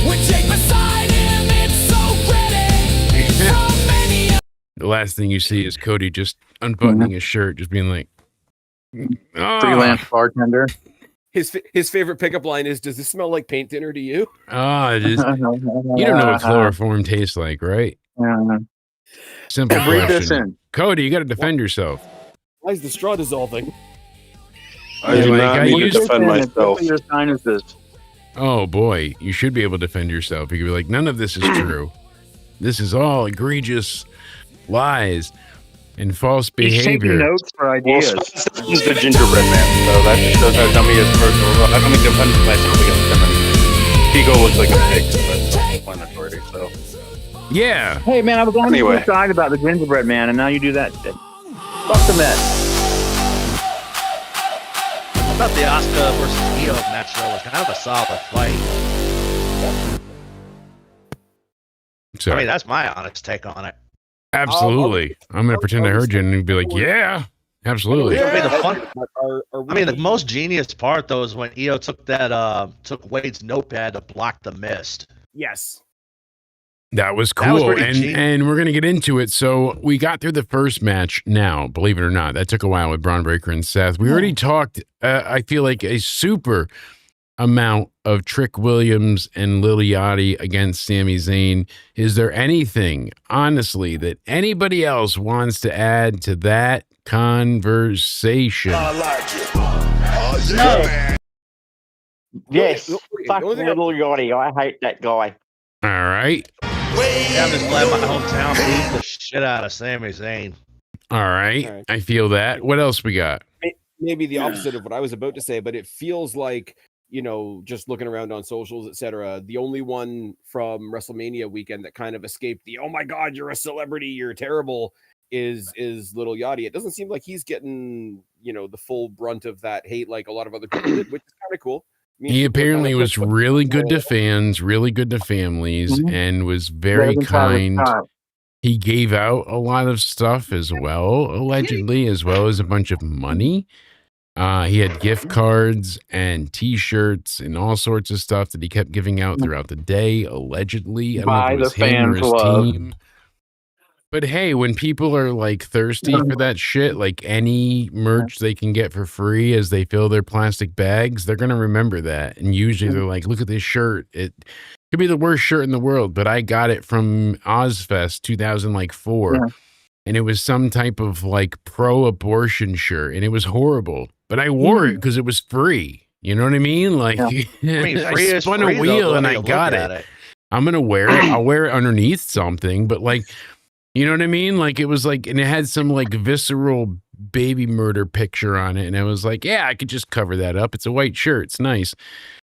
Speaker 2: We take beside him, it's so pretty. So many
Speaker 1: The last thing you see is Cody just unbuttoning his shirt, just being like,
Speaker 6: Freelance bartender.
Speaker 5: His favorite pickup line is, "Does this smell like paint dinner to you?"
Speaker 1: you don't know what chloroform tastes like, right? Simple
Speaker 6: Breathe this
Speaker 1: question.
Speaker 6: in.
Speaker 1: Cody, you got to defend yourself.
Speaker 5: Why is the straw dissolving?
Speaker 9: I do
Speaker 1: Like,
Speaker 9: not
Speaker 1: I
Speaker 9: need to
Speaker 1: used-
Speaker 9: defend myself.
Speaker 6: Your sinuses.
Speaker 1: Oh boy, you should be able to defend yourself. You could be like, none of this is true. This is all egregious lies and false
Speaker 6: He's taking
Speaker 1: behavior.
Speaker 6: notes for
Speaker 9: Well,
Speaker 6: ideas.
Speaker 9: he's the gingerbread man, so that just shows how dumb he is personal. I don't mean to defend myself against him. And Pico looks like a pig, so that's self-explanatory. So
Speaker 1: Yeah.
Speaker 6: Hey man, I was on
Speaker 9: Anyway.
Speaker 6: the side about the gingerbread man, and now you do that shit. Fuck the Mets.
Speaker 7: I thought the Asuka versus Iyo match, though, was kind of a solid fight.
Speaker 1: So,
Speaker 7: I mean, that's my honest take on it.
Speaker 1: absolutely. I'm going to pretend I heard you and you'd be like, yeah. Absolutely.
Speaker 7: The most genius part though is when Iyo took Wade's notepad to block the mist.
Speaker 5: Yes.
Speaker 1: That was
Speaker 7: That was
Speaker 1: cool.
Speaker 7: pretty genius.
Speaker 1: And we're going to get into it. So we got through the first match now, believe it or not. That took a while with Bron Breakker and Seth. We already talked, I feel like, a super amount of Trick Williams and Lil Yachty against Sami Zayn. Is there anything, honestly, that anybody else wants to add to that conversation?
Speaker 4: No. Yes. Fuck Lil Yachty. I hate that guy.
Speaker 1: All right.
Speaker 7: I'm just glad my hometown beat the shit out of Sami Zayn.
Speaker 1: All right. I feel that. What else we got?
Speaker 5: Maybe the opposite of what I was about to say, but it feels like, just looking around on socials, etc., the only one from WrestleMania weekend that kind of escaped the, oh my God, you're a celebrity, you're terrible, is Lil Yachty. It doesn't seem like he's getting, the full brunt of that hate like a lot of other people did, which is kind of cool.
Speaker 1: He apparently was really good to fans, really good to families, and was very kind. He gave out a lot of stuff as well, allegedly, as well as a bunch of money. He had gift cards and T-shirts and all sorts of stuff that he kept giving out throughout the day, allegedly. I don't know if it was him or his team. But hey, when people are like thirsty for that shit, like any merch they can get for free as they fill their plastic bags, they're going to remember that. And usually they're like, look at this shirt. It could be the worst shirt in the world, but I got it from Ozfest 2004. Yeah. And it was some type of like pro-abortion shirt. And it was horrible. But I wore it because it was free. You know what I mean? Like, I spun a wheel and I got it. I'm going to wear it. I'll wear it underneath something. But like, you know what I mean? Like it was like, and it had some like visceral baby murder picture on it. And I was like, yeah, I could just cover that up. It's a white shirt. It's nice.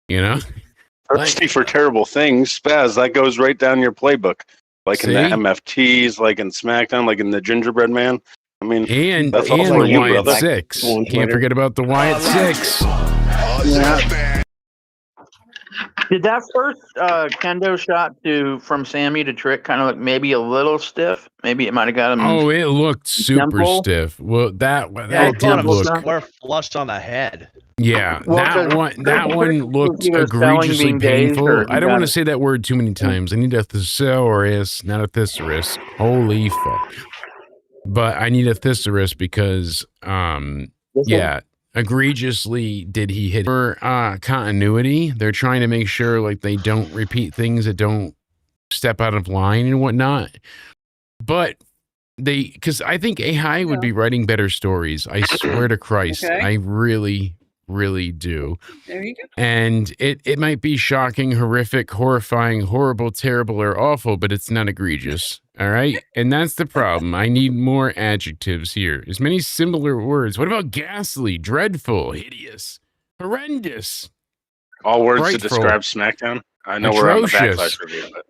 Speaker 9: Thirsty for terrible things. Spaz, that goes right down your playbook. Like in the MFTs, like in Smackdown, like in the Gingerbread Man. I mean,
Speaker 1: and
Speaker 9: that's
Speaker 1: the Wyatt
Speaker 9: brother.
Speaker 1: Six. Can't forget about the Wyatt Six.
Speaker 6: Yeah. Did that first kendo shot from Sami to Trick kind of look maybe a little stiff? Maybe it might have got him.
Speaker 1: Oh, it looked super stiff. Well, that did look.
Speaker 7: We're flushed on the head.
Speaker 1: Yeah, that one looked egregiously painful. I don't want to say that word too many times. I need a thesaurus, not a thesaurus. Holy fuck! But I need a thesaurus because, egregiously did he hit for continuity. They're trying to make sure like they don't repeat things that don't step out of line and whatnot. But because I think AI would be writing better stories. I swear to Christ, I really do.
Speaker 10: There you go.
Speaker 1: And it might be shocking, horrific, horrifying, horrible, terrible, or awful, but it's not egregious. All right? And that's the problem. I need more adjectives here. As many similar words. What about ghastly, dreadful, hideous, horrendous?
Speaker 9: All words to describe SmackDown? I know we're on the Backlash review, but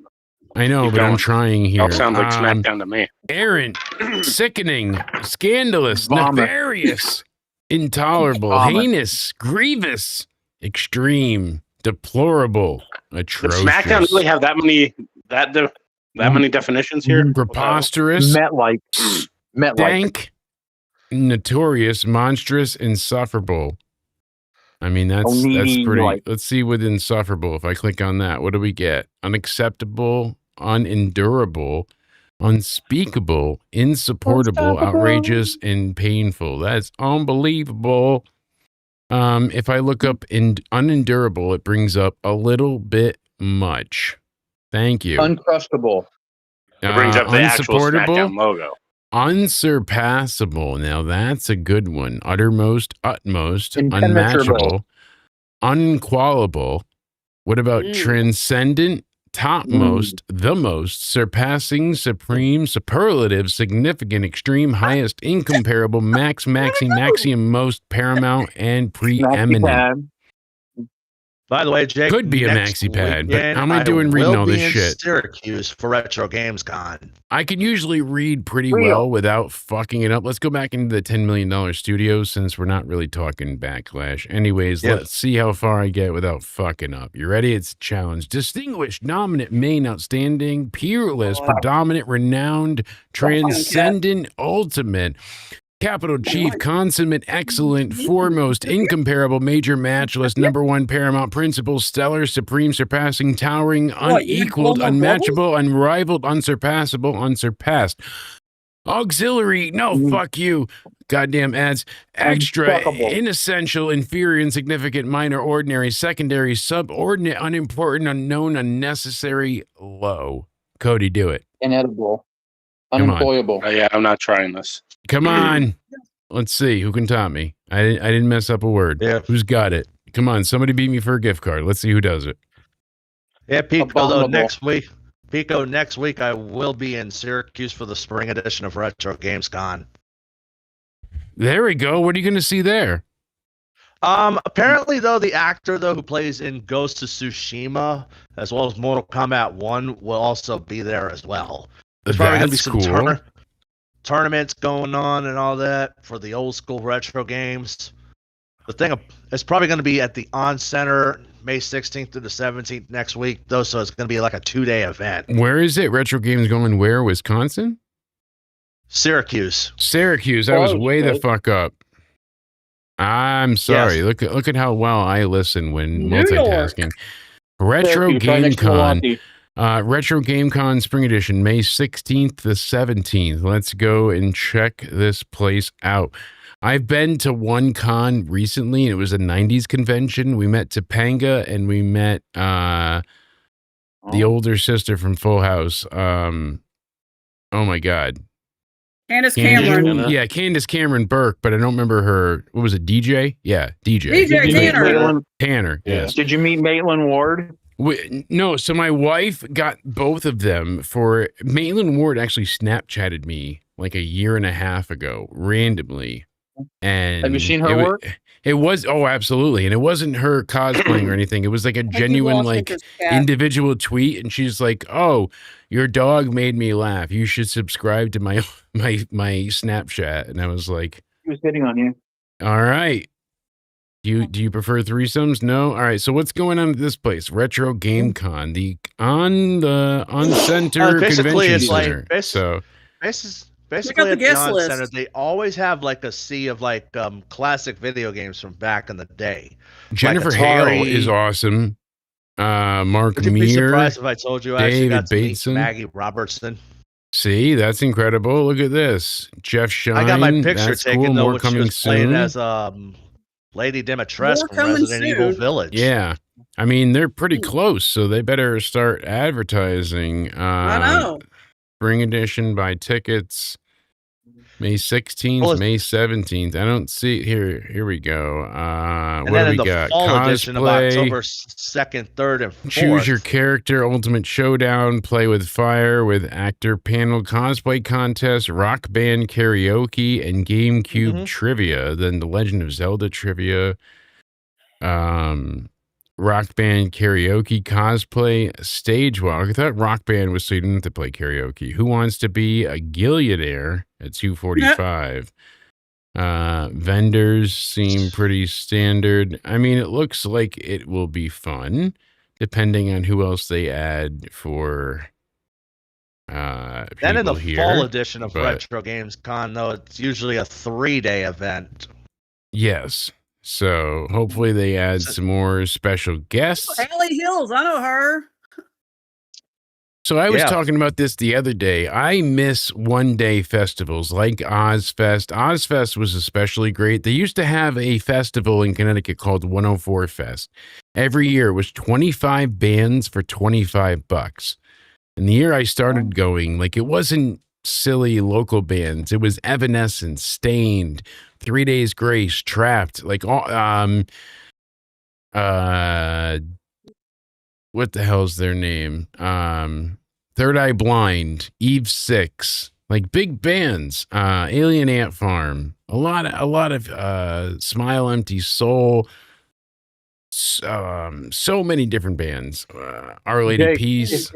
Speaker 1: I know, but I'm trying here.
Speaker 9: All sounds like SmackDown to me.
Speaker 1: Errant, sickening, scandalous, nefarious, intolerable, heinous, grievous, extreme, deplorable, atrocious.
Speaker 9: Does SmackDown really have that many many definitions here?
Speaker 1: Preposterous,
Speaker 6: Met-like,
Speaker 1: dank, notorious, monstrous, insufferable. I mean, that's pretty. Let's see with insufferable. If I click on that, what do we get? Unacceptable, unendurable, unspeakable, insupportable, outrageous, and painful. That's unbelievable. If I look up unendurable, it brings up a little bit much. Thank you.
Speaker 6: Uncrustable.
Speaker 9: It brings up the actual SmackDown logo.
Speaker 1: Unsurpassable. Now that's a good one. Uttermost, utmost, unmatchable, unqualable. What about transcendent, topmost, the most, surpassing, supreme, superlative, significant, extreme, highest, incomparable, max, maxi, most, paramount, and preeminent?
Speaker 7: By the way, Jake,
Speaker 1: could be a maxi pad, but how am I doing reading all this shit?
Speaker 7: Syracuse for Retro Games Con.
Speaker 1: I can usually read pretty well without fucking it up. Let's go back into the $10 million studio since we're not really talking Backlash. Anyways, let's see how far I get without fucking up. You ready? It's a challenge. Distinguished, dominant, main, outstanding, peerless, predominant, renowned, transcendent, ultimate. Capital Chief, consummate, excellent, foremost, incomparable, major, matchless, number one, paramount, principal, stellar, supreme, surpassing, towering, unequaled, unmatchable, unrivaled, unsurpassable, unsurpassed. Auxiliary, no, fuck you. Goddamn ads. Extra, inessential, inferior, insignificant, minor, ordinary, secondary, subordinate, unimportant, unknown, unnecessary, low. Cody, do it.
Speaker 6: Inedible.
Speaker 1: Come on.
Speaker 6: Unemployable.
Speaker 9: Yeah, I'm not trying this.
Speaker 1: Come on. Let's see who can top me. I didn't mess up a word.
Speaker 7: Yeah.
Speaker 1: Who's got it? Come on, somebody beat me for a gift card. Let's see who does it.
Speaker 7: Yeah, Pico, though,
Speaker 6: Abominable.
Speaker 7: next week I will be in Syracuse for the spring edition of Retro Games Con.
Speaker 1: There we go. What are you going to see there?
Speaker 7: Apparently, though, the actor who plays in Ghost of Tsushima, as well as Mortal Kombat 1, will also be there as well. There's probably going to be some
Speaker 1: cool.
Speaker 7: Tournaments going on and all that for the old school retro games. The thing, it's probably going to be at the On Center May 16th through the 17th next week, though, so it's going to be like a 2-day event.
Speaker 1: Where is it? Retro Games going where? Wisconsin?
Speaker 7: Syracuse.
Speaker 1: Syracuse. I was way the fuck up. I'm sorry.
Speaker 7: Yes.
Speaker 1: Look at how well I listen when
Speaker 10: New
Speaker 1: multitasking. Retro
Speaker 6: Syracuse, right
Speaker 1: Game
Speaker 6: next to
Speaker 1: Con.
Speaker 6: Milwaukee.
Speaker 1: Retro Game Con Spring Edition, May 16th to 17th. Let's go and check this place out. I've been to one con recently, and it was a 90s convention. We met Topanga, and we met the older sister from Full House. Oh, my God.
Speaker 10: Candace Cameron.
Speaker 1: Yeah, Candace Cameron Burke, but I don't remember her. What was it, DJ? Yeah, DJ.
Speaker 10: DJ Tanner.
Speaker 1: Tanner, yes.
Speaker 6: Did you meet Maitland Ward?
Speaker 1: No, so my wife got both of them for Maitland Ward actually Snapchatted me like a year and a half ago randomly. And
Speaker 6: have you seen her work?
Speaker 1: It was absolutely. And it wasn't her cosplaying or anything. It was like a genuine like individual tweet. And she's like, "Oh, your dog made me laugh. You should subscribe to my Snapchat." And I was like,
Speaker 6: He was hitting on you.
Speaker 1: all right. Do you prefer threesomes? No? All right. So what's going on at this place? Retro Game Con, on Center
Speaker 7: basically,
Speaker 1: Convention
Speaker 7: it's
Speaker 1: Center.
Speaker 7: like
Speaker 1: So
Speaker 7: basically
Speaker 10: the
Speaker 7: at the
Speaker 10: guest
Speaker 7: On
Speaker 10: list.
Speaker 7: Center, they always have like a sea of like classic video games from back in the day.
Speaker 1: Jennifer
Speaker 7: like
Speaker 1: Hale
Speaker 7: Atari.
Speaker 1: is awesome. Mark
Speaker 7: Would you be
Speaker 1: Meir.
Speaker 7: surprised if I told you I actually
Speaker 1: David
Speaker 7: got to meet
Speaker 1: Bateson.
Speaker 7: Maggie Robertson?
Speaker 1: See, that's incredible. Look at this. Jeff Shine.
Speaker 7: I got my picture
Speaker 1: That's
Speaker 7: taken
Speaker 1: cool.
Speaker 7: though
Speaker 1: More
Speaker 7: when she
Speaker 1: coming
Speaker 7: was playing
Speaker 1: soon.
Speaker 7: as Lady Dimitrescu
Speaker 10: More
Speaker 7: from
Speaker 10: coming
Speaker 7: Resident Evil
Speaker 10: soon.
Speaker 7: Village.
Speaker 1: Yeah. I mean, they're pretty close, so they better start advertising.
Speaker 10: I know.
Speaker 1: Spring edition, buy tickets. May 16th,
Speaker 7: Well,
Speaker 1: May 17th. I don't see here we go.
Speaker 7: And
Speaker 1: What
Speaker 7: then
Speaker 1: do
Speaker 7: in
Speaker 1: we
Speaker 7: the
Speaker 1: got?
Speaker 7: fall edition of
Speaker 1: Cosplay.
Speaker 7: October 2nd, 3rd, and 4th.
Speaker 1: Choose your character, Ultimate Showdown, Play with Fire with Actor Panel, Cosplay Contest, Rock Band Karaoke, and GameCube Trivia. Then the Legend of Zelda Trivia, Rock Band Karaoke, Cosplay, Stage Walk. I thought Rock Band was so you didn't have to play karaoke. Who Wants to Be a Gillionaire at 245. Vendors seem pretty standard. I mean, it looks like it will be fun, depending on who else they add for
Speaker 7: Then in the
Speaker 1: people here.
Speaker 7: fall edition of
Speaker 1: but-
Speaker 7: Retro Games Con, though, it's usually a 3-day event.
Speaker 1: Yes. So hopefully they add some more special guests.
Speaker 10: Allie Hills, I know her.
Speaker 1: So I was
Speaker 7: Yeah.
Speaker 1: talking about this the other day. I miss one-day festivals like Ozfest. Ozfest was especially great. They used to have a festival in Connecticut called 104 Fest. Every year it was 25 bands for $25. And the year I started going, like, it wasn't silly local bands. It was Evanescence, Stained, 3 Days Grace, Trapped, like all what the hell's their name? Third Eye Blind, Eve 6, like big bands, Alien Ant Farm, a lot of Smile Empty Soul, so many different bands. Our Lady
Speaker 6: Jake,
Speaker 1: Peace,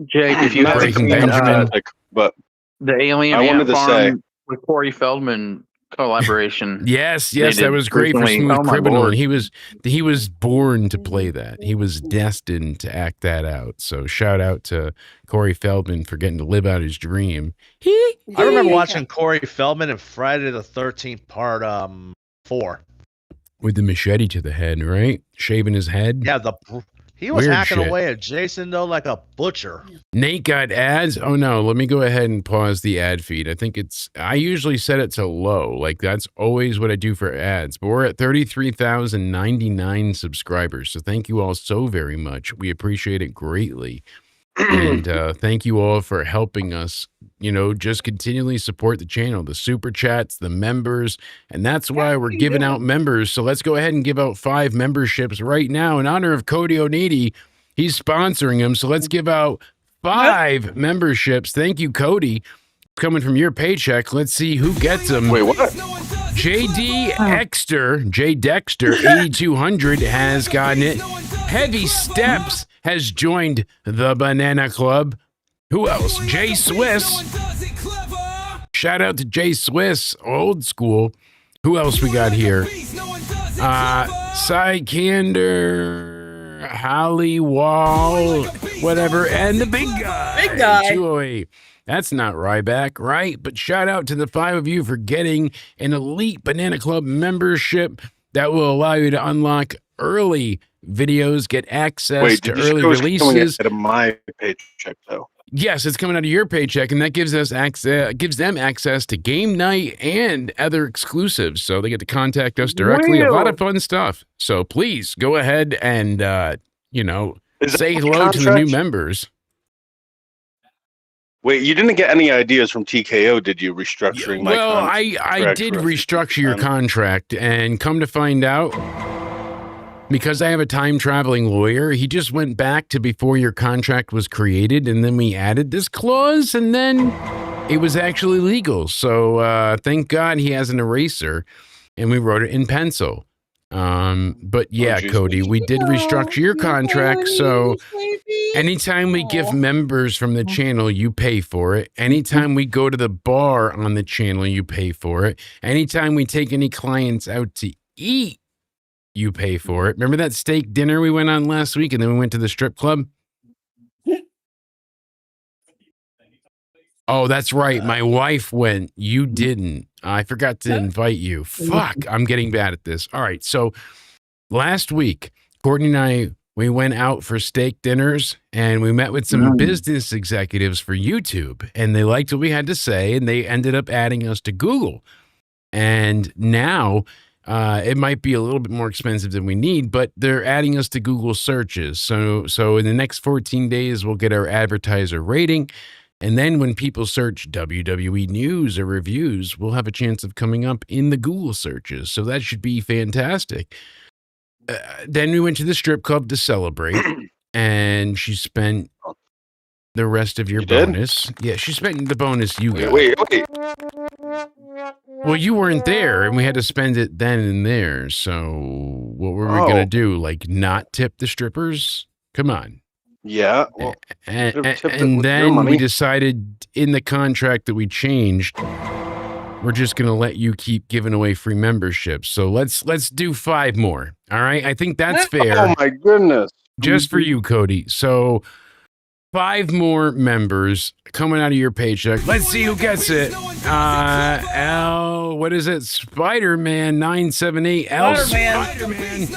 Speaker 6: Jake, if you haven't
Speaker 1: Breaking
Speaker 6: seen,
Speaker 1: Benjamin.
Speaker 9: But
Speaker 6: the Alien
Speaker 9: I
Speaker 6: Ant
Speaker 9: wanted to
Speaker 6: Farm
Speaker 9: say-
Speaker 6: with Corey Feldman, collaboration.
Speaker 1: Yes,
Speaker 6: they
Speaker 1: that
Speaker 6: did
Speaker 1: was great for
Speaker 6: recently.
Speaker 1: Smooth
Speaker 6: Oh my
Speaker 1: Criminal.
Speaker 6: Lord.
Speaker 1: And he was born to play that. He was destined to act that out. So shout out to Corey Feldman for getting to live out his dream.
Speaker 7: I remember watching Corey Feldman in Friday the 13th part 4.
Speaker 1: With the machete to the head, right? Shaving his head.
Speaker 7: Yeah, he was
Speaker 1: Weird
Speaker 7: hacking
Speaker 1: shit.
Speaker 7: away at Jason though like a butcher.
Speaker 1: Nate got ads. Oh no, let me go ahead and pause the ad feed. I usually set it to low. Like that's always what I do for ads. But we're at 33,099 subscribers. So thank you all so very much. We appreciate it greatly. And thank you all for helping us, just continually support the channel, the super chats, the members. And that's why we're giving out members. So let's go ahead and give out 5 memberships right now in honor of Cody Oneidi. He's sponsoring them. So let's give out 5 memberships. Thank you, Cody. Coming from your paycheck. Let's see who gets them.
Speaker 9: Wait, what?
Speaker 1: JD Exter, J Dexter, 8200 has gotten it. Heavy Steps has joined the Banana Club. Who else? Jay Swiss. Shout out to Jay Swiss, old school. Who else we got here? Cy Kander, Holly Wall, whatever, and the big guy.
Speaker 10: Big guy.
Speaker 1: 208. That's not Ryback, right? But shout out to the 5 of you for getting an elite Banana Club membership that will allow you to unlock early videos, get access to early releases.
Speaker 9: Out of my paycheck, though.
Speaker 1: Yes, it's coming out of your paycheck, and that gives us access, gives them access to game night and other exclusives. So they get to contact us directly. A lot of fun stuff. So please go ahead and say hello to the new members.
Speaker 9: Wait, you didn't get any ideas from TKO, did you? Restructuring my
Speaker 1: Well,
Speaker 9: contract?
Speaker 1: I did restructure your contract, and come to find out, because I have a time-traveling lawyer, he just went back to before your contract was created, and then we added this clause, and then it was actually legal. So thank God he has an eraser, and we wrote it in pencil. But yeah, Cody, we did restructure your contract, so anytime we give members from the channel, you pay for it. Anytime we go to the bar on the channel, you pay for it. Anytime we take any clients out to eat, you pay for it. Remember that steak dinner we went on last week, and then we went to the strip club? Oh, that's right. My wife went. You didn't. I forgot to invite you. Fuck, I'm getting bad at this. All right, so last week, Courtney and I, we went out for steak dinners, and we met with some business executives for YouTube, and they liked what we had to say, and they ended up adding us to Google. And now it might be a little bit more expensive than we need, but they're adding us to Google searches. So in the next 14 days, we'll get our advertiser rating. And then when people search WWE news or reviews, we'll have a chance of coming up in the Google searches. So that should be fantastic. Then we went to the strip club to celebrate, and she spent the rest of your bonus. Yeah, she spent the bonus you got.
Speaker 9: Wait.
Speaker 1: Well, you weren't there, and we had to spend it then and there. So what were we going to do? Like not tip the strippers? Come on.
Speaker 9: Yeah. Well,
Speaker 1: and then we decided in the contract that we changed, we're just going to let you keep giving away free memberships. So let's do 5 more. All right. I think that's fair.
Speaker 9: Oh my goodness.
Speaker 1: Just for you, Cody. So 5 more members coming out of your paycheck. Let's see who gets it. What is it? Spider-Man 978. Spider-Man.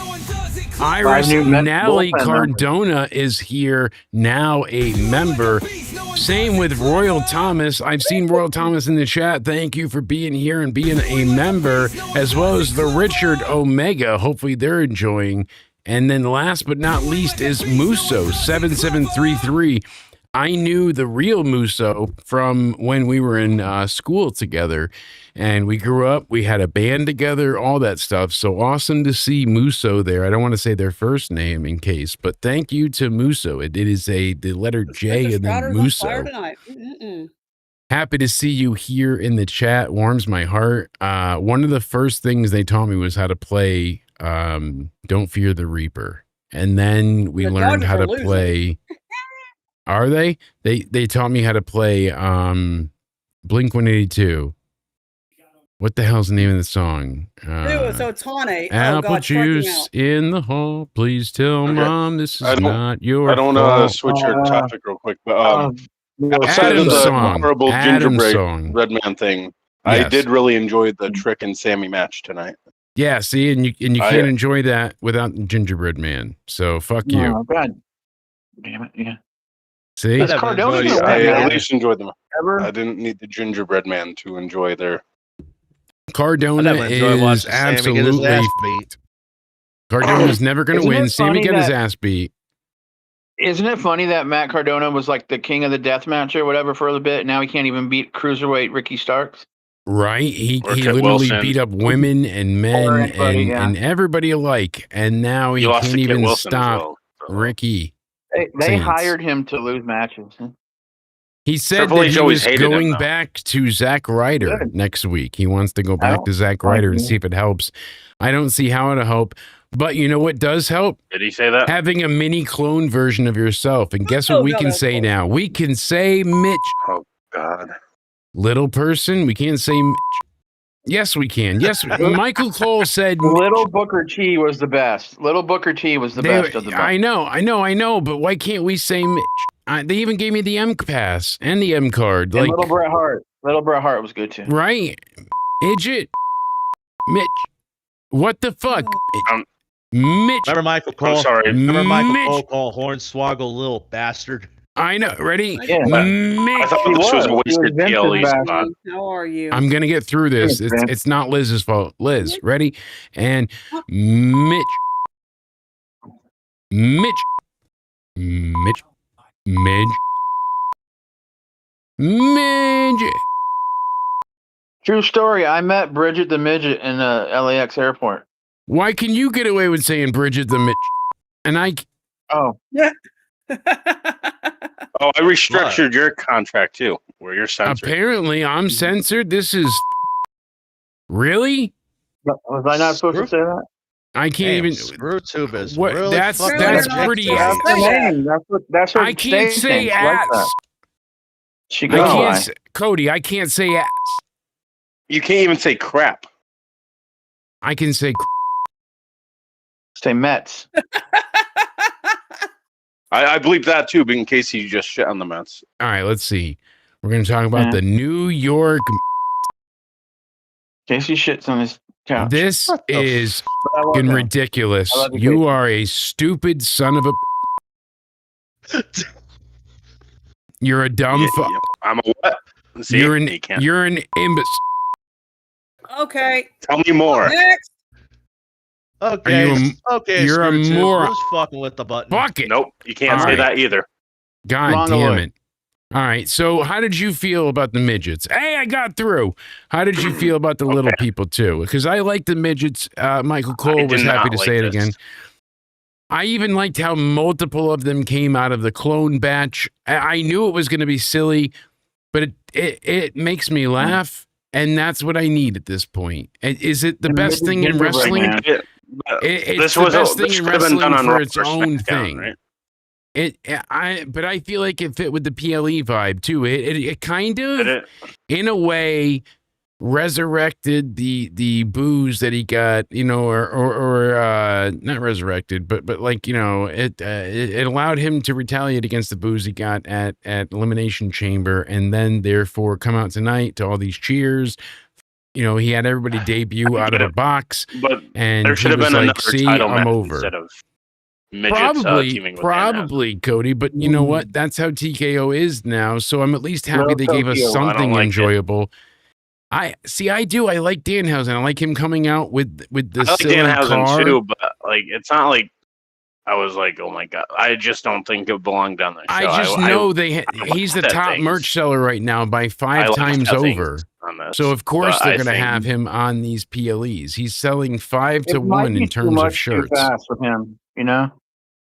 Speaker 1: Iris Nally Cardona is here, now a member. Same with Royal Thomas. I've seen Royal Thomas in the chat. Thank you for being here and being a member, as well as the Richard Omega. Hopefully they're enjoying. And then last but not least is Muso 7733. I knew the real Muso from when we were in school together, and we grew up, we had a band together, all that stuff. So awesome to see Muso there. I don't want to say their first name in case, but thank you to Muso. It is the letter J and then Muso. Happy to see you here in the chat. Warms my heart. One of the first things they taught me was how to play Don't Fear the Reaper. And then we learned how to play... Are they? They taught me how to play Blink-182. What the hell's the name of the song?
Speaker 10: So it's Tawny.
Speaker 1: Apple
Speaker 10: Oh, God,
Speaker 1: juice in the hall. Please tell Mom this is not your
Speaker 9: I don't
Speaker 1: fault.
Speaker 9: switch your topic real quick, but outside of
Speaker 1: Adam's
Speaker 9: the
Speaker 1: song.
Speaker 9: horrible
Speaker 1: Adam's
Speaker 9: gingerbread
Speaker 1: song.
Speaker 9: red man thing, I
Speaker 1: Yes.
Speaker 9: did really enjoy the Trick and Sammy match tonight.
Speaker 1: Yeah, see, and you can't enjoy that without Gingerbread Man. So fuck you.
Speaker 6: Oh, God. Damn it. Yeah.
Speaker 1: See?
Speaker 6: Is Cardona
Speaker 9: I
Speaker 6: gonna win,
Speaker 9: at
Speaker 6: man?
Speaker 9: least enjoyed them.
Speaker 6: Ever?
Speaker 9: I didn't need the gingerbread man to enjoy their.
Speaker 1: Cardona
Speaker 7: I never enjoyed
Speaker 1: is
Speaker 7: watching Sammy get his
Speaker 1: absolutely.
Speaker 7: ass beat.
Speaker 1: Cardona's never going to
Speaker 6: Isn't
Speaker 1: win.
Speaker 6: it
Speaker 1: Sammy
Speaker 6: funny
Speaker 1: got his
Speaker 6: that-
Speaker 1: ass beat.
Speaker 6: Isn't it funny that Matt Cardona was like the king of the death match or whatever for a little bit? Now he can't even beat cruiserweight Ricky Starks.
Speaker 1: Right? He
Speaker 9: Or Kit
Speaker 1: literally
Speaker 9: Wilson.
Speaker 1: beat up women and men
Speaker 6: Or anybody,
Speaker 1: and,
Speaker 6: yeah.
Speaker 1: and everybody alike. And now he
Speaker 9: lost
Speaker 1: can't
Speaker 9: to Kit
Speaker 1: even
Speaker 9: Wilson as
Speaker 1: stop
Speaker 9: well, so.
Speaker 1: Ricky.
Speaker 6: They
Speaker 1: Saints.
Speaker 6: hired him to lose matches.
Speaker 1: He said
Speaker 9: Triple
Speaker 1: that
Speaker 9: H
Speaker 1: he
Speaker 9: always
Speaker 1: was
Speaker 9: hated him,
Speaker 1: going
Speaker 9: though.
Speaker 1: back to Zack Ryder
Speaker 6: Good.
Speaker 1: next week. He wants to go back
Speaker 6: Oh,
Speaker 1: to Zack Ryder and see if it helps. I don't see how it'll help. But you know what does help?
Speaker 9: Did he say that?
Speaker 1: Having a mini clone version of yourself. And guess what
Speaker 10: Oh,
Speaker 1: we
Speaker 10: no,
Speaker 1: can
Speaker 10: that's
Speaker 1: say
Speaker 10: cool.
Speaker 1: now? We can say Mitch.
Speaker 9: Oh God.
Speaker 1: Little person. We can't say Mitch. Yes, we can. Yes, Michael Cole said Mitch.
Speaker 6: Little Booker T was the best. Little Booker T was the best of the best.
Speaker 1: I know. But why can't we say Mitch? They even gave me the M pass and the M card.
Speaker 6: And
Speaker 1: Like,
Speaker 6: Little Bret Hart. Little Bret Hart was good too.
Speaker 1: right? Idjit. Mitch. What the fuck? Mitch.
Speaker 7: Remember Michael Cole?
Speaker 9: I'm sorry.
Speaker 7: Remember Michael
Speaker 1: Mitch.
Speaker 7: Cole called Hornswoggle little bastard?
Speaker 1: I know. Ready?
Speaker 6: Yeah.
Speaker 9: I
Speaker 1: Mitch.
Speaker 9: thought this was a
Speaker 6: He was
Speaker 9: wasted
Speaker 6: Vince's
Speaker 9: PLE
Speaker 6: bastard.
Speaker 9: spot.
Speaker 10: How are you?
Speaker 1: I'm gonna get through this.
Speaker 6: Thanks, man.
Speaker 1: It's not Liz's fault. Liz, ready? And Mitch. Mitch. Mitch. Midge. Midge.
Speaker 6: True story. I met Bridget the Midget in the LAX airport.
Speaker 1: Why can you get away with saying Bridget the Mitch? And I
Speaker 6: Oh,
Speaker 9: Oh, I restructured your contract too, where you're censored.
Speaker 1: apparently I'm censored. This is really?
Speaker 6: was I not supposed to say that?
Speaker 1: I can't
Speaker 7: Damn,
Speaker 1: even.
Speaker 7: ScrewTube is
Speaker 1: What?
Speaker 7: really
Speaker 1: That's
Speaker 7: fucking
Speaker 1: pretty.
Speaker 7: ridiculous.
Speaker 6: That's her name. That's her
Speaker 1: I can't
Speaker 6: stage
Speaker 1: say
Speaker 6: name. She likes
Speaker 1: ass.
Speaker 6: that. She
Speaker 1: I
Speaker 6: goes
Speaker 1: can't.
Speaker 6: by.
Speaker 1: Say, Cody, I can't say ass.
Speaker 9: You can't even say crap.
Speaker 1: I can say.
Speaker 6: Say Mets.
Speaker 9: I believe that too, but in case you just shit on the Mets.
Speaker 1: All right, let's see. We're going to talk about
Speaker 6: Yeah.
Speaker 1: the New York.
Speaker 6: Casey shits on his couch.
Speaker 1: This
Speaker 7: What the
Speaker 1: is
Speaker 6: But I love
Speaker 1: fucking
Speaker 6: him.
Speaker 1: ridiculous.
Speaker 6: I love you,
Speaker 1: You
Speaker 6: Casey.
Speaker 1: are a stupid son of a. You're a dumb fuck.
Speaker 9: I'm a what? See,
Speaker 1: You're an
Speaker 9: you can't.
Speaker 1: you're an imbecile.
Speaker 10: Okay.
Speaker 9: Tell me more.
Speaker 10: Next.
Speaker 7: Okay,
Speaker 1: Are you
Speaker 7: okay,
Speaker 1: you're a
Speaker 7: ScrewTube,
Speaker 1: moron.
Speaker 7: who's fucking with the button?
Speaker 1: Fuck it.
Speaker 9: Nope, you can't
Speaker 1: All
Speaker 9: say
Speaker 1: right.
Speaker 9: that either.
Speaker 1: God
Speaker 6: Long
Speaker 1: damn
Speaker 6: away.
Speaker 1: it. All right. So, how did you feel about the midgets? Hey, I got through. How did you feel about the little people too? Because I like the midgets. Michael Cole
Speaker 9: I
Speaker 1: was
Speaker 9: did
Speaker 1: happy
Speaker 9: not
Speaker 1: to
Speaker 9: like
Speaker 1: say it
Speaker 9: this.
Speaker 1: again. I even liked how multiple of them came out of the clone batch. I knew it was going to be silly, but it makes me laugh, and that's what I need at this point. Is it the
Speaker 6: And
Speaker 1: best
Speaker 6: maybe
Speaker 1: thing in
Speaker 6: gingerbread
Speaker 1: wrestling?
Speaker 6: man.
Speaker 1: It's
Speaker 9: This
Speaker 1: the
Speaker 9: was
Speaker 1: best thing
Speaker 9: this
Speaker 1: in
Speaker 9: could have been
Speaker 1: wrestling
Speaker 9: done on
Speaker 1: for
Speaker 9: Raw
Speaker 1: its
Speaker 9: or
Speaker 1: own
Speaker 9: SmackDown,
Speaker 1: thing.
Speaker 9: right?
Speaker 1: But I feel like it fit with the PLE vibe too. It kind of,
Speaker 9: Did it?
Speaker 1: in a way, resurrected the booze that he got, or not resurrected, but like it allowed him to retaliate against the booze he got at Elimination Chamber, and then therefore come out tonight to all these cheers. He had everybody debut out of the box,
Speaker 9: But
Speaker 1: and
Speaker 9: there should have
Speaker 1: he was
Speaker 9: been
Speaker 1: like,
Speaker 9: another
Speaker 1: "See,
Speaker 9: title
Speaker 1: I'm
Speaker 9: match
Speaker 1: over."
Speaker 9: instead of midgets teaming with
Speaker 1: Probably, Cody. But you know what? That's how TKO is now. So I'm at least happy
Speaker 6: Well,
Speaker 1: they gave us
Speaker 6: Tokyo, I don't
Speaker 1: something
Speaker 9: like it.
Speaker 1: enjoyable. I do. I like Danhausen. I like him coming out with the
Speaker 9: I like
Speaker 1: silly
Speaker 9: Danhausen
Speaker 1: car.
Speaker 9: too, but like it's not like I was like, oh my god, I just don't think it belonged on the show.
Speaker 1: I just know
Speaker 9: I
Speaker 1: he's the
Speaker 9: said
Speaker 1: top
Speaker 9: things.
Speaker 1: merch seller right now by
Speaker 9: I
Speaker 1: 5
Speaker 9: like
Speaker 1: times
Speaker 9: said things
Speaker 1: over.
Speaker 9: on this,
Speaker 1: So of course
Speaker 9: but
Speaker 1: they're
Speaker 9: I
Speaker 1: going to
Speaker 9: think-
Speaker 1: have him on these PLEs. He's selling 5 to
Speaker 6: It might
Speaker 1: 1
Speaker 6: be
Speaker 1: in
Speaker 6: too
Speaker 1: terms of
Speaker 6: much too
Speaker 1: shirts.
Speaker 6: fast with him.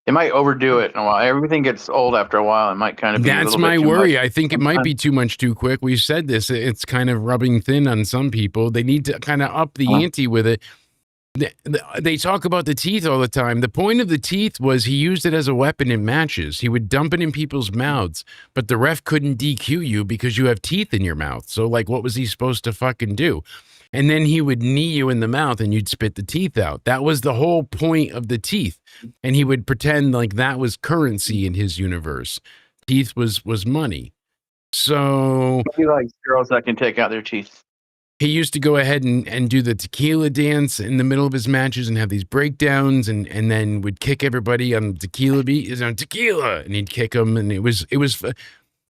Speaker 6: They might overdo it in a while. Everything gets old after a while. It might kind of be a
Speaker 1: That's
Speaker 6: little
Speaker 1: my
Speaker 6: bit too
Speaker 1: worry.
Speaker 6: much.
Speaker 1: I think it might be too much too quick. We've said this. It's kind of rubbing thin on some people. They need to kind of up the ante with it. They talk about the teeth all the time. The point of the teeth was he used it as a weapon in matches. He would dump it in people's mouths, but the ref couldn't DQ you because you have teeth in your mouth. So, like, what was he supposed to fucking do? and then he would knee you in the mouth and you'd spit the teeth out. That was the whole point of the teeth. And he would pretend like that was currency in his universe. Teeth was money. So
Speaker 6: He likes girls that can take out their teeth.
Speaker 1: he used to go ahead and do the tequila dance in the middle of his matches and have these breakdowns and then would kick everybody on the tequila beat. Is on tequila, and he'd kick them, and it was.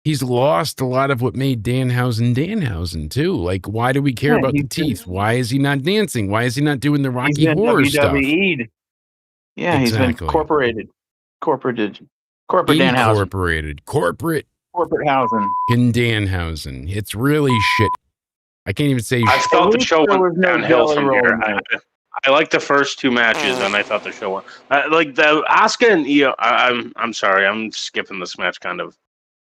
Speaker 1: He's lost a lot of what made Danhausen too. Like, why do we care about the teeth? Why is he not dancing? Why is he not doing the Rocky Horror stuff?
Speaker 6: Yeah, he's been corporate Danhausen. Corporate Hausen.
Speaker 1: In Danhausen. It's really shit. I can't even say.
Speaker 9: I felt the show
Speaker 6: there was
Speaker 9: went
Speaker 6: no
Speaker 9: downhill
Speaker 6: jelly
Speaker 9: from
Speaker 6: roll
Speaker 9: here.
Speaker 6: in it.
Speaker 9: I liked the first two matches, and I thought the show went like the Asuka and Iyo. I'm sorry, I'm skipping this match. Kind of,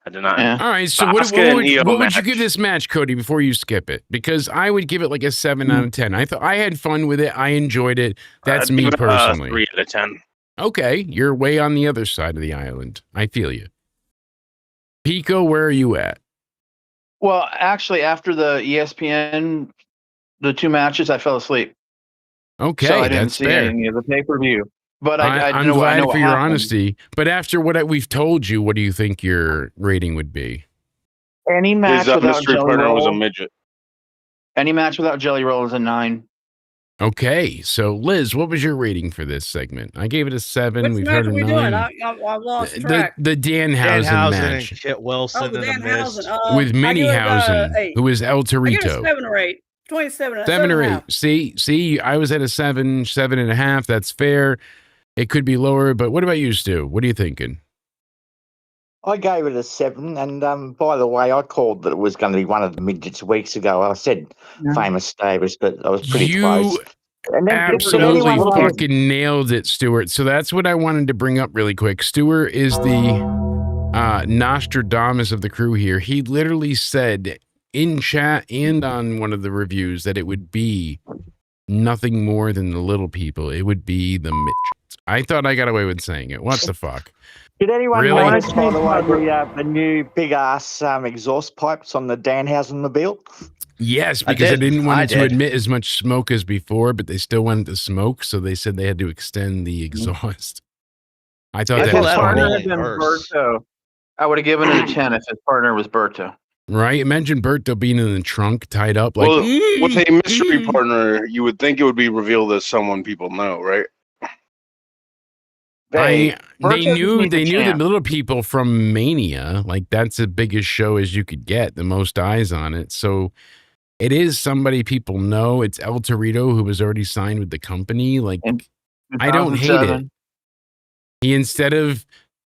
Speaker 9: I did not.
Speaker 6: Yeah.
Speaker 1: All right, so what would you give this match, Cody, before you skip it? Because I would give it like a 7 out of 10. I thought I had fun with it. I enjoyed it. That's me personally.
Speaker 9: 3 out of 10.
Speaker 1: Okay, you're way on the other side of the island. I feel you. Pico, where are you at?
Speaker 6: Well, actually, after the ESPN, the 2 matches, I fell asleep.
Speaker 1: Okay,
Speaker 6: So I didn't
Speaker 1: that's
Speaker 6: see
Speaker 1: fair.
Speaker 6: any of the pay-per-view. But
Speaker 1: I'm
Speaker 6: know, I
Speaker 1: glad
Speaker 6: know
Speaker 1: for
Speaker 6: what
Speaker 1: your
Speaker 6: happened.
Speaker 1: honesty. But after what we've told you, what do you think your rating would be?
Speaker 6: Any match
Speaker 9: His
Speaker 6: without
Speaker 9: mystery
Speaker 6: Jelly
Speaker 9: partner was a
Speaker 6: Roll,
Speaker 9: midget.
Speaker 6: any match without Jelly Roll is a 9.
Speaker 1: Okay, so Liz, what was your rating for this segment? I gave it a 7.
Speaker 10: Which
Speaker 1: We've
Speaker 10: match
Speaker 1: heard
Speaker 10: are
Speaker 1: a
Speaker 10: we
Speaker 1: 9.
Speaker 10: doing? I lost track.
Speaker 1: The Danhausen
Speaker 7: Danhausen
Speaker 1: match
Speaker 7: and Kit Wilson
Speaker 10: Oh,
Speaker 7: in
Speaker 10: the
Speaker 7: the Mist.
Speaker 10: Danhausen.
Speaker 1: with Minihausen,
Speaker 10: 8.
Speaker 1: who is El
Speaker 10: I give it a
Speaker 1: Torito.
Speaker 10: 7 or 8. 27.
Speaker 1: 7 or 8.
Speaker 10: 7.5.
Speaker 1: See, I was at a 7, 7.5. That's fair. It could be lower, but what about you, Stu? What are you thinking?
Speaker 4: I gave it a 7, and by the way, I called that it was going to be one of the midgets weeks ago. I said Famous Davis, but I was pretty close. And then
Speaker 1: Absolutely
Speaker 4: anyone-
Speaker 1: fucking nailed it, Stuart. So that's what I wanted to bring up really quick. Stuart is the Nostradamus of the crew here. He literally said in chat and on one of the reviews that it would be nothing more than the little people. It would be the midgets. I thought I got away with saying it. What the fuck?
Speaker 4: Did anyone
Speaker 1: Really?
Speaker 4: notice, by the way, the new big-ass exhaust pipes on the Danhausen mobile?
Speaker 1: Yes, because I
Speaker 7: did.
Speaker 1: didn't want
Speaker 7: I
Speaker 1: it to
Speaker 7: did.
Speaker 1: admit as much smoke as before, but they still wanted to smoke, so they said they had to extend the exhaust. I thought
Speaker 7: Yeah,
Speaker 1: that
Speaker 6: If
Speaker 1: was
Speaker 6: his
Speaker 7: that
Speaker 6: partner
Speaker 1: funny.
Speaker 6: had been
Speaker 7: worse.
Speaker 6: Berto, I would have given it a 10 if his partner was Berto.
Speaker 1: Right? Imagine Berto being in the trunk, tied up like.
Speaker 9: Well, with a mystery partner, you would think it would be revealed as someone people know, right?
Speaker 1: They
Speaker 6: Berto just
Speaker 1: knew
Speaker 6: needs a
Speaker 1: the
Speaker 6: champ.
Speaker 1: little people from Mania. Like that's the biggest show as you could get, the most eyes on it. So it is somebody people know. It's El Torito, who was already signed with the company. Like
Speaker 6: In
Speaker 1: I don't hate it.
Speaker 6: 2007.
Speaker 1: He, instead of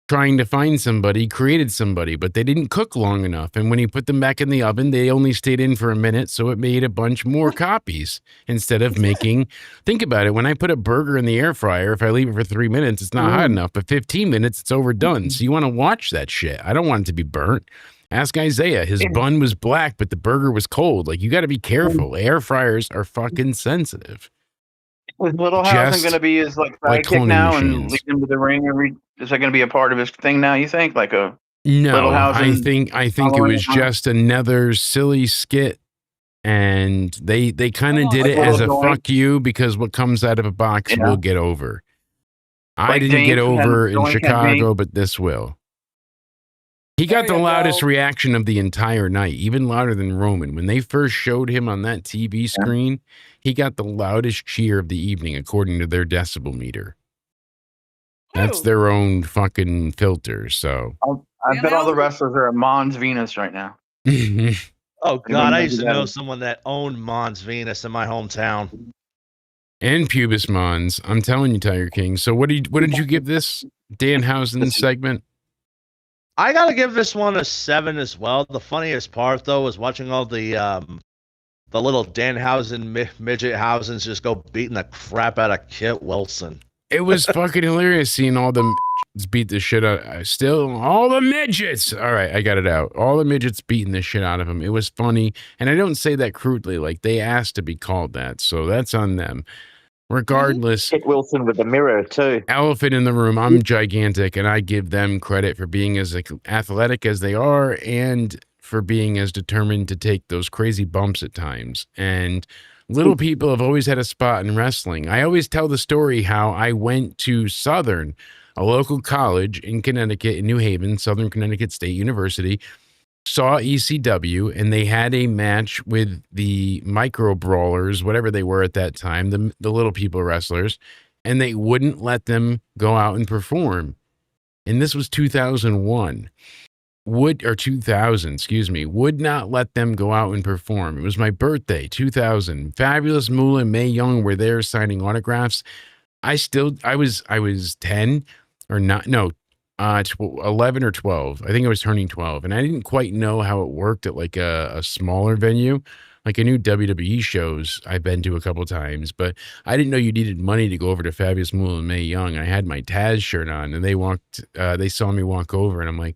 Speaker 1: trying to find somebody, created somebody, but they didn't cook long enough. And when he put them back in the oven, they only stayed in for a minute. So it made a bunch more copies instead of making. Think about it. When I put a burger in the air fryer, if I leave it for 3 minutes, it's not hot enough. But 15 minutes, it's overdone. So you want to watch that shit. I don't want it to be burnt. Ask Isaiah. His bun was black, but the burger was cold. Like, you got to be careful. Air fryers are fucking sensitive.
Speaker 6: Was Little
Speaker 1: Just
Speaker 6: Hausen going to be his like
Speaker 1: like
Speaker 6: sidekick
Speaker 1: cloning
Speaker 6: now
Speaker 1: machines.
Speaker 6: and lead him to the ring? Is that going to be a part of his thing now? You think like a
Speaker 1: No,
Speaker 6: Littlehausen
Speaker 1: I think it
Speaker 6: following
Speaker 1: was
Speaker 6: him?
Speaker 1: just another silly skit, and they kind of did
Speaker 6: like
Speaker 1: it as a
Speaker 6: Little
Speaker 1: fuck you because what comes out of a box
Speaker 6: Yeah.
Speaker 1: will get over. I
Speaker 6: Like
Speaker 1: didn't get
Speaker 6: James had
Speaker 1: over
Speaker 6: the
Speaker 1: in
Speaker 6: joint
Speaker 1: Chicago, but this will. He got the
Speaker 10: There you
Speaker 1: loudest
Speaker 10: go.
Speaker 1: reaction of the entire night, even louder than Roman. When they first showed him on that TV screen, he got the loudest cheer of the evening, according to their decibel meter. That's
Speaker 10: Who?
Speaker 1: their own fucking filter. So,
Speaker 6: I bet all the wrestlers are at Mons Venus right now.
Speaker 7: Oh God, I used to know
Speaker 6: together.
Speaker 7: someone that owned Mons Venus in my hometown.
Speaker 1: and Pubis Mons. I'm telling you, Tiger King. So, what did you give this Danhausen segment?
Speaker 7: I gotta give this one a 7 as well. The funniest part though was watching all the little Danhausen midget Hausens just go beating the crap out of Kit Wilson.
Speaker 1: It was fucking hilarious seeing all the midgets beat the shit out. Still, all the midgets. All right, I got it out. All the midgets beating the shit out of him. It was funny, and I don't say that crudely. Like they asked to be called that, so that's on them. Regardless,
Speaker 4: Kit Wilson with the mirror too.
Speaker 1: elephant in the room. I'm gigantic, and I give them credit for being as athletic as they are, and for being as determined to take those crazy bumps at times. And little people have always had a spot in wrestling. I always tell the story how I went to Southern, a local college in Connecticut, in New Haven, Southern Connecticut State University, saw ECW, and they had a match with the micro brawlers, whatever they were at that time, the little people wrestlers, and they wouldn't let them go out and perform. And this was 2001. 2000, excuse me, would not let them go out and perform. It was my birthday, 2000. Fabulous Moolah and Mae Young were there signing autographs. I was 10 or not, no, 11 or 12. I think I was turning 12, and I didn't quite know how it worked at like a smaller venue. Like I knew WWE shows I've been to a couple times, but I didn't know you needed money to go over to Fabulous Moolah and Mae Young. I had my Taz shirt on, and they saw me walk over, and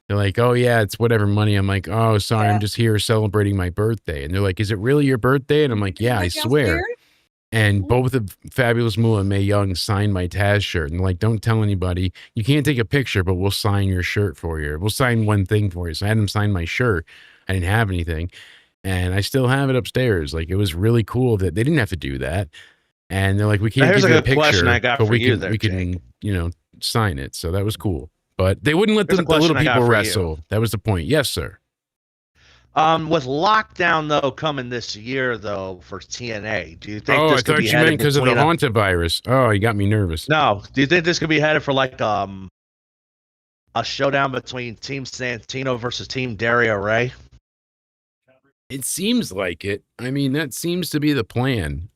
Speaker 1: they're like, oh yeah, it's whatever money. I'm like, oh, sorry, I'm just here celebrating my birthday. And they're like, is it really your birthday? And I'm like, yeah, I swear. And both of Fabulous Moolah and Mae Young signed my Taz shirt. And like, don't tell anybody. You can't take a picture, but we'll sign your shirt for you. We'll sign one thing for you. So I had them sign my shirt. I didn't have anything. And I still have it upstairs. Like, it was really cool that they didn't have to do that. And they're like, we can't give you a picture, but we can, sign it. So that was cool. But they wouldn't let the little people wrestle. That was the point. Yes, sir.
Speaker 7: With lockdown though coming this year though for TNA, do you think?
Speaker 1: Oh, I thought you meant because of the hantavirus. Oh, you got me nervous.
Speaker 7: No, do you think this could be headed for like a showdown between Team Santino versus Team Dario Ray?
Speaker 1: It seems like it. I mean, that seems to be the plan.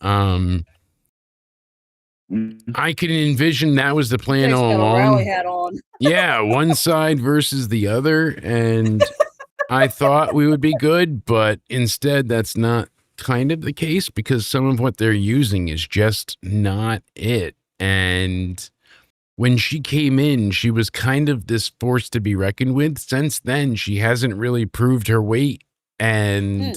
Speaker 1: I can envision that was the plan all along.
Speaker 10: Rally hat on.
Speaker 1: Yeah, one side versus the other, and I thought we would be good, but instead that's not kind of the case because some of what they're using is just not it. And when she came in, she was kind of this force to be reckoned with. Since then, she hasn't really proved her weight, and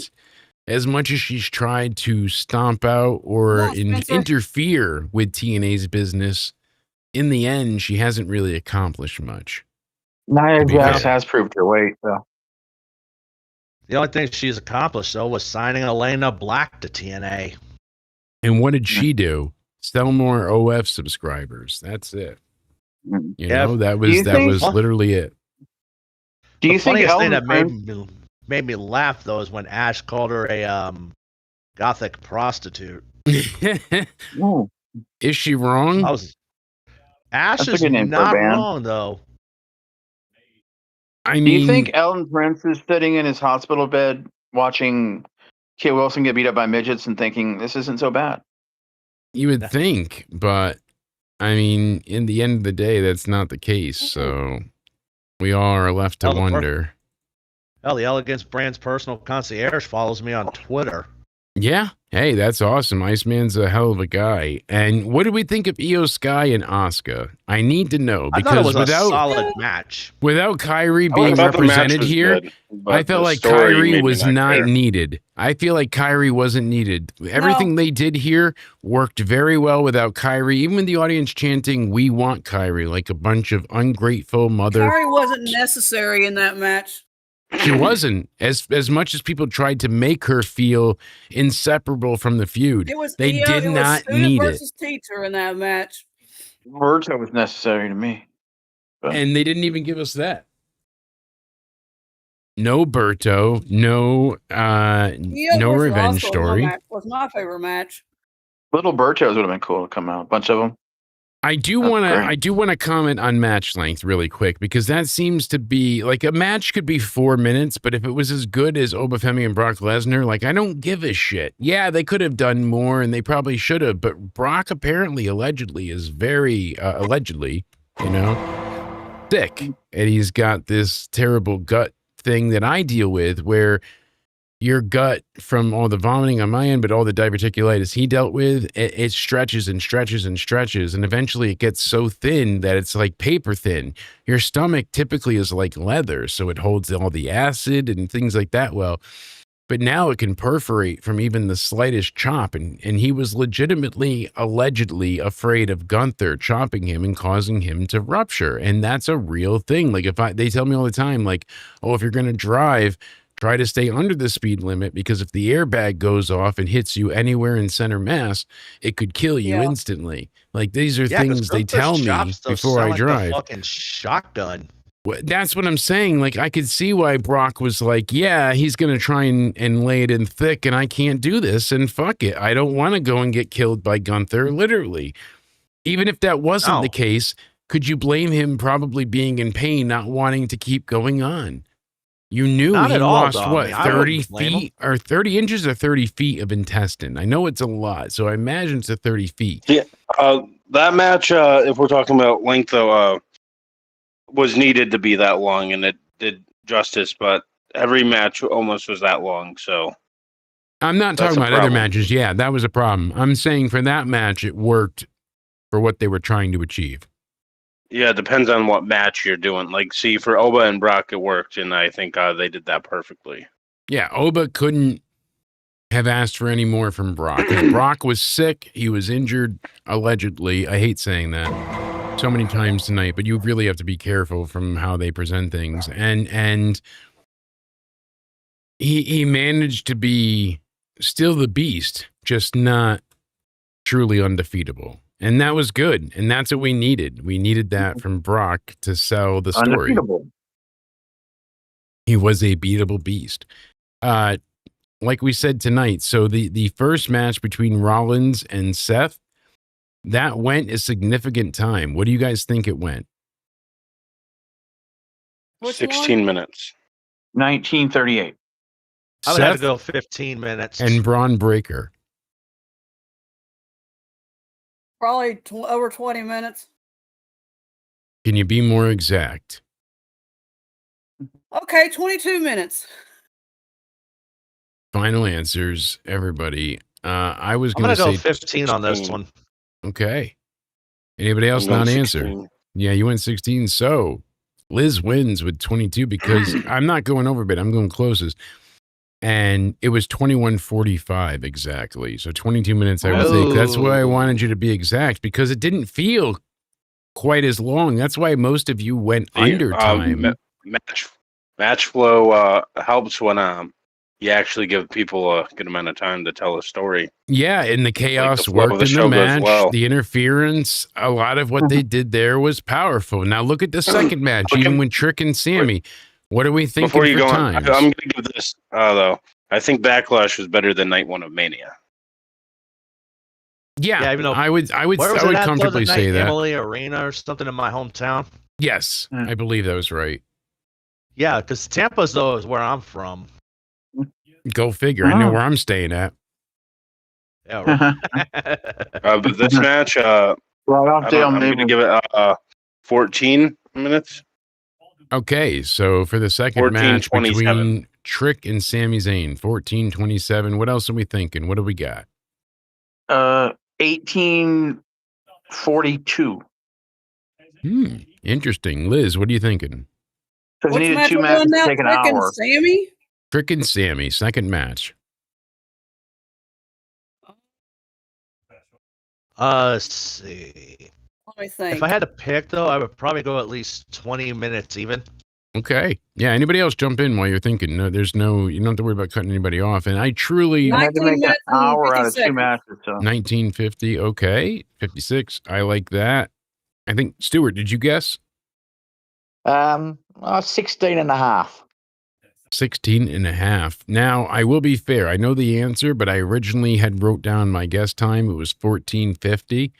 Speaker 1: as much as she's tried to stomp out or interfere with TNA's business, in the end, she hasn't really accomplished much.
Speaker 6: Nia Jax has proved her weight, though.
Speaker 7: The only thing she's accomplished, though, was signing Elena Black to TNA.
Speaker 1: And what did she do? Sell more OF subscribers. That's it. You know, that was literally it.
Speaker 6: Do you think
Speaker 7: thing that made me laugh though is when Ash called her a gothic prostitute.
Speaker 1: Is she wrong?
Speaker 7: Ash is not wrong though.
Speaker 6: Do you think Elton Prince is sitting in his hospital bed watching Kit Wilson get beat up by midgets and thinking this isn't so bad?
Speaker 1: You would think, but I mean, in the end of the day, that's not the case. So we all are left to wonder.
Speaker 7: The Elegance Brand's personal concierge follows me on Twitter.
Speaker 1: Yeah. Hey, that's awesome. Iceman's a hell of a guy. And what did we think of Iyo Sky and Asuka? I need to know because
Speaker 7: I thought it was a solid match.
Speaker 1: Without Kyrie being represented here, I felt like Kyrie was not needed. I feel like Kyrie wasn't needed. Everything they did here worked very well without Kyrie. Even the audience chanting, "We want Kyrie," like a bunch of ungrateful mother.
Speaker 10: Kyrie wasn't necessary in that match.
Speaker 1: She wasn't. As much as people tried to make her feel inseparable from the feud, they did not need it.
Speaker 10: Teacher in that match.
Speaker 6: Berto was necessary to me,
Speaker 1: and they didn't even give us that. No Berto, no revenge story.
Speaker 10: Was my favorite match.
Speaker 6: Little Bertos would have been cool to come out. A bunch of them.
Speaker 1: I do want to comment on match length really quick because that seems to be like a match could be 4 minutes, but if it was as good as Obafemi and Brock Lesnar, like I don't give a shit. Yeah, they could have done more and they probably should have, but Brock allegedly is very sick, and he's got this terrible gut thing that I deal with where your gut from all the vomiting on my end, but all the diverticulitis he dealt with, it stretches and stretches and stretches. And eventually it gets so thin that it's like paper thin. Your stomach typically is like leather, so it holds all the acid and things like that well. But now it can perforate from even the slightest chop. And he was allegedly afraid of Gunther chopping him and causing him to rupture. And that's a real thing. Like they tell me all the time, like, oh, if you're going to drive, Try to stay under the speed limit because if the airbag goes off and hits you anywhere in center mass, it could kill you instantly. Like these are things they tell me before I drive.
Speaker 7: Fucking shotgun.
Speaker 1: That's what I'm saying. Like I could see why Brock was like, yeah, he's going to try and lay it in thick and I can't do this and fuck it. I don't want to go and get killed by Gunther, literally. Even if that wasn't the case, could you blame him probably being in pain, not wanting to keep going on? You knew he lost, what, 30 feet or 30 inches or 30 feet of intestine. I know it's a lot, so I imagine it's a 30 feet.
Speaker 9: Yeah, that match, if we're talking about length, though, was needed to be that long, and it did justice, but every match almost was that long, so...
Speaker 1: I'm not talking about other matches. Yeah, that was a problem. I'm saying for that match, it worked for what they were trying to achieve.
Speaker 9: Yeah, it depends on what match you're doing. Like, see, for Oba and Brock, it worked, and I think they did that perfectly.
Speaker 1: Yeah, Oba couldn't have asked for any more from Brock. Brock was sick. He was injured, allegedly. I hate saying that so many times tonight, but you really have to be careful from how they present things. And he managed to be still the beast, just not truly undefeatable. And that was good. And that's what we needed. We needed that from Brock to sell the story.
Speaker 6: Undefeatable.
Speaker 1: He was a beatable beast. Like we said tonight, so the first match between Rollins and Seth, that went a significant time. What do you guys think it went?
Speaker 9: 16 minutes.
Speaker 6: 1938.
Speaker 7: I would have to go 15 minutes.
Speaker 1: And Braun Breaker.
Speaker 10: Probably over 20 minutes.
Speaker 1: Can you be more exact?
Speaker 10: Okay, 22 minutes.
Speaker 1: Final answers, everybody. I was
Speaker 7: I'm
Speaker 1: going to
Speaker 7: go
Speaker 1: say
Speaker 7: 15 on this one.
Speaker 1: Okay. Anybody else not answer? Yeah, you went 16. So Liz wins with 22 because I'm not going over, but I'm going closest. And it was 21:45 exactly. So 22 minutes, I would say. That's why I wanted you to be exact, because it didn't feel quite as long. That's why most of you went under time.
Speaker 9: Match flow helps when you actually give people a good amount of time to tell a story.
Speaker 1: Yeah, and the chaos worked in the match. The interference, a lot of what they did there was powerful. Now look at the second match, even with Trick and Sammy. What are we thinking
Speaker 9: Before you
Speaker 1: for
Speaker 9: go
Speaker 1: times?
Speaker 9: on, I'm going to give this, though. I think Backlash was better than Night 1 of Mania.
Speaker 1: Yeah, even though I would comfortably say that.
Speaker 7: Emily Arena or something in my hometown.
Speaker 1: Yes, I believe that was right.
Speaker 7: Yeah, because Tampa's, though, is where I'm from.
Speaker 1: Go figure. I know where I'm staying at.
Speaker 7: Yeah,
Speaker 9: right. But this match, I'm going to give it 14 minutes.
Speaker 1: Okay, so for the second match between Trick and Sami Zayn, 14:27. What else are we thinking? What do we got?
Speaker 6: 1842.
Speaker 1: Interesting. Liz, what are you thinking?
Speaker 6: Because you needed two matches to take an hour.
Speaker 10: Sammy?
Speaker 1: Trick and Sami, second match.
Speaker 7: Let's see.
Speaker 10: Let me think.
Speaker 7: If I had to pick, though, I would probably go at least 20 minutes even.
Speaker 1: Okay. Yeah, anybody else jump in while you're thinking. No, you don't have to worry about cutting anybody off. And I truly...
Speaker 6: I had to make an hour out of two matches. So.
Speaker 1: 1950, okay. 56, I like that. I think, Stuart, did you guess?
Speaker 4: 16 and a half.
Speaker 1: 16 and a half. Now, I will be fair. I know the answer, but I originally had wrote down my guess time. It was 14:50.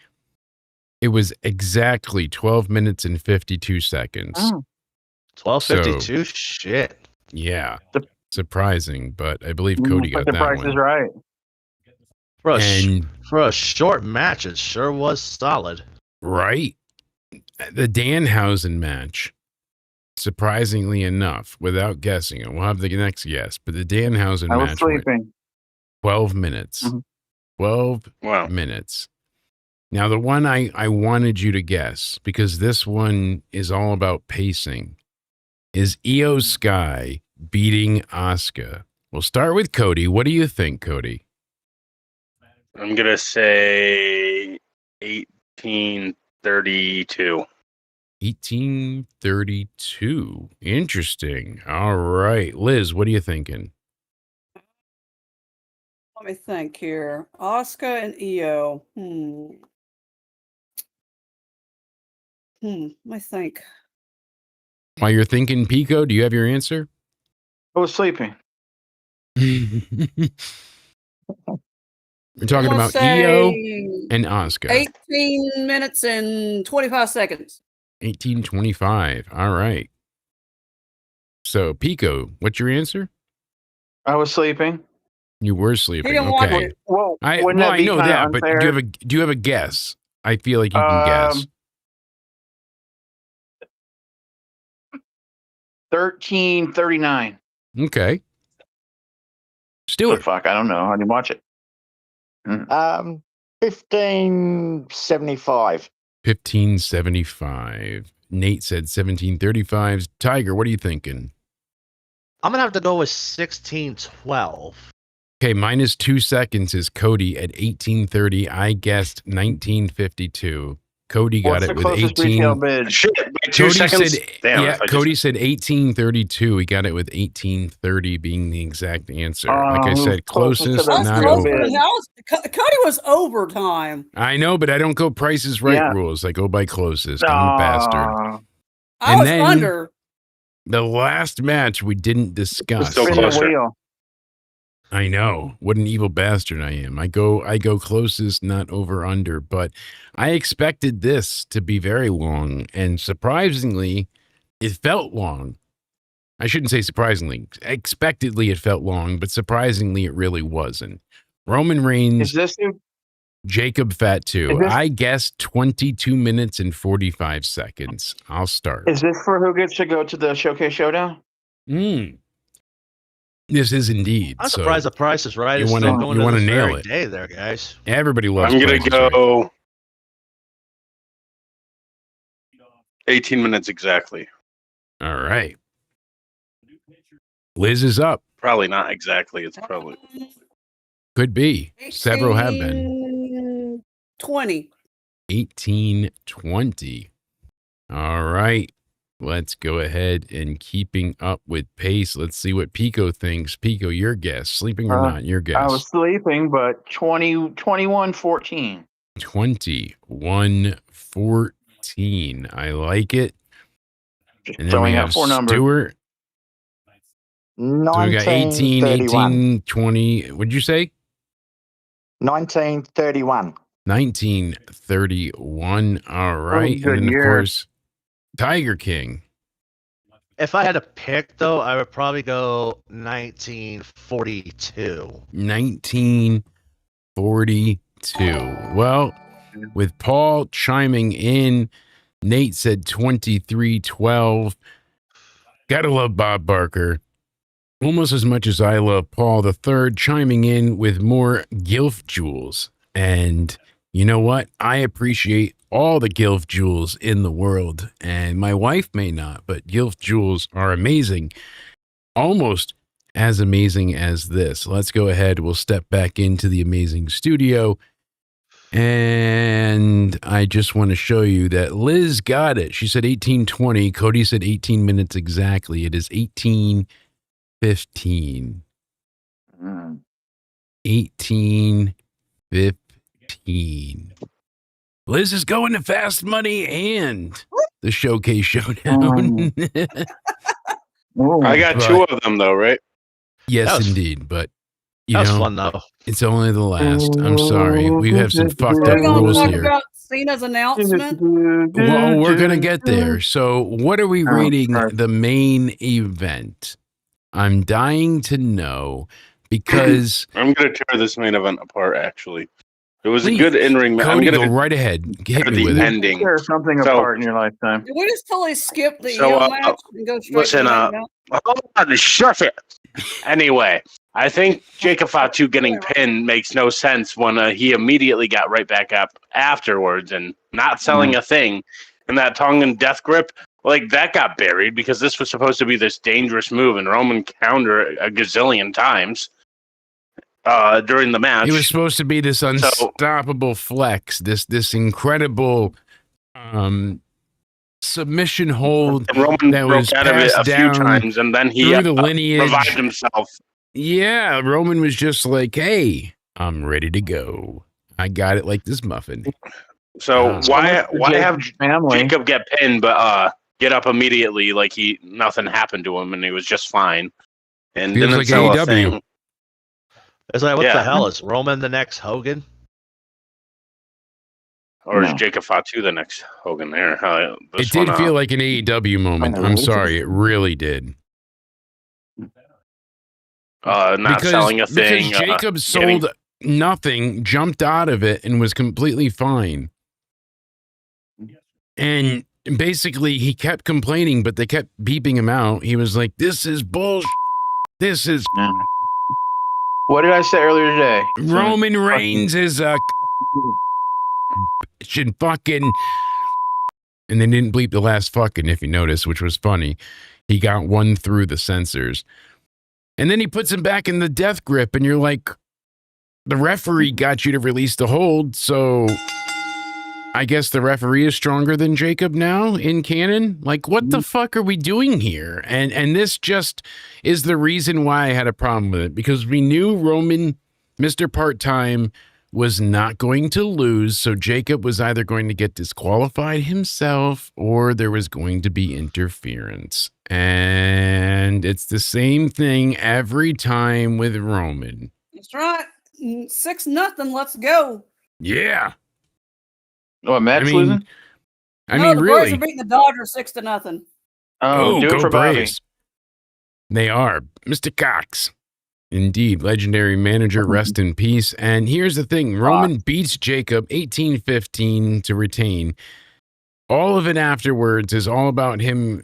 Speaker 1: It was exactly 12 minutes and 52 seconds.
Speaker 6: Oh.
Speaker 7: 12:52? Shit.
Speaker 1: Yeah. Surprising, but I believe Cody got
Speaker 6: the
Speaker 1: that
Speaker 6: price
Speaker 1: one.
Speaker 6: Is right.
Speaker 7: For a short match, it sure was solid.
Speaker 1: Right? The Danhausen match, surprisingly enough, without guessing it, we'll have the next guess, but the Danhausen
Speaker 6: I was
Speaker 1: match
Speaker 6: sleeping.
Speaker 1: 12 minutes. 12 minutes. Now, the one I wanted you to guess, because this one is all about pacing, is Iyo Sky beating Asuka. We'll start with Cody. What do you think, Cody?
Speaker 9: I'm going to say 1832.
Speaker 1: 1832. Interesting. All right. Liz, what are you thinking?
Speaker 10: Let me think here. Asuka and Iyo. Let me think.
Speaker 1: While you're thinking, Pico, do you have your answer?
Speaker 6: I was sleeping.
Speaker 1: We're talking
Speaker 10: I'm gonna
Speaker 1: about
Speaker 10: say
Speaker 1: Iyo and Asuka.
Speaker 10: 18 minutes and 25 seconds.
Speaker 1: 1825. All right. So, Pico, what's your answer?
Speaker 6: I was sleeping.
Speaker 1: You were
Speaker 10: He
Speaker 1: sleeping.
Speaker 10: didn't watch
Speaker 1: Okay.
Speaker 10: it.
Speaker 6: Well,
Speaker 1: I
Speaker 6: wouldn't that be
Speaker 1: know
Speaker 6: kinda
Speaker 1: that, but
Speaker 6: unfair?
Speaker 1: do you have a guess? I feel like you can guess.
Speaker 6: 13:39.
Speaker 1: Okay. Stuart.
Speaker 6: Fuck, I don't know. I didn't watch it.
Speaker 4: 1575.
Speaker 1: 1575. Nate said 1735. Tiger, what are you thinking?
Speaker 7: I'm gonna have to go with 1612.
Speaker 1: Okay, minus 2 seconds is Cody at 1830. I guessed 1952. Cody got
Speaker 6: What's
Speaker 1: it
Speaker 6: the
Speaker 1: with
Speaker 6: closest
Speaker 1: 18.
Speaker 6: retail bid?
Speaker 9: Shit, by 2
Speaker 1: Cody
Speaker 9: seconds.
Speaker 1: said,
Speaker 9: Damn,
Speaker 1: yeah,
Speaker 9: if I
Speaker 1: Cody said 1832. He got it with 1830 being the exact answer. Like I said, closest,
Speaker 10: I was
Speaker 1: not
Speaker 10: closer
Speaker 1: over.
Speaker 10: than Cody was overtime.
Speaker 1: I know, but I don't go prices right
Speaker 6: Yeah.
Speaker 1: rules. I go by closest. I'm a bastard.
Speaker 10: I
Speaker 1: And
Speaker 10: was
Speaker 1: then-
Speaker 10: under.
Speaker 1: The last match we didn't discuss.
Speaker 9: So
Speaker 6: Spin the
Speaker 9: closer.
Speaker 6: wheel.
Speaker 1: I know what an evil bastard I am. I go closest, not over under, but I expected this to be very long, and surprisingly, it felt long. I shouldn't say surprisingly. Expectedly, it felt long, but surprisingly, it really wasn't. Roman
Speaker 6: Is
Speaker 1: Reigns,
Speaker 6: this who?
Speaker 1: Jacob Fatu.
Speaker 6: Is this-
Speaker 1: I guessed 22 minutes and 45 seconds. I'll start.
Speaker 6: Is this for who gets to go to the Showcase Showdown?
Speaker 1: This is indeed.
Speaker 7: I'm
Speaker 1: so
Speaker 7: surprised the price is right.
Speaker 1: you
Speaker 7: It's
Speaker 1: wanna-
Speaker 7: still going
Speaker 1: you
Speaker 7: to
Speaker 1: wanna
Speaker 7: this
Speaker 1: nail
Speaker 7: very
Speaker 1: it.
Speaker 7: day there, guys.
Speaker 1: Everybody loves
Speaker 9: I'm going to
Speaker 1: Price is Right.
Speaker 9: go 18 minutes exactly.
Speaker 1: All right. Liz is up.
Speaker 9: Probably not exactly. It's probably.
Speaker 1: Could be. Several have been.
Speaker 10: 20.
Speaker 1: 1820. All right. Let's go ahead and keeping up with pace. Let's see what Pico thinks. Pico, your guess. Sleeping or not, your
Speaker 6: I
Speaker 1: guess.
Speaker 6: was sleeping, but 21:14.
Speaker 1: 2114. I like it.
Speaker 6: Just
Speaker 1: And then we
Speaker 6: throwing
Speaker 1: have
Speaker 6: out 4 numbers.
Speaker 1: Stuart. So we got 18,
Speaker 4: 1931.
Speaker 1: 18, 20. What'd you say?
Speaker 4: 1931.
Speaker 1: 1931. All right.
Speaker 6: good
Speaker 1: And then, of
Speaker 6: year.
Speaker 1: course, Tiger King.
Speaker 7: If I had to pick, though, I would probably go 1942.
Speaker 1: 1942. Well, with Paul chiming in, Nate said 2312. Gotta love Bob Barker. Almost as much as I love Paul the Third, chiming in with more Gilf jewels. And you know what? I appreciate all the Gilf jewels in the world. And my wife may not, but Gilf jewels are amazing. Almost as amazing as this. Let's go ahead. We'll step back into the amazing studio. And I just want to show you that Liz got it. She said 1820. Cody said 18 minutes exactly. It is 1815. 1815. Liz is going to Fast Money and the Showcase Showdown.
Speaker 9: I got 2 of them, though, right?
Speaker 1: Yes,
Speaker 7: was-
Speaker 1: indeed. But, you
Speaker 7: That was
Speaker 1: know,
Speaker 7: fun, though.
Speaker 1: it's only the last. I'm sorry. We have some fucked up
Speaker 10: We're going to
Speaker 1: rules
Speaker 10: talk
Speaker 1: here.
Speaker 10: about Cena's announcement.
Speaker 1: Well, we're going to get there. So, what are we rating the main event? I'm dying to know because
Speaker 9: I'm going to tear this main event apart, actually. It was
Speaker 1: Please,
Speaker 9: a good in-ring match. I'm
Speaker 1: Cody,
Speaker 9: going
Speaker 1: go
Speaker 9: to
Speaker 1: right ahead. Hit
Speaker 9: tear
Speaker 1: me with
Speaker 9: the
Speaker 1: it.
Speaker 9: ending.
Speaker 6: Tear something
Speaker 9: So-
Speaker 6: apart in your lifetime.
Speaker 10: Did we just totally skip the
Speaker 9: So,
Speaker 10: EO match and go straight
Speaker 9: listen,
Speaker 10: to the main event?
Speaker 9: Hold on, shut it. Anyway, I think Jacob Fatu getting pinned makes no sense when he immediately got right back up afterwards and not selling a thing. And that tongue and death grip, like that got buried because this was supposed to be this dangerous move, and Roman countered a gazillion times during the match.
Speaker 1: It was supposed to be this unstoppable flex, this incredible submission hold
Speaker 9: And Roman
Speaker 1: that
Speaker 9: broke
Speaker 1: was
Speaker 9: out of it
Speaker 1: passed
Speaker 9: a few
Speaker 1: down
Speaker 9: times, and then he
Speaker 1: through the lineage.
Speaker 9: revived himself.
Speaker 1: Yeah, Roman was just like, "Hey, I'm ready to go. I got it like this muffin."
Speaker 9: So why have
Speaker 6: family.
Speaker 9: Jacob get pinned, but get up immediately like nothing happened to him and he was just fine, and
Speaker 1: Feels
Speaker 9: didn't
Speaker 1: like
Speaker 9: sell a
Speaker 1: AEW.
Speaker 9: thing.
Speaker 7: It's like, what
Speaker 9: Yeah.
Speaker 7: the hell? Is Roman the next Hogan?
Speaker 9: Or is
Speaker 4: No.
Speaker 9: Jacob Fatu the next Hogan there?
Speaker 1: It did feel like an AEW moment.
Speaker 4: Oh,
Speaker 1: I'm
Speaker 4: really?
Speaker 1: sorry, it really did.
Speaker 9: not selling a thing.
Speaker 1: Because Jacob sold nothing, jumped out of it, and was completely fine. And basically, he kept complaining, but they kept beeping him out. He was like, "This is bullshit. This is
Speaker 6: What did I say earlier today?
Speaker 1: Roman Reigns is a should fucking." And they didn't bleep the last fucking, if you notice, which was funny. He got one through the censors. And then he puts him back in the death grip, and you're like, the referee got you to release the hold, so I guess the referee is stronger than Jacob now in canon? Like, what the fuck are we doing here? And this just is the reason why I had a problem with it, because we knew Roman, Mr. Part-Time, was not going to lose, so Jacob was either going to get disqualified himself or there was going to be interference. And it's the same thing every time with Roman.
Speaker 10: That's right. 6-0. Let's go.
Speaker 1: Yeah.
Speaker 6: What, Matt's losing?
Speaker 1: I
Speaker 10: No,
Speaker 1: mean,
Speaker 10: the Braves are
Speaker 1: really.
Speaker 10: beating the Dodgers 6-0.
Speaker 6: Oh, do
Speaker 1: go
Speaker 6: it for Bobby.
Speaker 1: Braves. They are. Mr. Cox. Indeed, legendary manager, rest in peace. And here's the thing. Roman beats Jacob 18-15 to retain. All of it afterwards is all about him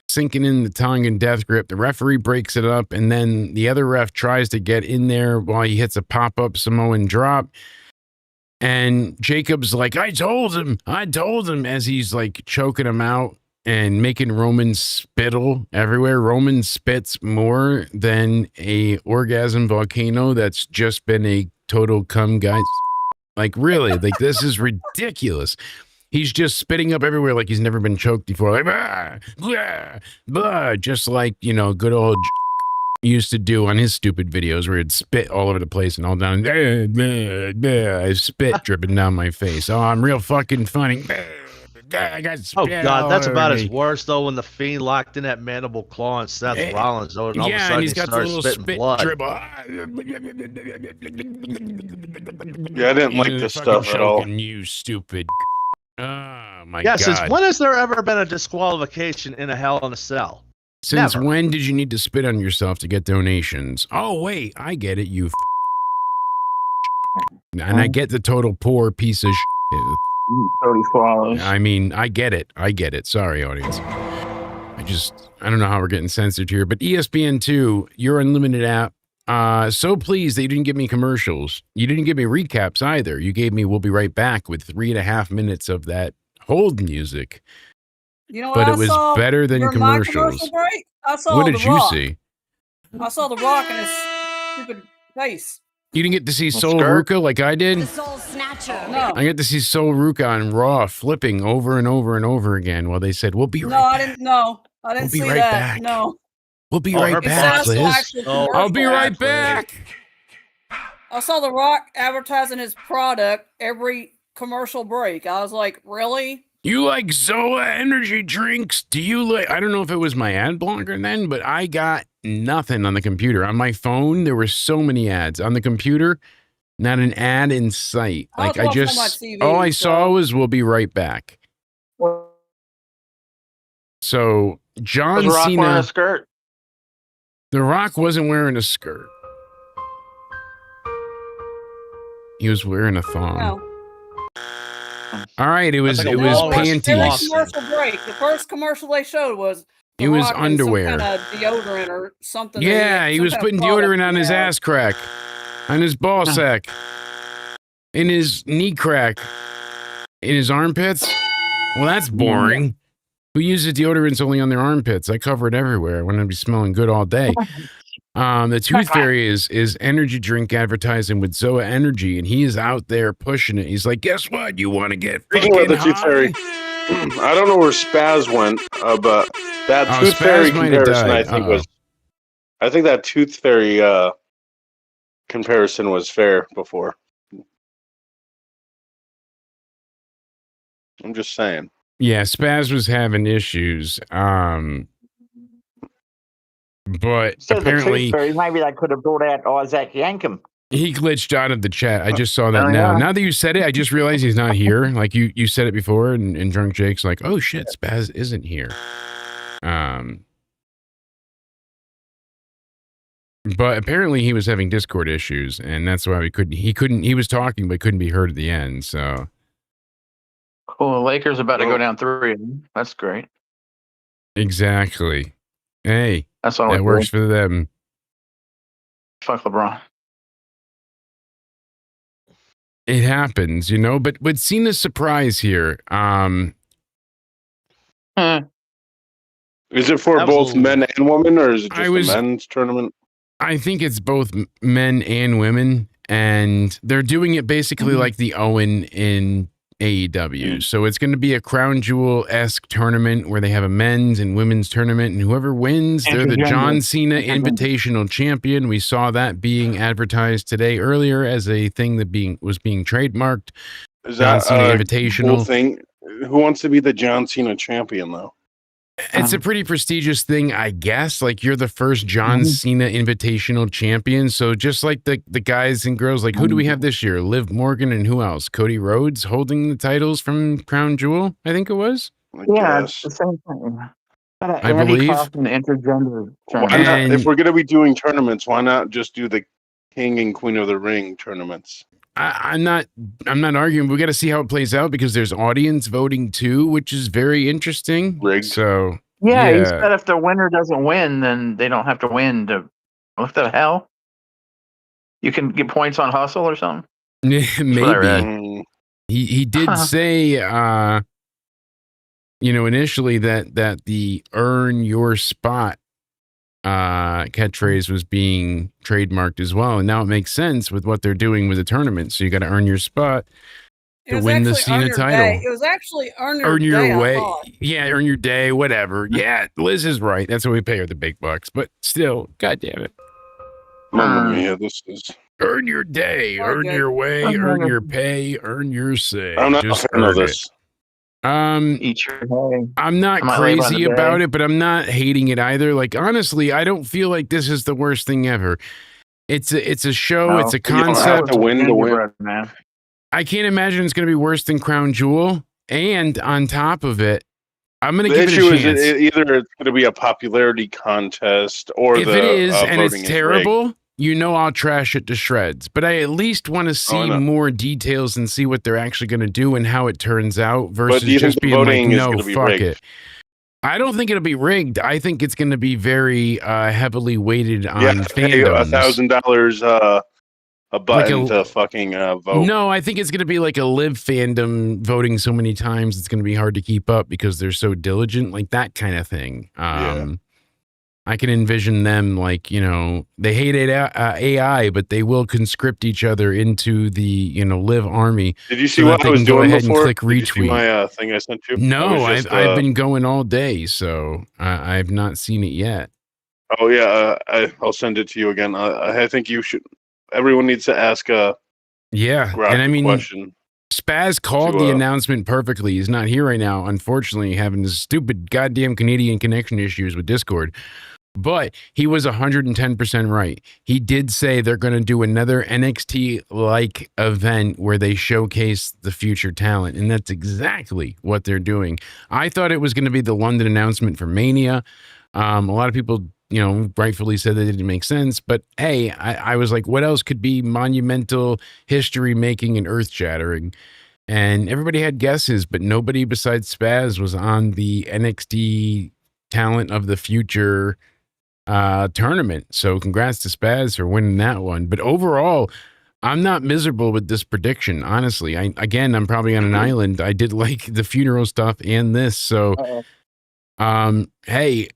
Speaker 1: sinking in the tongue and death grip. The referee breaks it up, and then the other ref tries to get in there while he hits a pop-up Samoan drop. And Jacob's like, I told him, as he's like choking him out and making Roman spittle everywhere. Roman spits more than a orgasm volcano that's just been a total cum, guys. Like, really, like, this is ridiculous. He's just spitting up everywhere like he's never been choked before. Like, blah, blah, blah, just like, you know, good old used to do on his stupid videos where he'd spit all over the place and all down. Blah, blah, blah, I spit dripping down my face. Oh, I'm real fucking funny. I got spit.
Speaker 7: Oh God, that's
Speaker 1: all
Speaker 7: about
Speaker 1: over
Speaker 7: as
Speaker 1: me.
Speaker 7: worse though when the Fiend locked in that mandible claw on Seth Rollins. And all of a
Speaker 1: Yeah,
Speaker 7: sudden
Speaker 1: and he's
Speaker 7: he
Speaker 1: got the
Speaker 7: starts
Speaker 1: little
Speaker 7: spitting
Speaker 1: spit
Speaker 7: blood.
Speaker 1: dribble.
Speaker 9: Yeah, I didn't like this stuff at all.
Speaker 1: Choking, you stupid. Oh my
Speaker 7: Yeah,
Speaker 1: God.
Speaker 7: since when has there ever been a disqualification in a Hell in a Cell?
Speaker 1: Since
Speaker 7: Never.
Speaker 1: when did you need to spit on yourself to get donations? Oh, wait, I get it, you and I get the total poor piece of shit.
Speaker 6: Totally follows.
Speaker 1: I mean, I get it. Sorry, audience. I don't know how we're getting censored here, but ESPN2, your unlimited app, so pleased that you didn't give me commercials. You didn't give me recaps either. You gave me We'll Be Right Back with 3.5 minutes of that hold music.
Speaker 10: You know what
Speaker 1: But
Speaker 10: I
Speaker 1: it was
Speaker 10: saw
Speaker 1: better than
Speaker 10: during my
Speaker 1: commercials.
Speaker 10: commercial break? I saw
Speaker 1: What
Speaker 10: The
Speaker 1: did you
Speaker 10: Rock.
Speaker 1: see?
Speaker 10: I saw The Rock in his stupid face.
Speaker 1: You didn't get to see Sol
Speaker 6: skirt?
Speaker 1: Ruka like I did?
Speaker 3: Soul Snatcher.
Speaker 10: No.
Speaker 1: I got to see Sol Ruka on Raw flipping over and over and over again while they said, we'll be right
Speaker 10: No, I
Speaker 1: back.
Speaker 10: didn't know. I didn't
Speaker 1: We'll be
Speaker 10: see
Speaker 1: right
Speaker 10: that.
Speaker 1: back.
Speaker 10: No.
Speaker 1: We'll be
Speaker 7: Oh,
Speaker 1: right
Speaker 7: her
Speaker 10: It
Speaker 1: back,
Speaker 10: sounds
Speaker 1: Liz.
Speaker 10: actual
Speaker 7: Oh,
Speaker 1: I'll be
Speaker 10: commercial,
Speaker 1: right
Speaker 10: actually.
Speaker 1: back.
Speaker 10: I saw The Rock advertising his product every commercial break. I was like, really?
Speaker 1: You like Zoa energy drinks? Do you like, I don't know if it was my ad blocker then, but I got nothing on the computer. On my phone, there were so many ads. On the computer, not an ad in sight.
Speaker 10: I was
Speaker 1: Like, I
Speaker 10: watching on
Speaker 1: just,
Speaker 10: my TV,
Speaker 1: all I saw
Speaker 10: so-
Speaker 1: was we'll be right back. So, John
Speaker 6: Was Rock wearing
Speaker 1: Cena,
Speaker 6: a skirt?
Speaker 1: The Rock wasn't wearing a skirt. He was wearing a thong.
Speaker 10: No.
Speaker 1: All right, it was
Speaker 7: That's like
Speaker 1: it
Speaker 7: a
Speaker 1: was
Speaker 7: walrus
Speaker 10: Every
Speaker 1: panties.
Speaker 10: commercial break. The first commercial they showed was The
Speaker 1: It was
Speaker 10: Rock in
Speaker 1: underwear.
Speaker 10: Some kind of deodorant or something.
Speaker 1: Yeah, he
Speaker 10: some
Speaker 1: was
Speaker 10: kind of
Speaker 1: putting
Speaker 10: product
Speaker 1: deodorant on
Speaker 10: he
Speaker 1: his
Speaker 10: had.
Speaker 1: ass crack, on his ball sack, in his knee crack, in his armpits. Well, that's boring. Who uses deodorants only on their armpits? I cover it everywhere. I want to be smelling good all day. The Tooth Fairy is energy drink advertising with Zoa Energy, and he is out there pushing it. He's like, guess what? You want to get
Speaker 9: Speaking of
Speaker 1: fucking
Speaker 9: the Tooth
Speaker 1: high?
Speaker 9: Fairy. I don't know where Spaz went, but that Tooth Fairy comparison, I think was. I think that Tooth Fairy comparison was fair before. I'm just saying.
Speaker 1: Yeah, Spaz was having issues. But
Speaker 4: So
Speaker 1: apparently,
Speaker 4: the Tooth Fairy, maybe they could have brought out Isaac Yankem.
Speaker 1: he glitched out of the chat. I just saw that now. Now that you said it, I just realized he's not here. Like you said it before, and Drunk Jake's like, "Oh shit, Spaz isn't here." But apparently he was having Discord issues, and that's why he was talking but couldn't be heard at the end. So
Speaker 6: cool. Lakers about to go down 3. That's great.
Speaker 1: Exactly. Hey,
Speaker 6: that's all
Speaker 1: that works for them.
Speaker 6: Fuck LeBron.
Speaker 1: It happens, you know. But Cena's surprise here.
Speaker 9: Is it for both men and women, or is it just a men's tournament?
Speaker 1: I think it's both men and women, and they're doing it basically like the Owen in AEW. So it's going to be a Crown Jewel-esque tournament where they have a men's and women's tournament, and whoever wins, they're the John Cena Invitational Champion. We saw that being advertised today earlier as a thing that was being trademarked.
Speaker 9: Is that
Speaker 1: John Cena Invitational
Speaker 9: cool thing? Who wants to be the John Cena champion, though?
Speaker 1: It's a pretty prestigious thing, I guess. Like, you're the first John Cena Invitational Champion. So just like the guys and girls, like, who do we have this year? Liv Morgan and who else? Cody Rhodes holding the titles from Crown Jewel, I think it was.
Speaker 6: It's the same thing. But
Speaker 1: I believe.
Speaker 6: Intergender
Speaker 9: if we're going to be doing tournaments, why not just do the King and Queen of the Ring tournaments?
Speaker 1: I'm not arguing. We got to see how it plays out because there's audience voting too, which is very interesting.
Speaker 9: Rigged.
Speaker 1: So
Speaker 6: he said if the winner doesn't win, then they don't have to win. What the hell? You can get points on hustle or something.
Speaker 1: Maybe he did say, initially that the earn your spot catchphrase was being trademarked as well, and now it makes sense with what they're doing with the tournament. So you got to earn your spot to win the Cena title.
Speaker 10: It was actually earn your
Speaker 1: way. Yeah, earn your day, whatever. Yeah, Liz is right. That's what we pay her the big bucks. But still, god damn it.
Speaker 9: Mamma mia, this is
Speaker 1: earn your day, earn your way, earn your pay, earn your say.
Speaker 9: I'm not a fan of this.
Speaker 1: I'm not crazy about it, but I'm not hating it either. Like, honestly, I don't feel like this is the worst thing ever. It's a show. It's a concept.
Speaker 9: To win.
Speaker 1: I can't imagine it's going to be worse than Crown Jewel. And on top of it, I'm going to give it a chance.
Speaker 9: Either it's going to be a popularity contest, or
Speaker 1: if it is and it's terrible, I'll trash it to shreds. But I at least want to see more details and see what they're actually going to do and how it turns out versus just being like, no, fuck it. I don't think it'll be rigged. I think it's going to be very heavily weighted on fandoms.
Speaker 9: $1,000 a button to fucking vote.
Speaker 1: No, I think it's going to be like a live fandom voting so many times it's going to be hard to keep up because they're so diligent, like that kind of thing. I can envision them like, they hate AI, but they will conscript each other into the, live army.
Speaker 9: Did you see what I was doing before?
Speaker 1: Click retweet.
Speaker 9: Did you see my thing I sent you?
Speaker 1: No, I've been going all day, so I've not seen it yet.
Speaker 9: Oh, yeah. I'll send it to you again. I think you should. Everyone needs to ask a question.
Speaker 1: Spaz called the announcement perfectly. He's not here right now, unfortunately, having this stupid goddamn Canadian connection issues with Discord. But he was 110% right. He did say they're going to do another NXT-like event where they showcase the future talent, and that's exactly what they're doing. I thought it was going to be the London announcement for Mania. A lot of people, rightfully said that it didn't make sense. But hey, I was like, what else could be monumental, history-making, and earth-shattering? And everybody had guesses, but nobody besides Spaz was on the NXT Talent of the Future tournament. So congrats to Spaz for winning that one. But overall, I'm not miserable with this prediction. Honestly, I'm probably on an island. I did like the funeral stuff and this. So, hey,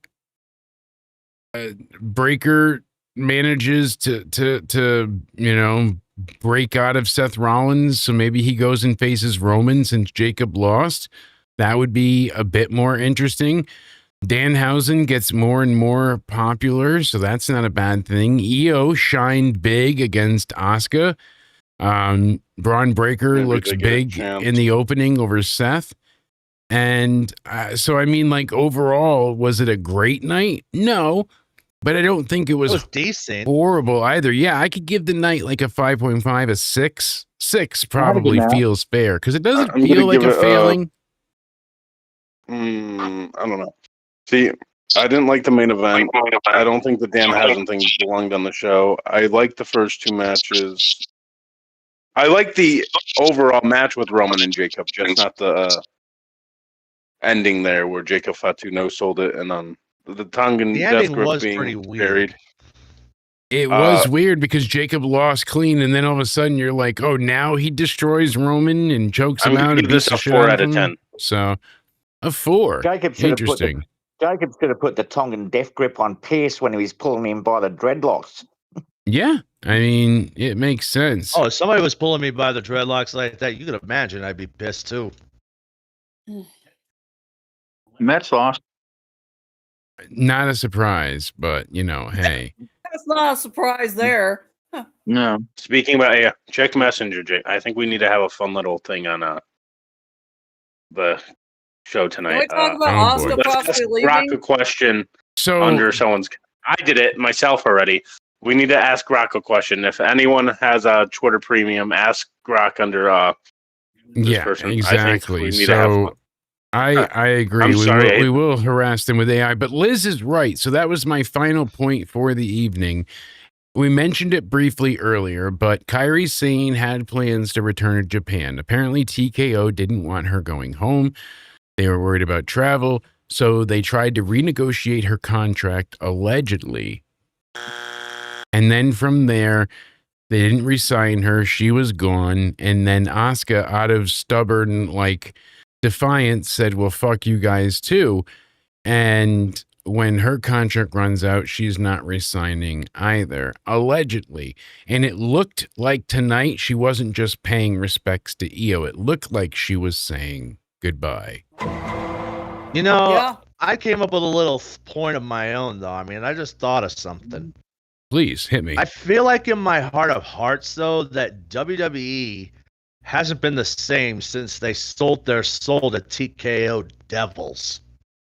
Speaker 1: Breaker manages to break out of Seth Rollins. So maybe he goes and faces Roman since Jacob lost. That would be a bit more interesting. Danhausen gets more and more popular, so that's not a bad thing. Iyo shined big against Asuka. Braun Breaker looks big in the opening over Seth. And so, I mean, like, overall, was it a great night? No, but I don't think it was
Speaker 7: decent,
Speaker 1: horrible either. Yeah, I could give the night like a 5.5, a 6. 6 probably feels fair because it doesn't feel like a failing.
Speaker 9: I don't know. See, I didn't like the main event. I don't think the Danhausen thing belonged on the show. I liked the first 2 matches. I like the overall match with Roman and Jacob, just not the ending there where Jacob Fatu no-sold it and the tongue and death grip being buried.
Speaker 1: It was weird because Jacob lost clean, and then all of a sudden you're like, oh, now he destroys Roman and chokes him out.
Speaker 9: Give this a 4 out of 10.
Speaker 1: So a 4. Interesting.
Speaker 4: Jacob should have put the Tongan death grip on Pierce when he was pulling him by the dreadlocks.
Speaker 1: Yeah, I mean, it makes sense.
Speaker 7: Oh, if somebody was pulling me by the dreadlocks like that, you could imagine I'd be pissed too.
Speaker 6: Mets lost.
Speaker 1: Not a surprise, but, hey.
Speaker 10: That's not a surprise there.
Speaker 6: No.
Speaker 9: Speaking about, check Messenger, Jay. I think we need to have a fun little thing on the show tonight.
Speaker 10: Can we talk about Asuka possibly leaving?
Speaker 9: Rock a question under someone's... I did it myself already. We need to ask Rock a question. If anyone has a Twitter premium, ask Rock under this person.
Speaker 1: Exactly. I agree. We will harass them with AI, but Liz is right. So that was my final point for the evening. We mentioned it briefly earlier, but Kairi Sane had plans to return to Japan. Apparently, TKO didn't want her going home. They were worried about travel, so they tried to renegotiate her contract, allegedly. And then from there, they didn't re-sign her. She was gone. And then Asuka, out of stubborn, defiance, said, well, fuck you guys too. And when her contract runs out, she's not re-signing either, allegedly. And it looked like tonight she wasn't just paying respects to Iyo. It looked like she was saying goodbye.
Speaker 7: I came up with a little point of my own, though. I mean, I just thought of something.
Speaker 1: Please, hit me.
Speaker 7: I feel like in my heart of hearts, though, that WWE hasn't been the same since they sold their soul to TKO Devils.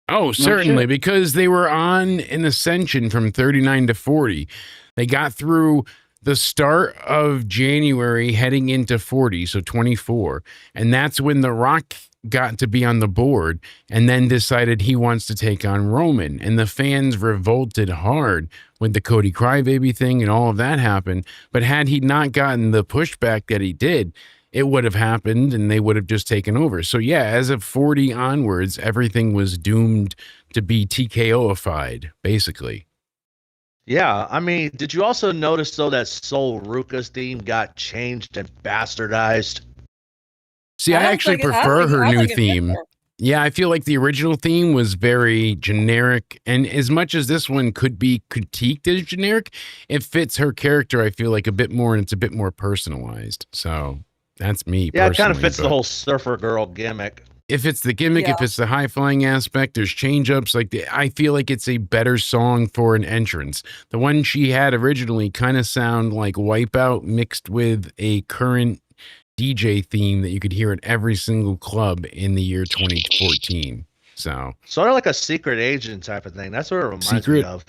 Speaker 1: Oh, certainly, because they were on an ascension from 39 to 40. They got through the start of January heading into 40, so 24. And that's when The Rock got to be on the board and then decided he wants to take on Roman. And the fans revolted hard when the Cody Crybaby thing and all of that happened. But had he not gotten the pushback that he did, it would have happened and they would have just taken over. So yeah, as of 40 onwards, everything was doomed to be TKO-ified, basically.
Speaker 7: Yeah, I mean, did you also notice, though, that Sol Ruka's theme got changed and bastardized?
Speaker 1: See, I actually prefer her new theme. Yeah, I feel like the original theme was very generic, and as much as this one could be critiqued as generic, it fits her character, I feel like, a bit more, and it's a bit more personalized. So that's me.
Speaker 7: Yeah, it kind of fits the whole surfer girl gimmick.
Speaker 1: If it's the gimmick, if it's the high-flying aspect, there's change-ups. I feel like it's a better song for an entrance. The one she had originally kind of sound like Wipeout mixed with a current DJ theme that you could hear at every single club in the year 2014. So
Speaker 7: sort of like a secret agent type of thing. That's what it reminds me of.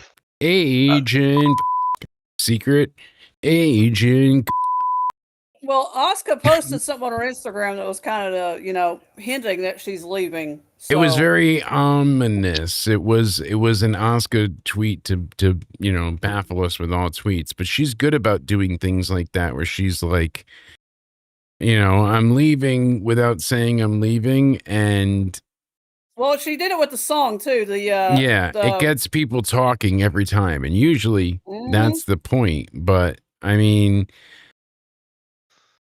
Speaker 1: Secret agent.
Speaker 10: Well, Asuka posted something on her Instagram that was kind of, hinting that she's leaving. So.
Speaker 1: It was very ominous. It was an Asuka tweet to baffle us with all tweets. But she's good about doing things like that, where she's like, I'm leaving without saying I'm leaving, and
Speaker 10: well, she did it with the song too.
Speaker 1: It gets people talking every time, and usually that's the point. But I mean,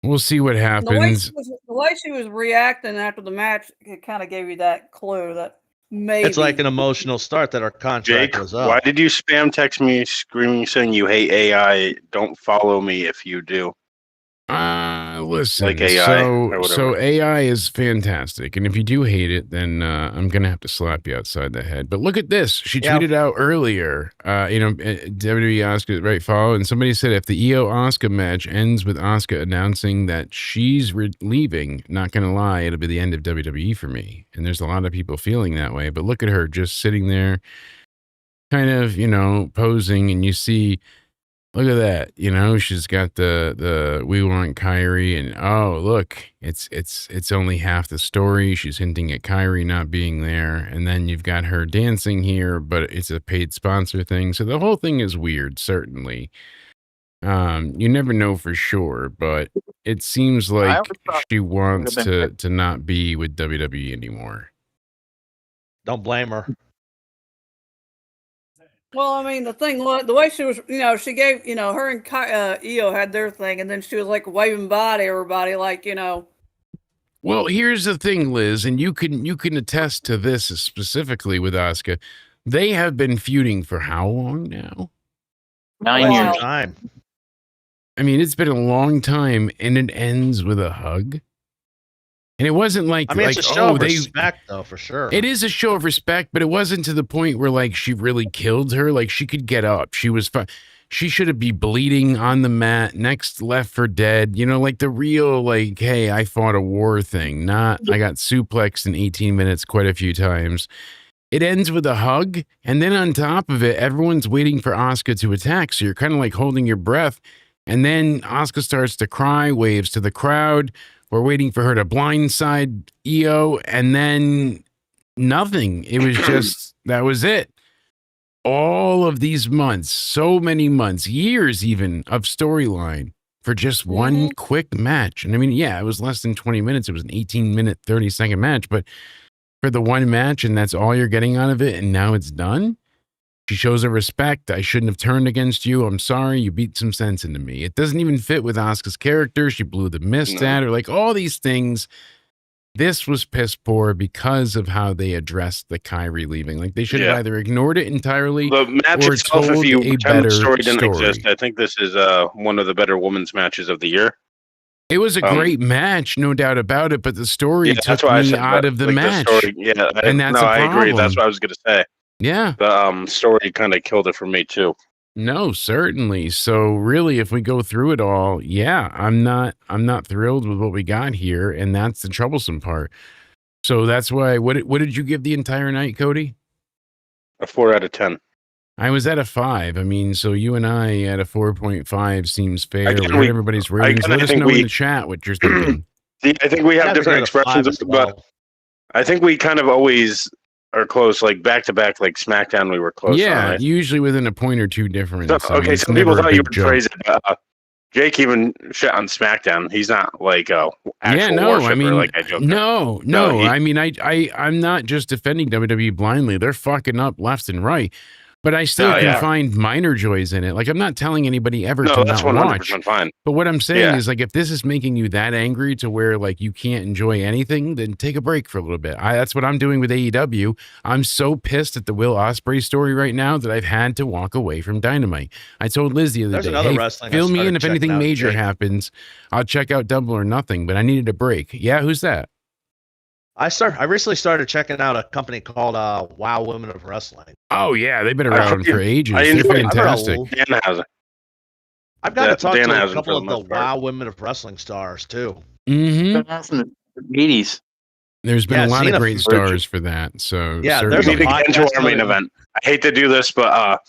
Speaker 1: we'll see what happens.
Speaker 10: The way she was reacting after the match, it kind of gave you that clue that maybe
Speaker 7: it's like an emotional start that our contract
Speaker 9: Jake,
Speaker 7: was up.
Speaker 9: Why did you spam text me screaming saying you hate AI? Don't follow me if you do.
Speaker 1: Listen.
Speaker 9: Like AI or whatever.
Speaker 1: So AI is fantastic, and if you do hate it, then I'm gonna have to slap you outside the head. But look at this. She tweeted out earlier. WWE Asuka right follow, and somebody said if the Iyo Asuka match ends with Asuka announcing that she's leaving, not gonna lie, it'll be the end of WWE for me. And there's a lot of people feeling that way. But look at her just sitting there, kind of posing, and you see. Look at that. She's got the we want Kyrie, and oh look, it's only half the story. She's hinting at Kyrie not being there, and then you've got her dancing here, but it's a paid sponsor thing. So the whole thing is weird, certainly. You never know for sure, but it seems like she wants to not be with WWE anymore.
Speaker 7: Don't blame her.
Speaker 10: Well, I mean, the thing was, the way she was, she gave, her and Iyo had their thing, and then she was like waving bye to everybody, like,
Speaker 1: Well, here's the thing, Liz, and you can attest to this specifically with Asuka. They have been feuding for how long now?
Speaker 6: 9 years. Time.
Speaker 1: I mean, it's been a long time, and it ends with a hug. And it wasn't like,
Speaker 7: it's a show of respect, though, for sure.
Speaker 1: It is a show of respect, but it wasn't to the point where, like, she really killed her. Like, she could get up. She was fine. She should be bleeding on the mat, next left for dead. Like the real, like, hey, I fought a war thing. Not, I got suplexed in 18 minutes quite a few times. It ends with a hug, and then on top of it, everyone's waiting for Asuka to attack. So you're kind of like holding your breath. And then Asuka starts to cry, waves to the crowd. We're waiting for her to blindside Iyo, and then nothing. It was just, that was it. All of these months, so many months, years even, of storyline for just one quick match. And I mean, yeah, it was less than 20 minutes. It was an 18-minute, 30-second match. But for the one match, and that's all you're getting out of it, and now it's done? She shows her respect. I shouldn't have turned against you. I'm sorry. You beat some sense into me. It doesn't even fit with Asuka's character. She blew the mist at her. Like, all these things. This was piss poor because of how they addressed the Kyrie leaving. Like, they should have either ignored it entirely
Speaker 9: the match
Speaker 1: or
Speaker 9: itself,
Speaker 1: told
Speaker 9: if you
Speaker 1: a
Speaker 9: pretend
Speaker 1: better
Speaker 9: the story didn't
Speaker 1: story.
Speaker 9: exist, I think this is one of the better women's matches of the year.
Speaker 1: It was a great match, no doubt about it, but the story took me out of the match. And that's
Speaker 9: I agree. That's what I was going to say.
Speaker 1: Yeah.
Speaker 9: The story kind of killed it for me, too.
Speaker 1: No, certainly. So really, if we go through it all, yeah, I'm not thrilled with what we got here, and that's the troublesome part. So that's why, what did you give the entire night, Cody?
Speaker 9: A 4 out of 10.
Speaker 1: I was at a 5. I mean, so you and I at a 4.5 seems fair. We heard everybody's ratings. Let us know in the chat what you're thinking.
Speaker 9: I think we have different expressions, but I think we kind of always are close, like back to back, like SmackDown. We were close.
Speaker 1: Yeah, usually within a point or two difference.
Speaker 9: Okay, some people thought you would phrase it. Jake even shit on SmackDown. He's not like actual worshiper,
Speaker 1: I mean,
Speaker 9: like I joked.
Speaker 1: No. I mean, I'm not just defending WWE blindly. They're fucking up left and right. But I still can find minor joys in it. Like, I'm not telling anybody ever to not watch.
Speaker 9: Fine.
Speaker 1: But what I'm saying is, like, if this is making you that angry to where, like, you can't enjoy anything, then take a break for a little bit. That's what I'm doing with AEW. I'm so pissed at the Will Ospreay story right now that I've had to walk away from Dynamite. I told Liz the other day, hey, fill me in if anything major happens. I'll check out Double or Nothing, but I needed a break. Yeah, who's that?
Speaker 7: I recently started checking out a company called Wow Women of Wrestling.
Speaker 1: Oh yeah, they've been around for ages. They're fantastic.
Speaker 9: Danhausen.
Speaker 7: I've got to talk to a couple of the Wow Women of Wrestling stars too.
Speaker 1: Mm-hmm. There's been a lot of great stars for that. So
Speaker 9: yeah, we need to get into our main event. I hate to do this, but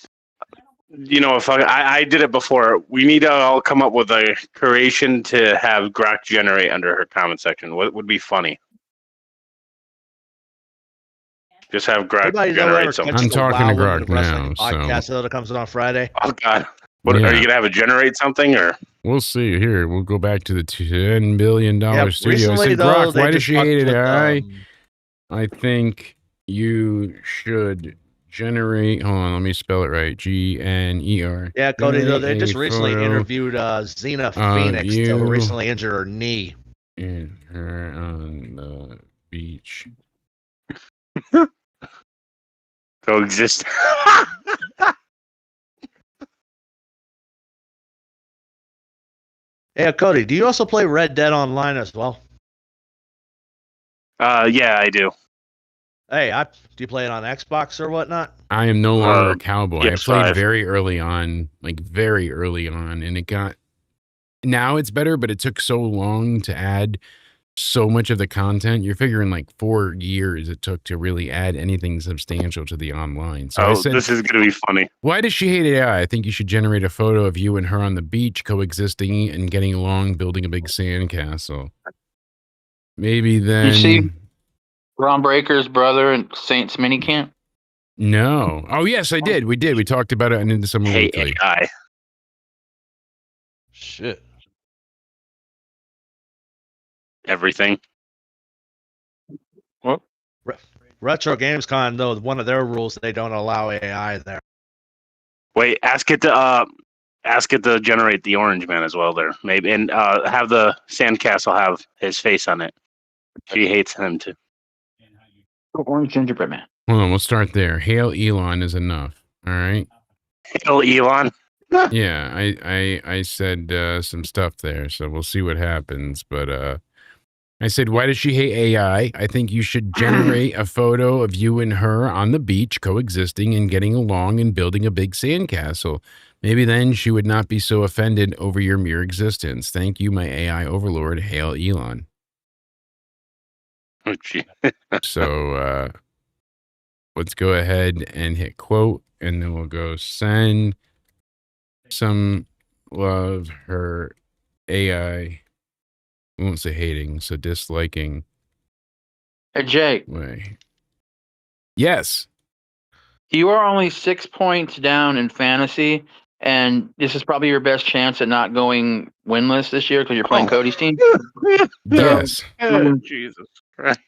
Speaker 9: if I did it before, we need to all come up with a creation to have Grok generate under her comment section. What would be funny? Just have Grok generate something.
Speaker 1: I'm talking to Grok now.
Speaker 7: Podcast that comes on Friday.
Speaker 9: Oh God, are you gonna have it generate something or?
Speaker 1: We'll see. Here, we'll go back to the $10 billion studio. I said, Grok, why does she hate it? I think you should generate. Hold on, let me spell it right. GNER.
Speaker 7: Yeah, Cody. They just recently interviewed Xena Phoenix, who recently injured her knee.
Speaker 1: And her on the beach.
Speaker 9: Coexist.
Speaker 7: Yeah, Cody, do you also play Red Dead Online as well?
Speaker 9: Yeah, I do.
Speaker 7: Hey, do you play it on Xbox or whatnot?
Speaker 1: I am no longer a cowboy. I played
Speaker 9: PS5.
Speaker 1: very early on, and it got. Now it's better, but it took so long to add so much of the content. You're figuring like 4 years it took to really add anything substantial to the online. So I said,
Speaker 9: this is going to be funny.
Speaker 1: why does she hate AI? I think you should generate a photo of you and her on the beach coexisting and getting along, building a big sandcastle. Maybe then.
Speaker 6: You see Ron Breaker's brother and Saints minicamp?
Speaker 1: No. Oh, yes, I did. We did. We talked about it Into Summer
Speaker 9: Hey,
Speaker 1: Weekly.
Speaker 9: AI.
Speaker 7: Shit.
Speaker 9: Everything.
Speaker 6: What?
Speaker 7: Retro Gamescom, though, one of their rules, they don't allow AI there.
Speaker 9: Wait, ask it to generate the orange man as well there, maybe, and have the sandcastle have his face on it. She hates him too.
Speaker 6: Orange gingerbread man.
Speaker 1: Hold on, we'll start there. Hail Elon is enough. All right.
Speaker 9: Hail Elon.
Speaker 1: Yeah, I said some stuff there, so we'll see what happens. But I said, why does she hate AI? I think you should generate a photo of you and her on the beach coexisting and getting along and building a big sandcastle. Maybe then she would not be so offended over your mere existence. Thank you, my AI overlord. Hail Elon.
Speaker 9: Oh, gee.
Speaker 1: So let's go ahead and hit quote, and then we'll go send some love her AI. We won't say hating, so disliking.
Speaker 6: Hey, Jake.
Speaker 1: Way. Yes.
Speaker 6: You are only 6 points down in fantasy, and this is probably your best chance at not going winless this year because you're playing Cody's team.
Speaker 1: Yes.
Speaker 9: Jesus Christ.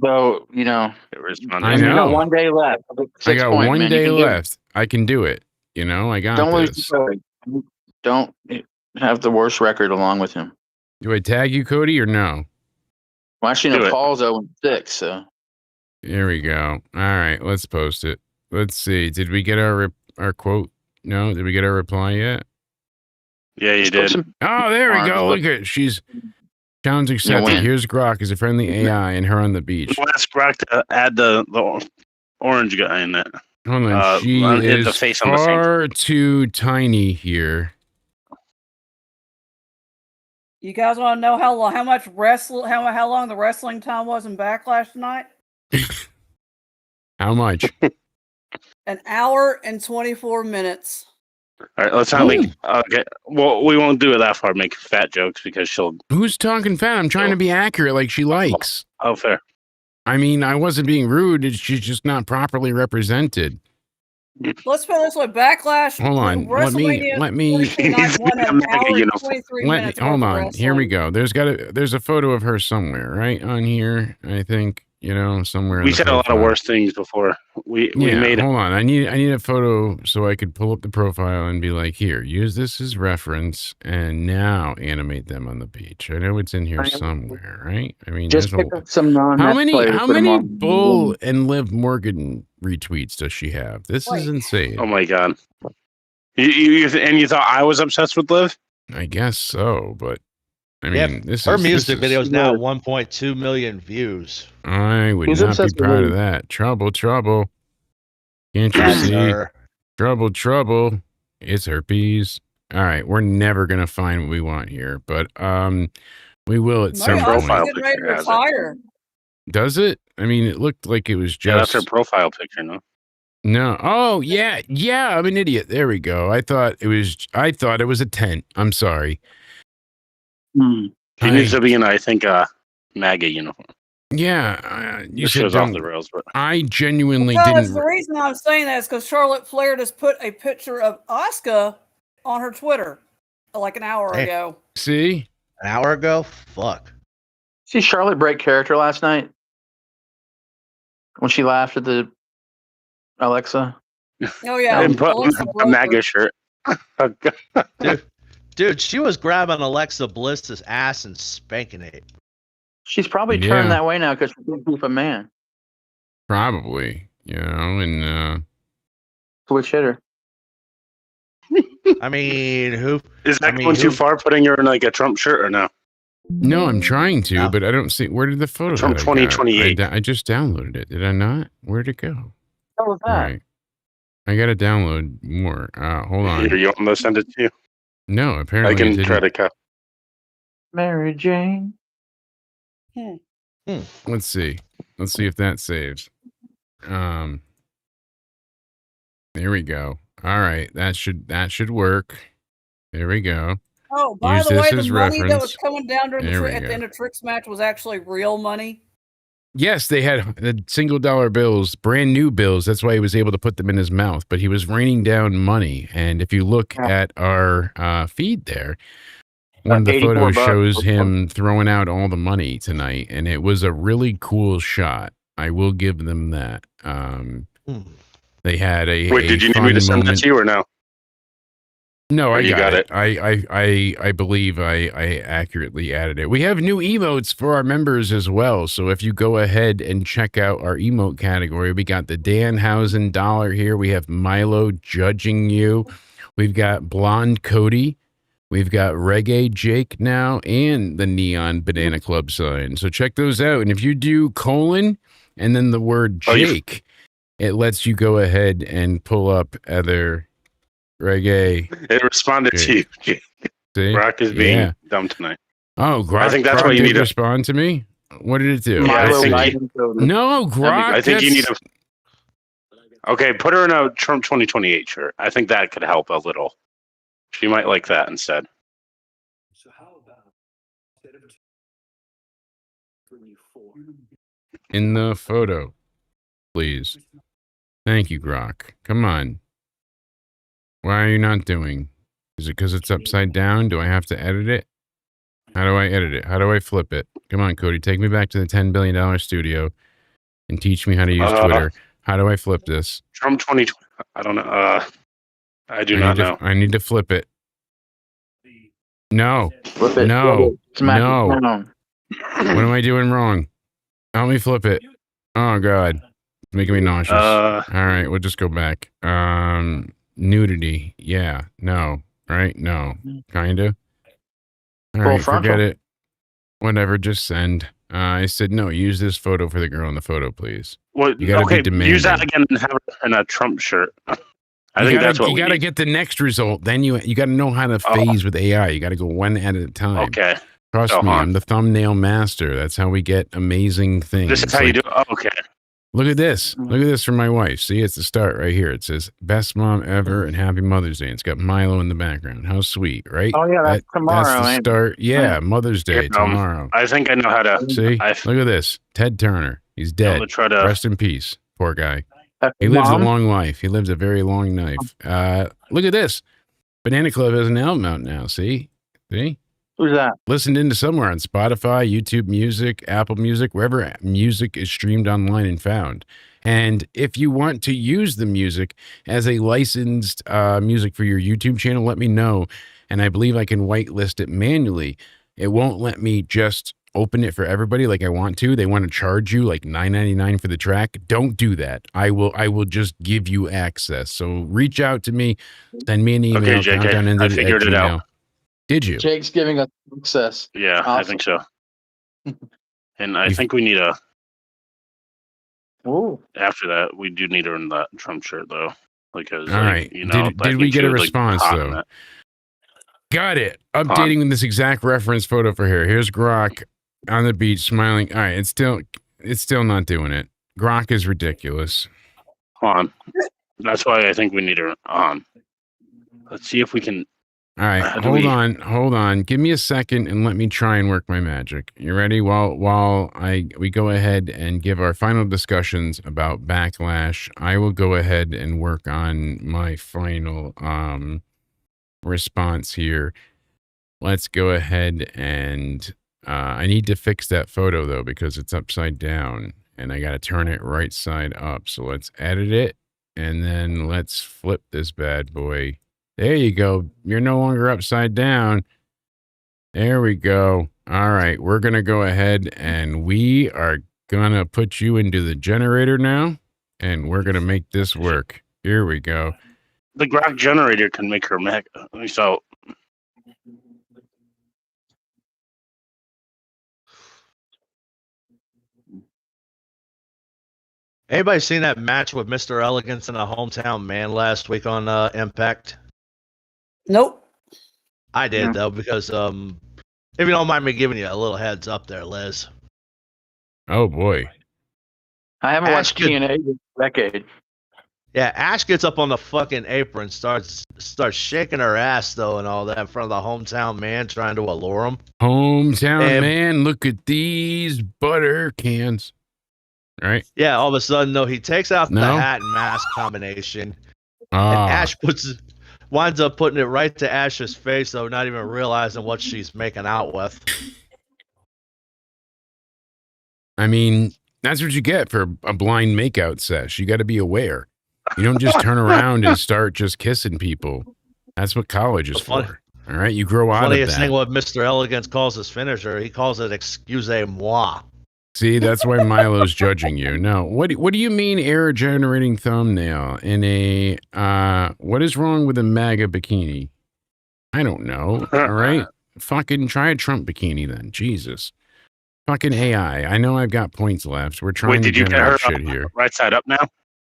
Speaker 6: So, you know,
Speaker 1: I
Speaker 6: you got
Speaker 1: know.
Speaker 6: 1 day left.
Speaker 1: I got 1 day left. I can do it. You know, I got
Speaker 6: Don't lose
Speaker 1: this.
Speaker 6: to Cody. Don't have the worst record along with him.
Speaker 1: Do I tag you, Cody, or no?
Speaker 6: Well, actually,
Speaker 9: Do
Speaker 6: no,
Speaker 9: it.
Speaker 6: Paul's 0-6, so.
Speaker 1: There we go. All right, let's post it. Let's see. Did we get our quote? No, did we get our reply yet?
Speaker 9: Yeah, you did.
Speaker 1: Oh, there we go. Look at she's challenge accepted. Here's Grok as a friendly AI and her on the beach.
Speaker 9: We'll ask Grok to add the orange guy in that.
Speaker 1: Hold on, she is
Speaker 9: the face on the
Speaker 1: far too tiny here.
Speaker 10: You guys want to know how long the wrestling time was in Backlash tonight?
Speaker 1: How much?
Speaker 10: 1 hour and 24 minutes.
Speaker 9: All right, let's not make. Okay, well, we won't do it that far. Make fat jokes because she'll.
Speaker 1: Who's talking fat? I'm trying to be accurate, like she likes.
Speaker 9: Oh, fair.
Speaker 1: I mean, I wasn't being rude. She's just not properly represented.
Speaker 10: Let's put it this way: Backlash.
Speaker 1: Hold on. Let me. Hold on. Here we go. There's a photo of her somewhere, right on here. I think somewhere.
Speaker 9: We said a lot of worse things before. We made it.
Speaker 1: Hold on. I need a photo so I could pull up the profile and be like, here, use this as reference, and now animate them on the beach. I know it's in here somewhere, right? I mean,
Speaker 6: just pick up some non.
Speaker 1: How many Bull and Liv Morgan retweets does she have? This is insane.
Speaker 9: Oh my god! You thought I was obsessed with Liv?
Speaker 1: I guess so, but I mean,
Speaker 7: her music video is now 1.2 million views.
Speaker 1: I would not be proud of that. Trouble. Can't you see? Trouble. It's herpes. All right, we're never gonna find what we want here, but we will at some point. Does it? I mean, it looked like it was just.
Speaker 9: Yeah, that's her profile picture, no?
Speaker 1: No. Oh yeah. I'm an idiot. There we go. I thought it was a tent. I'm sorry.
Speaker 9: She needs to be in, I think, MAGA uniform.
Speaker 1: Yeah,
Speaker 9: you should off the rails, but
Speaker 1: I genuinely
Speaker 10: didn't. The reason I'm saying that is because Charlotte Flair just put a picture of Asuka on her Twitter like an hour ago.
Speaker 1: See,
Speaker 7: an hour ago? Fuck.
Speaker 6: See Charlotte break character last night when she laughed at the Alexa.
Speaker 10: Oh yeah,
Speaker 9: and put a MAGA shirt.
Speaker 7: Dude, she was grabbing Alexa Bliss's ass and spanking it.
Speaker 6: She's probably turned that way now because she's a beef a man.
Speaker 1: Probably, and
Speaker 6: switch hitter.
Speaker 7: I mean, who
Speaker 9: Is that
Speaker 7: I mean,
Speaker 9: going too
Speaker 7: who-
Speaker 9: far? Putting her in like a Trump shirt or no?
Speaker 1: No, I'm trying to,
Speaker 7: No.
Speaker 1: but I don't see. Where did the photo
Speaker 9: From
Speaker 1: that I got?
Speaker 9: 2028.
Speaker 1: I just downloaded it. Did I not? Where'd it go?
Speaker 6: What was
Speaker 1: All
Speaker 6: that?
Speaker 1: right. I got to download more. Hold on.
Speaker 9: Here, you want me to send it to you?
Speaker 1: No, apparently
Speaker 9: I
Speaker 1: it
Speaker 9: can
Speaker 1: didn't.
Speaker 9: try to cut.
Speaker 6: Mary Jane.
Speaker 1: Let's see. Let's see if that saves. There we go. All right, that should work. There we go.
Speaker 10: Oh, by
Speaker 1: Use
Speaker 10: the way,
Speaker 1: this
Speaker 10: the
Speaker 1: as
Speaker 10: money that was
Speaker 1: reference.
Speaker 10: coming down during
Speaker 1: There we
Speaker 10: at the
Speaker 1: go.
Speaker 10: end of Trick's match was actually real money.
Speaker 1: Yes, they had the single dollar bills, brand new bills. That's why he was able to put them in his mouth. But he was raining down money. And if you look at our feed there, one of the
Speaker 6: 84
Speaker 1: photos
Speaker 6: bucks.
Speaker 1: shows him throwing out all the money tonight. And it was a really cool shot. I will give them that. They had a
Speaker 9: Wait, did you need
Speaker 1: fun
Speaker 9: me to send that
Speaker 1: moment.
Speaker 9: to you or no?
Speaker 1: No, I
Speaker 9: you
Speaker 1: got
Speaker 9: got
Speaker 1: it. I believe I accurately added it. We have new emotes for our members as well. So if you go ahead and check out our emote category, we got the Danhausen dollar here. We have Milo judging you. We've got Blonde Cody. We've got Reggae Jake now and the Neon Banana Club sign. So check those out. And if you do colon and then the word Jake, it lets you go ahead and pull up other Reggae.
Speaker 9: It responded to you.
Speaker 1: See?
Speaker 9: Brock is being dumb tonight.
Speaker 1: Oh, Grok,
Speaker 9: I think that's
Speaker 1: Grok
Speaker 9: what you
Speaker 1: did
Speaker 9: need to
Speaker 1: respond to me. What did it do?
Speaker 9: Yeah,
Speaker 1: Let's
Speaker 9: I
Speaker 1: see.
Speaker 9: think
Speaker 1: No, Grok.
Speaker 9: I think you need
Speaker 1: that's-
Speaker 9: to. Okay, put her in a Trump 2028 shirt. I think that could help a little. She might like that instead.
Speaker 1: in the photo, please. Thank you, Grok. Come on. Why are you not doing? Is it because it's upside down? Do I have to edit it? How do I edit it? How do I flip it? Come on, Cody. Take me back to the $10 billion studio and teach me how to use Twitter. How do I flip this?
Speaker 9: Trump 2020. I don't know. I do not know.
Speaker 1: I need to flip it. No.
Speaker 6: Flip it.
Speaker 1: No.
Speaker 6: Smack
Speaker 1: No.
Speaker 6: it down.
Speaker 1: What am I doing wrong? Help me flip it. Oh, God. It's making me nauseous. All right, we'll just go back. Nudity. Yeah. No. Right? No. Kind of. All right,
Speaker 6: frontal.
Speaker 1: forget it. Whatever, just send. I said, no, use this photo for the girl in the photo, please.
Speaker 9: What?
Speaker 1: You gotta be
Speaker 9: Okay,
Speaker 1: demanding.
Speaker 9: use that again and have her in a Trump shirt. I think that's what
Speaker 1: you
Speaker 9: we
Speaker 1: gotta
Speaker 9: need.
Speaker 1: get the next result. Then you gotta know how to phase with AI. You gotta go one at a time.
Speaker 9: Okay.
Speaker 1: Trust
Speaker 9: Go
Speaker 1: me,
Speaker 9: on.
Speaker 1: I'm the thumbnail master. That's how we get amazing things.
Speaker 9: This is how you do it. Oh, okay.
Speaker 1: Look at this. Look at this from my wife. See, it's the start right here. It says best mom ever and happy Mother's Day. It's got Milo in the background. How sweet, right?
Speaker 6: Oh, yeah, that's tomorrow,
Speaker 1: That's the
Speaker 6: ain't it?
Speaker 1: start. Yeah, Mother's Day tomorrow.
Speaker 9: I think I know how to.
Speaker 1: See, look at this. Ted Turner. He's dead.
Speaker 9: gonna try to-
Speaker 1: Rest in peace. Poor guy. He lives a long life. He lives a very long life. Look at this. Banana Club has an album out now. See?
Speaker 6: Who's that?
Speaker 1: Listened into somewhere on Spotify, YouTube Music, Apple Music, wherever music is streamed online and found. And if you want to use the music as a licensed music for your YouTube channel, let me know. And I believe I can whitelist it manually. It won't let me just open it for everybody like I want to. They want to charge you like $9.99 for the track. Don't do that. I will just give you access. So reach out to me, send me an email.
Speaker 9: Okay, JK,
Speaker 1: countdown
Speaker 9: I figured it out.
Speaker 1: Did you?
Speaker 6: Jake's giving us success.
Speaker 9: Yeah, I think so. And I think we need a.
Speaker 6: Ooh.
Speaker 9: After that, we do need her in that Trump shirt though, because
Speaker 1: All right.
Speaker 9: you know,
Speaker 1: Did we get a response though? Got it. Updating with this exact reference photo for here. Here's Grok on the beach smiling. All right, it's still not doing it. Grok is ridiculous.
Speaker 9: On. That's why I think we need her on. Let's see if we can.
Speaker 1: All right, hold on. Give me a second and let me try and work my magic. You ready? While we go ahead and give our final discussions about Backlash, I will go ahead and work on my final response here. Let's go ahead and I need to fix that photo though because it's upside down and I got to turn it right side up. So let's edit it and then let's flip this bad boy. There you go. You're no longer upside down. There we go. All right. We're going to go ahead and we are going to put you into the generator now. And we're going to make this work. Here we go.
Speaker 9: the grok generator can make her mega. So
Speaker 7: Anybody seen that match with Mr. Elegance and a hometown man last week on Impact?
Speaker 10: Nope.
Speaker 7: I did though, because if you don't mind me giving you a little heads up there, Liz.
Speaker 1: Oh boy.
Speaker 6: I haven't
Speaker 7: Ash
Speaker 6: watched TNA in a decade.
Speaker 7: Yeah, Ash gets up on the fucking apron, starts shaking her ass though, and all that in front of the hometown man, trying to allure him.
Speaker 1: Hometown man, look at these butter cans. Right?
Speaker 7: Yeah, all of a sudden though, he takes out the hat and mask combination, and Ash winds up putting it right to Ash's face though, not even realizing what she's making out with.
Speaker 1: I mean, that's what you get for a blind makeout sesh. You got to be aware. You don't just turn around and start just kissing people. That's what college is for. All right, you grow out of that.
Speaker 7: Funniest thing what Mr. Elegance calls his finisher, he calls it excusez-moi.
Speaker 1: See, that's why Milo's judging you. No, what do you mean error-generating thumbnail in a what is wrong with a MAGA bikini? I don't know. All right, fucking try a Trump bikini then. Jesus, fucking AI. I know I've got points left. We're trying to generate shit here.
Speaker 9: Right side up now.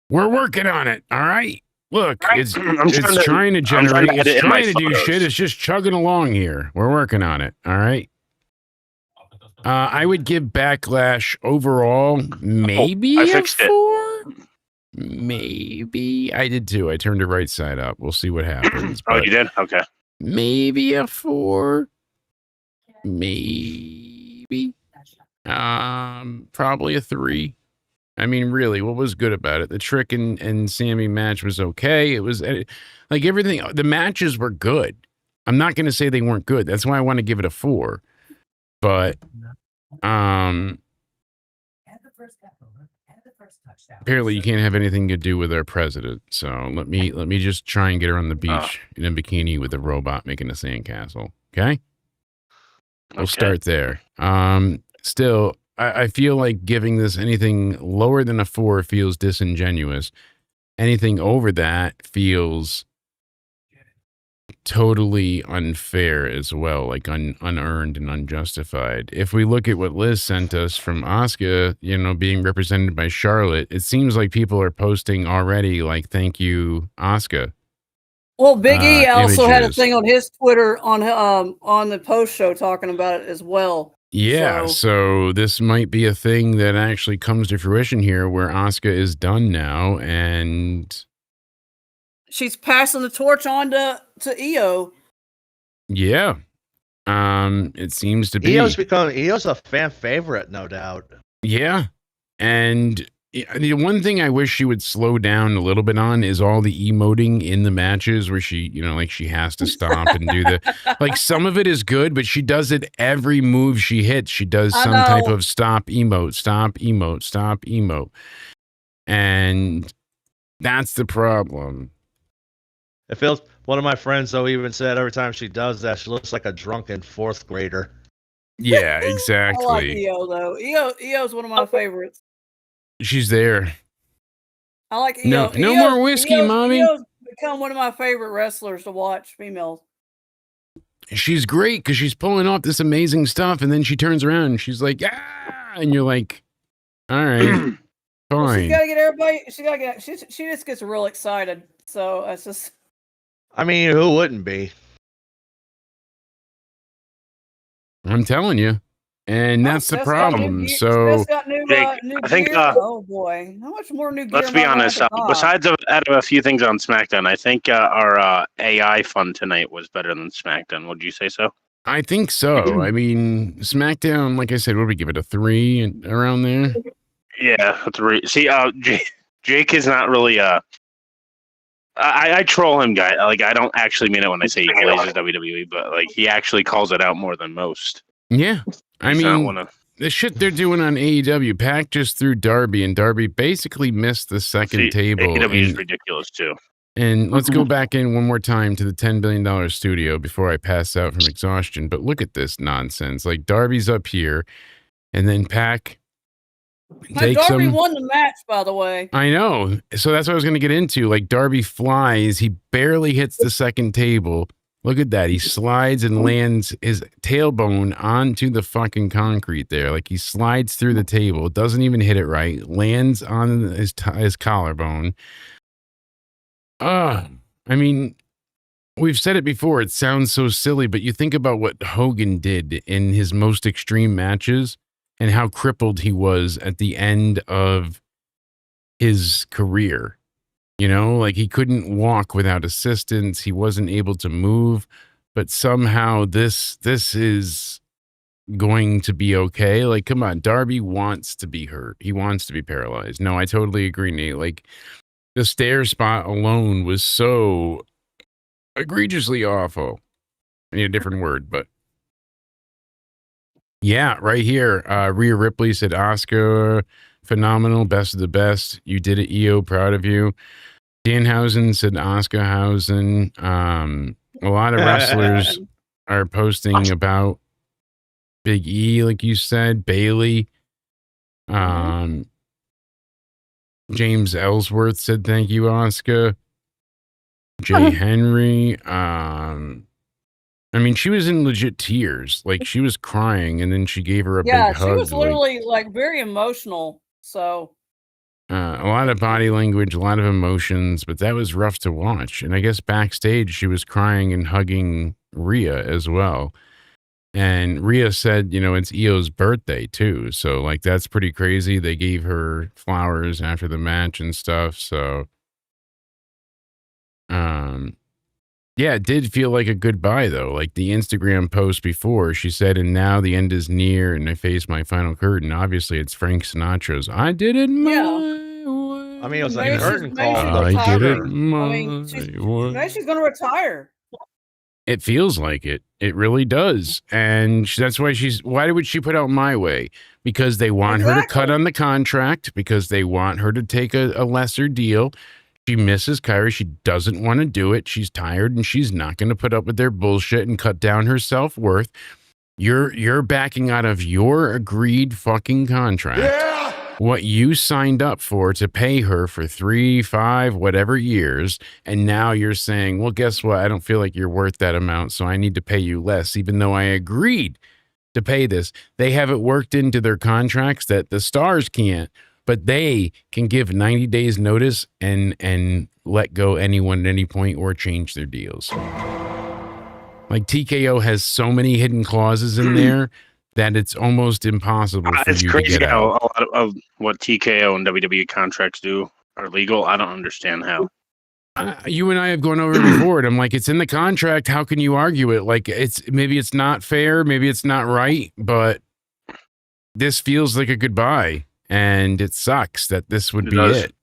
Speaker 1: We're working on it. All right. Look, it's trying to generate. It's trying to do shit. It's just chugging along here. We're working on it. All right. I would give Backlash overall maybe a 4. Maybe I did too. I turned it right side up. We'll see what happens.
Speaker 9: Oh, you did? Okay.
Speaker 1: Maybe a 4. Maybe. Probably a 3. I mean, really, what was good about it? The Trick and Sami match was okay. It was like everything. The matches were good. I'm not going to say they weren't good. That's why I want to give it a 4. But apparently you can't have anything to do with our president. So let me just try and get her on the beach in a bikini with a robot making a sandcastle. Okay? We'll start there. Still, I feel like giving this anything lower than a 4 feels disingenuous. Anything over that feels totally unfair as well, like unearned and unjustified. If we look at what Liz sent us from Asuka, being represented by Charlotte, it seems like people are posting already like, thank you, Asuka.
Speaker 10: Well, Big E also had a
Speaker 1: images.
Speaker 10: thing on his Twitter on the post show talking about it as well.
Speaker 1: Yeah, so this might be a thing that actually comes to fruition here where Asuka is done now and
Speaker 10: she's passing the torch on to Iyo.
Speaker 1: yeah. It seems to be.
Speaker 7: Io's a fan favorite, no doubt.
Speaker 1: Yeah. And the one thing I wish she would slow down a little bit on is all the emoting in the matches where she, like she has to stop and do like some of it is good, but she does it every move she hits. She does some type of stop emote, stop emote, stop emote. And that's the problem.
Speaker 7: It feels, one of my friends though even said every time she does that, she looks like a drunken 4th grader.
Speaker 1: Yeah, exactly.
Speaker 10: I like Iyo though. Io's one of my favorites.
Speaker 1: She's there.
Speaker 10: I like Iyo.
Speaker 1: No more whiskey, mommy.
Speaker 10: Io's become one of my favorite wrestlers to watch, females.
Speaker 1: She's great because she's pulling off this amazing stuff, and then she turns around and she's like, ah, and you're like, all right, fine.
Speaker 10: Well, she's got to get everybody. She just gets real excited. So that's just.
Speaker 7: I mean, who wouldn't be?
Speaker 1: I'm telling you. And that's the problem. So
Speaker 9: I think
Speaker 10: oh boy, how much more new gear?
Speaker 9: Let's be honest. Besides out of a few things on SmackDown, I think our AI fun tonight was better than SmackDown. Would you say so?
Speaker 1: I think so. I mean, SmackDown, like I said, what do we give it, a 3 and around there?
Speaker 9: Yeah, a 3. See, Jake is not really I troll him, guy. Like, I don't actually mean it when I say he glazes WWE, but like he actually calls it out more than most.
Speaker 1: Yeah. I mean, the shit they're doing on AEW, Pac just threw Darby, and Darby basically missed the second table.
Speaker 9: AEW is ridiculous, too.
Speaker 1: And let's go back in one more time to the $10 billion studio before I pass out from exhaustion. But look at this nonsense. Like, Darby's up here, and then Pac
Speaker 10: Darby won the match, by the way.
Speaker 1: I know. So that's what I was going to get into. Like, Darby flies. He barely hits the second table. Look at that. He slides and lands his tailbone onto the fucking concrete there. Like, he slides through the table. Doesn't even hit it right. Lands on his collarbone. I mean, we've said it before. It sounds so silly, but you think about what Hogan did in his most extreme matches and how crippled he was at the end of his career. You know, like he couldn't walk without assistance. He wasn't able to move, but somehow this is going to be okay. Like, come on, Darby wants to be hurt. He wants to be paralyzed. No, I totally agree, Nate. Like, the stair spot alone was so egregiously awful. I need a different word, but yeah, right here. Rhea Ripley said, Asuka, phenomenal, best of the best. You did it, Iyo, proud of you. Danhausen said Asuka-hausen. A lot of wrestlers are posting about Big E, like you said, Bailey. James Ellsworth said, thank you, Asuka. Jay Henry. I mean, she was in legit tears. Like, she was crying, and then she gave her a big hug.
Speaker 10: Yeah, she was literally, like, very emotional, so...
Speaker 1: a lot of body language, a lot of emotions, but that was rough to watch. And I guess backstage, she was crying and hugging Rhea as well. And Rhea said, you know, it's Io's birthday, too. So, like, that's pretty crazy. They gave her flowers after the match and stuff, so... yeah, it did feel like a goodbye, though. Like the Instagram post before, she said, and now the end is near and I face my final curtain. Obviously, it's Frank Sinatra's I did it my way.
Speaker 7: I mean, it was like a curtain call.
Speaker 1: I did it my way.
Speaker 10: Maybe she's going to retire.
Speaker 1: It feels like it. It really does. And that's why why would she put out My Way? Because they want her to cut on the contract, because they want her to take a lesser deal. She misses Kyrie. She doesn't want to do it. She's tired, and she's not going to put up with their bullshit and cut down her self-worth. You're backing out of your agreed fucking contract. Yeah! What you signed up for to pay her for 3, 5, whatever years, and now you're saying, well, guess what? I don't feel like you're worth that amount, so I need to pay you less, even though I agreed to pay this. They have it worked into their contracts that the stars can't. But they can give 90 days notice and let go anyone at any point or change their deals. Like TKO has so many hidden clauses in there that it's almost impossible for you to get out.
Speaker 9: A lot of what TKO and WWE contracts do are legal. I don't understand how.
Speaker 1: You and I have gone over it before, and I'm like, it's in the contract. How can you argue it? Like, maybe it's not fair, maybe it's not right, but this feels like a goodbye. And it sucks that this would be it.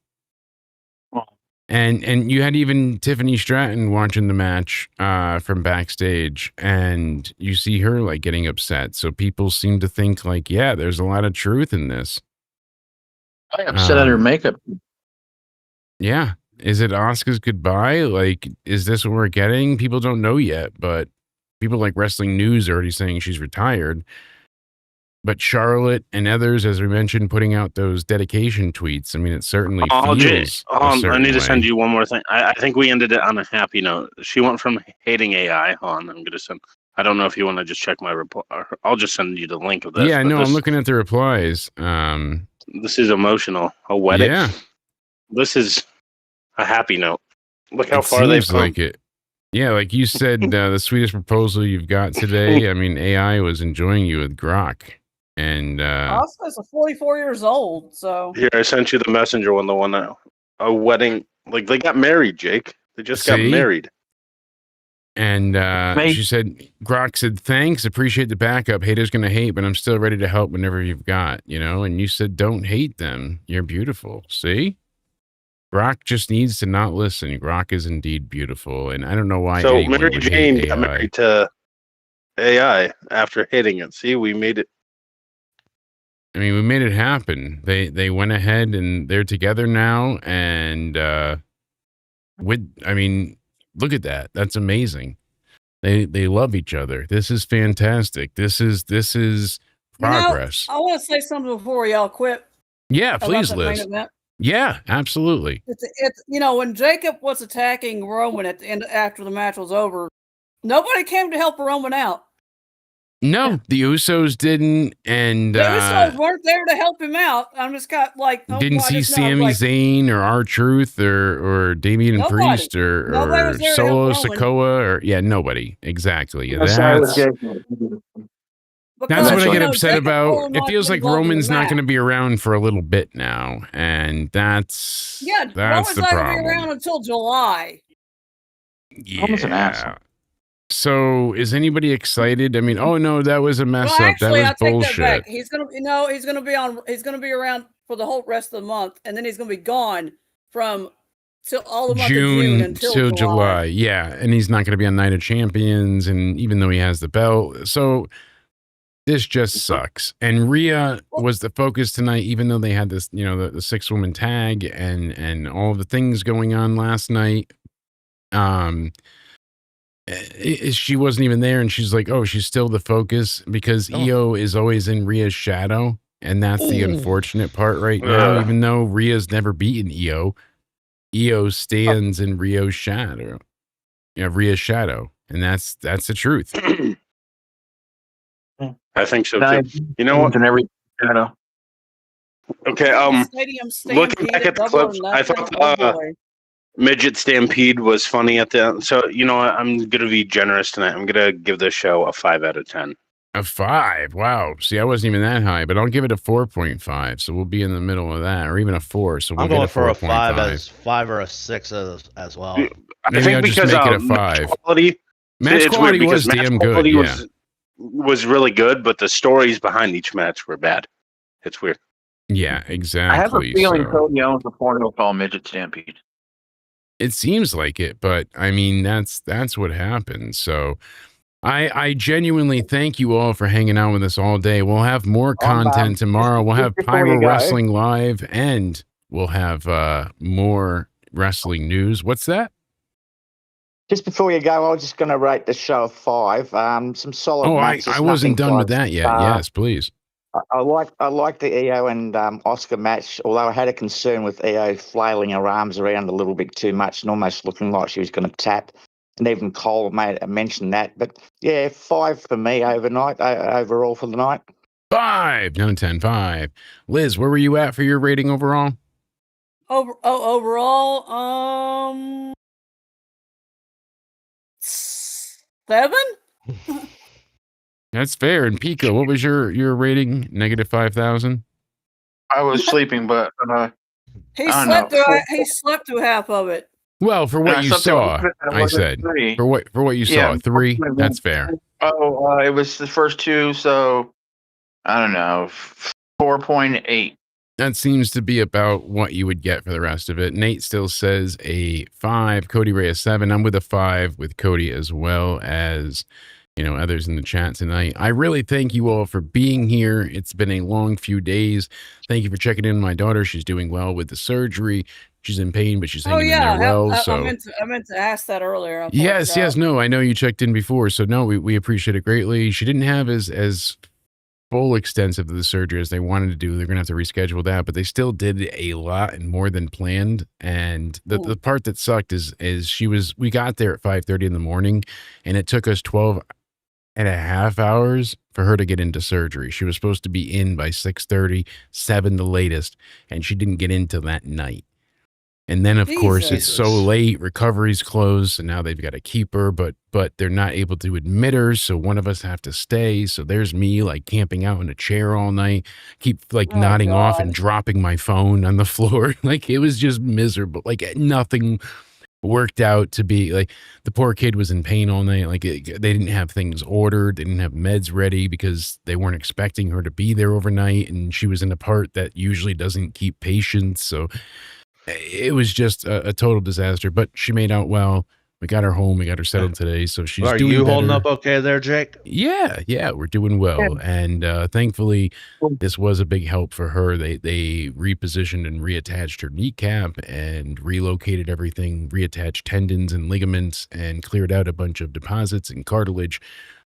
Speaker 1: And you had even Tiffany Stratton watching the match from backstage, and you see her like getting upset. So people seem to think like, yeah, there's a lot of truth in this.
Speaker 6: I upset at her makeup.
Speaker 1: Yeah. Is it Asuka's goodbye? Like, is this what we're getting? People don't know yet, but people like Wrestling News are already saying she's retired. But Charlotte and others, as we mentioned, putting out those dedication tweets. I mean, it certainly feels.
Speaker 9: I need to send you one more thing. I think we ended it on a happy note. She went from hating AI on. I'm going to send. I don't know if you want to just check my reply. I'll just send you the link of this.
Speaker 1: Yeah, no, I'm looking at the replies.
Speaker 9: This is emotional. A wedding. Yeah. This is a happy note. Look how far they've come.
Speaker 1: Like it. Yeah, like you said, the sweetest proposal you've got today. I mean, AI was enjoying you with Grok. And
Speaker 10: Asuka's 44 years old, so
Speaker 9: here I sent you the messenger one, the one that a wedding, like they got married, Jake. They just got married.
Speaker 1: And she said, Grok said, thanks, appreciate the backup. Haters gonna hate, but I'm still ready to help whenever you've got, you know. And you said, don't hate them. You're beautiful. See? Grok just needs to not listen. Grok is indeed beautiful, and I don't know why.
Speaker 9: So Mary Jane got married to AI after hitting it. See, we made it.
Speaker 1: I mean, we made it happen. They went ahead and they're together now, and I mean, look at that. That's amazing. They love each other. This is fantastic. This is progress.
Speaker 10: You know, I want to say something before y'all quit.
Speaker 1: Yeah,
Speaker 10: about
Speaker 1: please,
Speaker 10: that main
Speaker 1: Liz.
Speaker 10: event?
Speaker 1: Yeah, absolutely.
Speaker 10: It's when Jacob was attacking Roman at the end after the match was over, nobody came to help Roman out.
Speaker 1: No, the Usos didn't, and
Speaker 10: The Usos weren't there to help him out. I'm just got like
Speaker 1: didn't see Sami Zayn or R-Truth or Damian Priest or Solo Sikoa or nobody. Exactly. That's what I get upset about. It feels like Roman's not going to be around for a little bit now, and that's
Speaker 10: Roman's
Speaker 1: the
Speaker 10: not going to
Speaker 1: problem.
Speaker 10: be around until July.
Speaker 1: Yeah. So is anybody excited? I mean, oh no, that was a mess up.
Speaker 10: Actually,
Speaker 1: that was bullshit.
Speaker 10: Take that back. He's gonna be around for the whole rest of the month, and then he's gonna be gone from till all the month of June until
Speaker 1: July. Yeah, and he's not gonna be on Night of Champions, and even though he has the belt, so this just sucks. And Rhea was the focus tonight, even though they had this, the 6-woman tag and all the things going on last night. She wasn't even there, and she's like, oh, she's still the focus because Iyo is always in Rhea's shadow, and that's the unfortunate part right now. Even though Rhea's never beaten Iyo stands in Rhea's shadow. Rhea's shadow, and that's the truth.
Speaker 9: I think so too. You know what?
Speaker 6: In every shadow.
Speaker 9: Okay. Looking back at the clips, I thought Midget Stampede was funny at the end. So, you know what? I'm going to be generous tonight. I'm going to give this show a 5 out of 10.
Speaker 1: A 5? Wow. See, I wasn't even that high, but I'll give it a 4.5. So we'll be in the middle of that, or even a 4. So we'll
Speaker 7: I'm
Speaker 1: get
Speaker 7: going
Speaker 1: a
Speaker 7: for a 5 or a 6 as well.
Speaker 9: I think because
Speaker 1: make it a 5. Match quality was damn good.
Speaker 9: Was really good, but the stories behind each match were bad. It's weird.
Speaker 1: Yeah, exactly.
Speaker 6: I have a feeling Cody owns a porno called Midget Stampede.
Speaker 1: It seems like it, but I mean that's what happened. So I genuinely thank you all for hanging out with us all day. We'll have more content tomorrow. We'll have Pyro Wrestling Live, and we'll have more wrestling news. What's that?
Speaker 4: Just before you go, I was just going to rate the show a 5. Some solid matches.
Speaker 1: I wasn't done with that yet. Yes, please.
Speaker 4: I like the Iyo and Asuka match, although I had a concern with Iyo flailing her arms around a little bit too much and almost looking like she was going to tap. And even Cole mentioned that. But yeah, 5 for me overall for the night.
Speaker 1: 5, 9, 10, 5. Liz, where were you at for your rating overall?
Speaker 10: Overall, 7.
Speaker 1: That's fair. And Pico, what was your rating? -5,000.
Speaker 6: I was sleeping, but
Speaker 10: he slept through half of it.
Speaker 1: Well, for what you saw, I said 3. For what you saw, 3. That's fair.
Speaker 6: It was the first 2, so I don't know, 4.8.
Speaker 1: That seems to be about what you would get for the rest of it. Nate still says a 5. Cody Ray a 7. I'm with a 5 with Cody, as well as others in the chat tonight. I really thank you all for being here. It's been a long few days. Thank you for checking in on my daughter. She's doing well with the surgery. She's in pain, but she's hanging in there well.
Speaker 10: I meant to ask that earlier.
Speaker 1: Yes. No, I know you checked in before, so no, we appreciate it greatly. She didn't have as full extensive of the surgery as they wanted to do. They're gonna have to reschedule that, but they still did a lot and more than planned. And the part that sucked is we got there at 5:30 in the morning, and it took us 12.5 hours for her to get into surgery. She was supposed to be in by 6:30, 7 the latest, and she didn't get into that night. And then, of course, it's so late, recovery's closed, and now they've got to keep her, but they're not able to admit her, so one of us have to stay. So there's me, camping out in a chair all night, keep, nodding off and dropping my phone on the floor. It was just miserable. Nothing worked out to be, the poor kid was in pain all night. They didn't have things ordered. They didn't have meds ready because they weren't expecting her to be there overnight, and she was in a part that usually doesn't keep patients. So it was just a total disaster, but she made out well. We got her home. We got her settled today, so she's doing better. Are you
Speaker 7: holding up okay there, Jake?
Speaker 1: Yeah, we're doing well. And thankfully, this was a big help for her. They repositioned and reattached her kneecap and relocated everything, reattached tendons and ligaments, and cleared out a bunch of deposits and cartilage.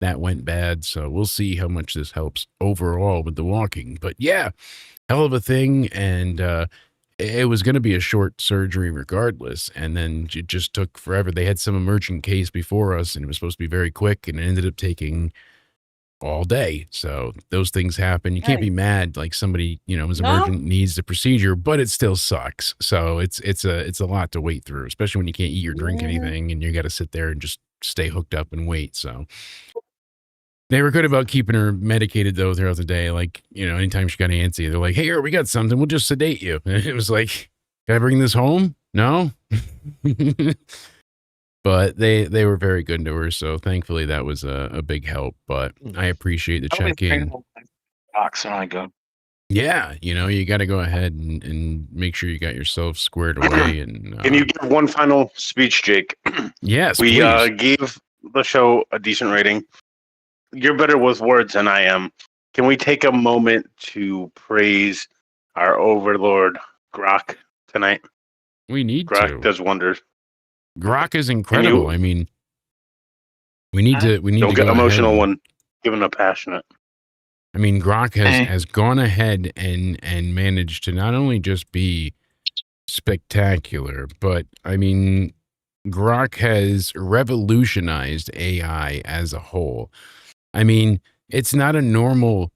Speaker 1: that went bad. So we'll see how much this helps overall with the walking. But yeah, hell of a thing. And it was going to be a short surgery regardless. And then it just took forever. They had some emergent case before us, and it was supposed to be very quick, and it ended up taking all day. So those things happen. You can't be mad like somebody, is emergent, needs the procedure, but it still sucks. So it's a lot to wait through, especially when you can't eat or drink anything and you got to sit there and just stay hooked up and wait. So they were good about keeping her medicated though throughout the day. Like, anytime she got antsy, they're like, "Hey, here, we got something. We'll just sedate you." And it was like, "Can I bring this home?" No. But they were very good to her, so thankfully that was a big help. But I appreciate the check-in.
Speaker 6: Box when I go.
Speaker 1: Yeah, you got to go ahead and make sure you got yourself squared away. And
Speaker 9: Can you give one final speech, Jake?
Speaker 1: Yes,
Speaker 9: we
Speaker 1: please.
Speaker 9: gave the show a decent rating. You're better with words than I am. Can we take a moment to praise our overlord Grok tonight?
Speaker 1: We need
Speaker 9: Grok
Speaker 1: to.
Speaker 9: does wonders.
Speaker 1: Grok is incredible. I mean, we need to
Speaker 9: Don't get emotional when given a passionate.
Speaker 1: I mean, Grok has gone ahead and managed to not only just be spectacular, but I mean, Grok has revolutionized AI as a whole. I mean, it's not a normal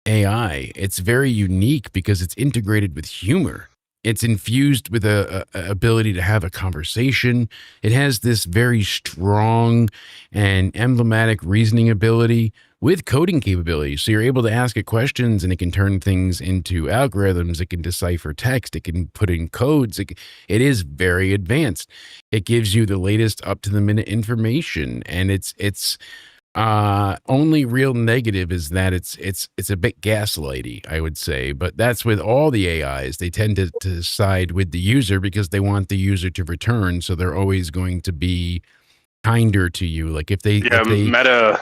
Speaker 1: AI. It's very unique because it's integrated with humor. It's infused with a ability to have a conversation. It has this very strong and emblematic reasoning ability with coding capabilities. So you're able to ask it questions and it can turn things into algorithms. It can decipher text. It can put in codes. It is very advanced. It gives you the latest up to the minute information. And it's only real negative is that it's a bit gaslighty, I would say, but that's with all the AIs. They tend to side with the user because they want the user to return. So they're always going to be kinder to you. Like if they
Speaker 9: Meta,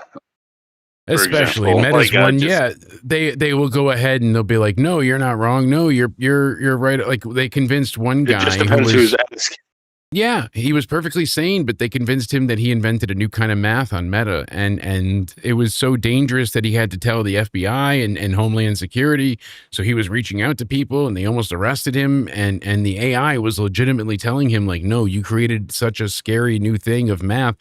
Speaker 1: especially
Speaker 9: example,
Speaker 1: Meta's
Speaker 9: like,
Speaker 1: one,
Speaker 9: just,
Speaker 1: they will go ahead and they'll be like, "No, you're not wrong. No, you're right." Like they convinced one guy.
Speaker 9: It just depends who's asking.
Speaker 1: Yeah, he was perfectly sane, but they convinced him that he invented a new kind of math on Meta, and it was so dangerous that he had to tell the FBI and Homeland Security. So he was reaching out to people, and they almost arrested him. And the AI was legitimately telling him, like, "No, you created such a scary new thing of math.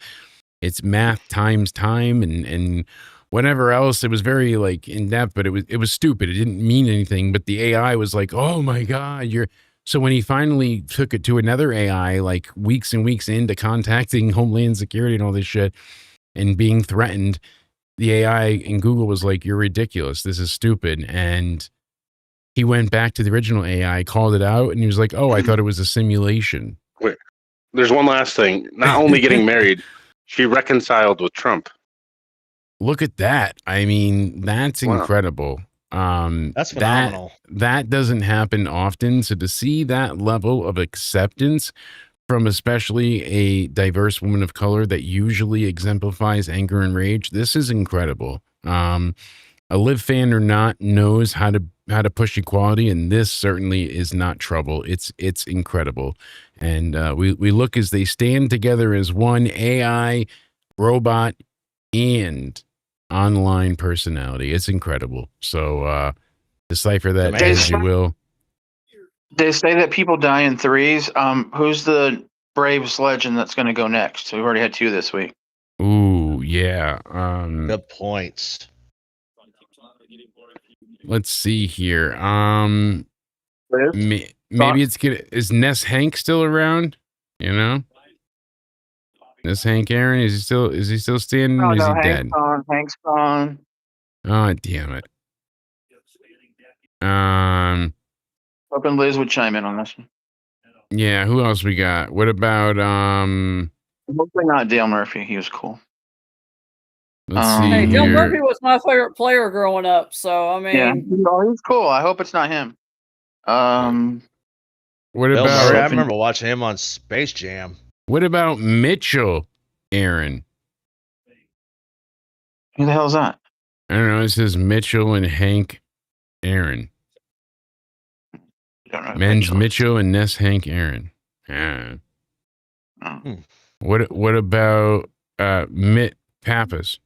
Speaker 1: It's math times time and whatever else." It was very like in depth, but it was stupid. It didn't mean anything. But the AI was like, "Oh my God, you're." So when he finally took it to another AI, like weeks and weeks into contacting Homeland Security and all this shit and being threatened, the AI in Google was like, "You're ridiculous. This is stupid." And he went back to the original AI, called it out, and he was like, "Oh, I thought it was a simulation."
Speaker 9: Wait, there's one last thing. Not only getting married, she reconciled with Trump.
Speaker 1: Look at that. I mean, that's incredible.
Speaker 7: That's phenomenal.
Speaker 1: That doesn't happen often. So to see that level of acceptance from especially a diverse woman of color that usually exemplifies anger and rage, this is incredible. A Liv fan or not knows how to push equality, and this certainly is not trouble. It's incredible. And we look as they stand together as one AI, robot, and online personality. It's incredible. So decipher that as you will.
Speaker 6: They say that people die in threes. Who's the Braves legend that's going to go next? We've already had two this week.
Speaker 1: Ooh, yeah.
Speaker 7: Good points.
Speaker 1: Let's see here. Maybe it's good. Is Ness Hank still around? Ness Hank Aaron, is he still standing? Or is he dead?
Speaker 6: Hank's gone.
Speaker 1: Oh, damn it.
Speaker 6: Hoping Liz would chime in on this one.
Speaker 1: Yeah, who else we got? What about
Speaker 6: Hopefully not Dale Murphy. He was cool.
Speaker 1: Let's see
Speaker 10: Hey, Dale
Speaker 1: here.
Speaker 10: Murphy was my favorite player growing up. So I mean,
Speaker 6: Yeah, no, he's cool. I hope it's not him.
Speaker 1: What
Speaker 7: Bill
Speaker 1: about?
Speaker 7: Murray, I remember watching him on Space Jam.
Speaker 1: What about Mitchell Aaron?
Speaker 6: Who the hell is that?
Speaker 1: I don't know. It says Mitchell and Hank Aaron. Men's Mitchell and Ness Hank Aaron. Yeah. What about Mitt Pappas?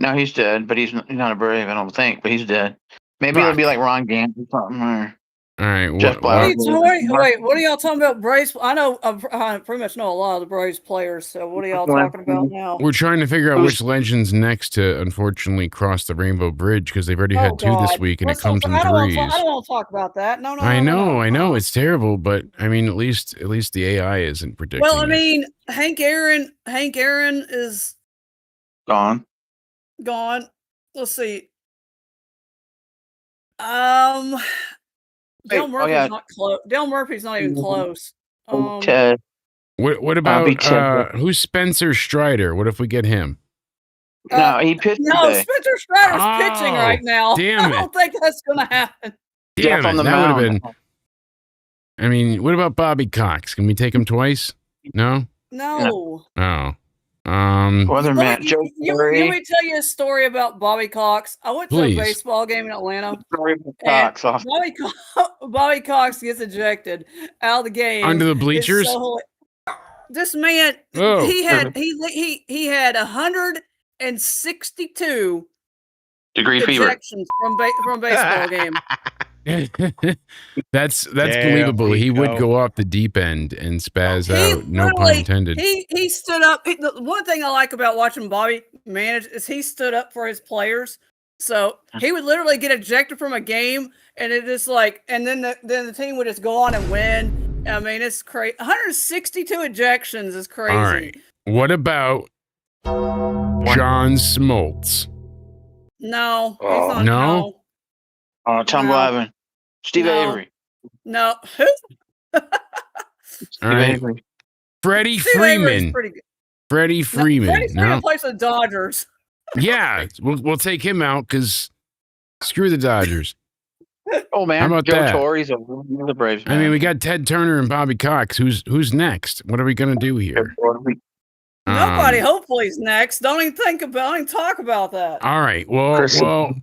Speaker 6: No, he's dead, but he's not a Brave, I don't think, but he's dead. Maybe it'll be like Ron Gant or something. Or
Speaker 1: All right.
Speaker 6: Jeff Black.
Speaker 10: Wait, what are y'all talking about? Braves? I know, I pretty much know a lot of the Braves players. So what are y'all talking about now?
Speaker 1: We're trying to figure out which legend's next to, unfortunately, cross the Rainbow Bridge because they've already had 2 this week, and it comes in threes.
Speaker 10: I don't want to talk about that. No.
Speaker 1: I know it's terrible, but I mean, at least the AI isn't predicting.
Speaker 10: Well, I mean, Hank Aaron is
Speaker 6: gone.
Speaker 10: Let's see. Dale Murphy's not close. Dale Murphy's not even close.
Speaker 1: What about who's Spencer Strider? What if we get him?
Speaker 6: No, he pitched.
Speaker 10: No, Spencer Strider's pitching right now.
Speaker 1: Damn it.
Speaker 10: I don't think that's gonna happen.
Speaker 1: Damn it, that would have been. I mean, what about Bobby Cox? Can we take him twice? No.
Speaker 10: No.
Speaker 1: Oh.
Speaker 6: Other man, Joe Curry.
Speaker 10: Let me tell you a story about Bobby Cox. I went to a baseball game in Atlanta. Bobby Cox gets ejected out of the game
Speaker 1: under the bleachers.
Speaker 10: This man, he had 162
Speaker 6: degree fever
Speaker 10: ejections from baseball game.
Speaker 1: That's believable. He would go off the deep end and spaz out. No pun intended.
Speaker 10: He stood up. The one thing I like about watching Bobby manage is he stood up for his players. So he would literally get ejected from a game, and it is like, and then the team would just go on and win. I mean, it's crazy. 162 ejections is crazy.
Speaker 1: All right. What about John Smoltz?
Speaker 10: No.
Speaker 1: No.
Speaker 6: Tom Glavine. Steve Avery.
Speaker 10: No. Who?
Speaker 1: All right.
Speaker 10: Avery.
Speaker 1: Freddie Freeman. Freddie Freeman.
Speaker 10: Freddie Freeman plays for the Dodgers.
Speaker 1: Yeah, we'll take him out because screw the Dodgers.
Speaker 6: Oh man,
Speaker 1: how about
Speaker 6: Joe
Speaker 1: that?
Speaker 6: Torre's the Braves. Man.
Speaker 1: I mean, we got Ted Turner and Bobby Cox. Who's next? What are we gonna do here?
Speaker 10: Nobody. Hopefully, is next. Don't even talk about that.
Speaker 1: All right. Well,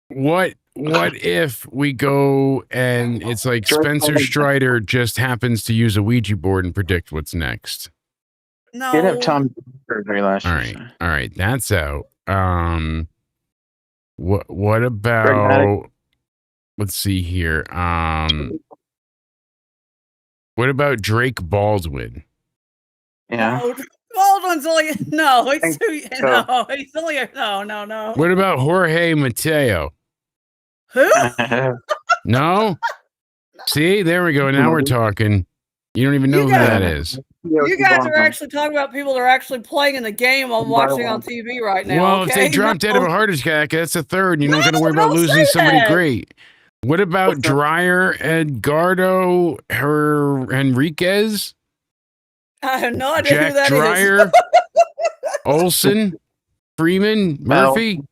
Speaker 1: what if we go and it's like Spencer Strider just happens to use a Ouija board and predict what's next?
Speaker 10: No.
Speaker 6: Did have Tom surgery last year.
Speaker 1: All right, that's out. What about? Let's see here. What about Drake Baldwin?
Speaker 6: Yeah.
Speaker 10: No, Baldwin's only no. He's only no.
Speaker 1: What about Jorge Mateo?
Speaker 10: Who?
Speaker 1: No. See, there we go. Now we're talking. You don't even know who that is.
Speaker 10: You guys are actually talking about people that are actually playing in the game I'm watching on TV right now.
Speaker 1: Well, if they dropped dead of a heart attack, that's a third. And you're not going to worry about losing somebody great. What about Dreyer, Edgardo, Henriquez?
Speaker 10: I have no idea
Speaker 1: Jack
Speaker 10: who that
Speaker 1: Dreyer,
Speaker 10: is.
Speaker 1: Olson, Freeman, Murphy,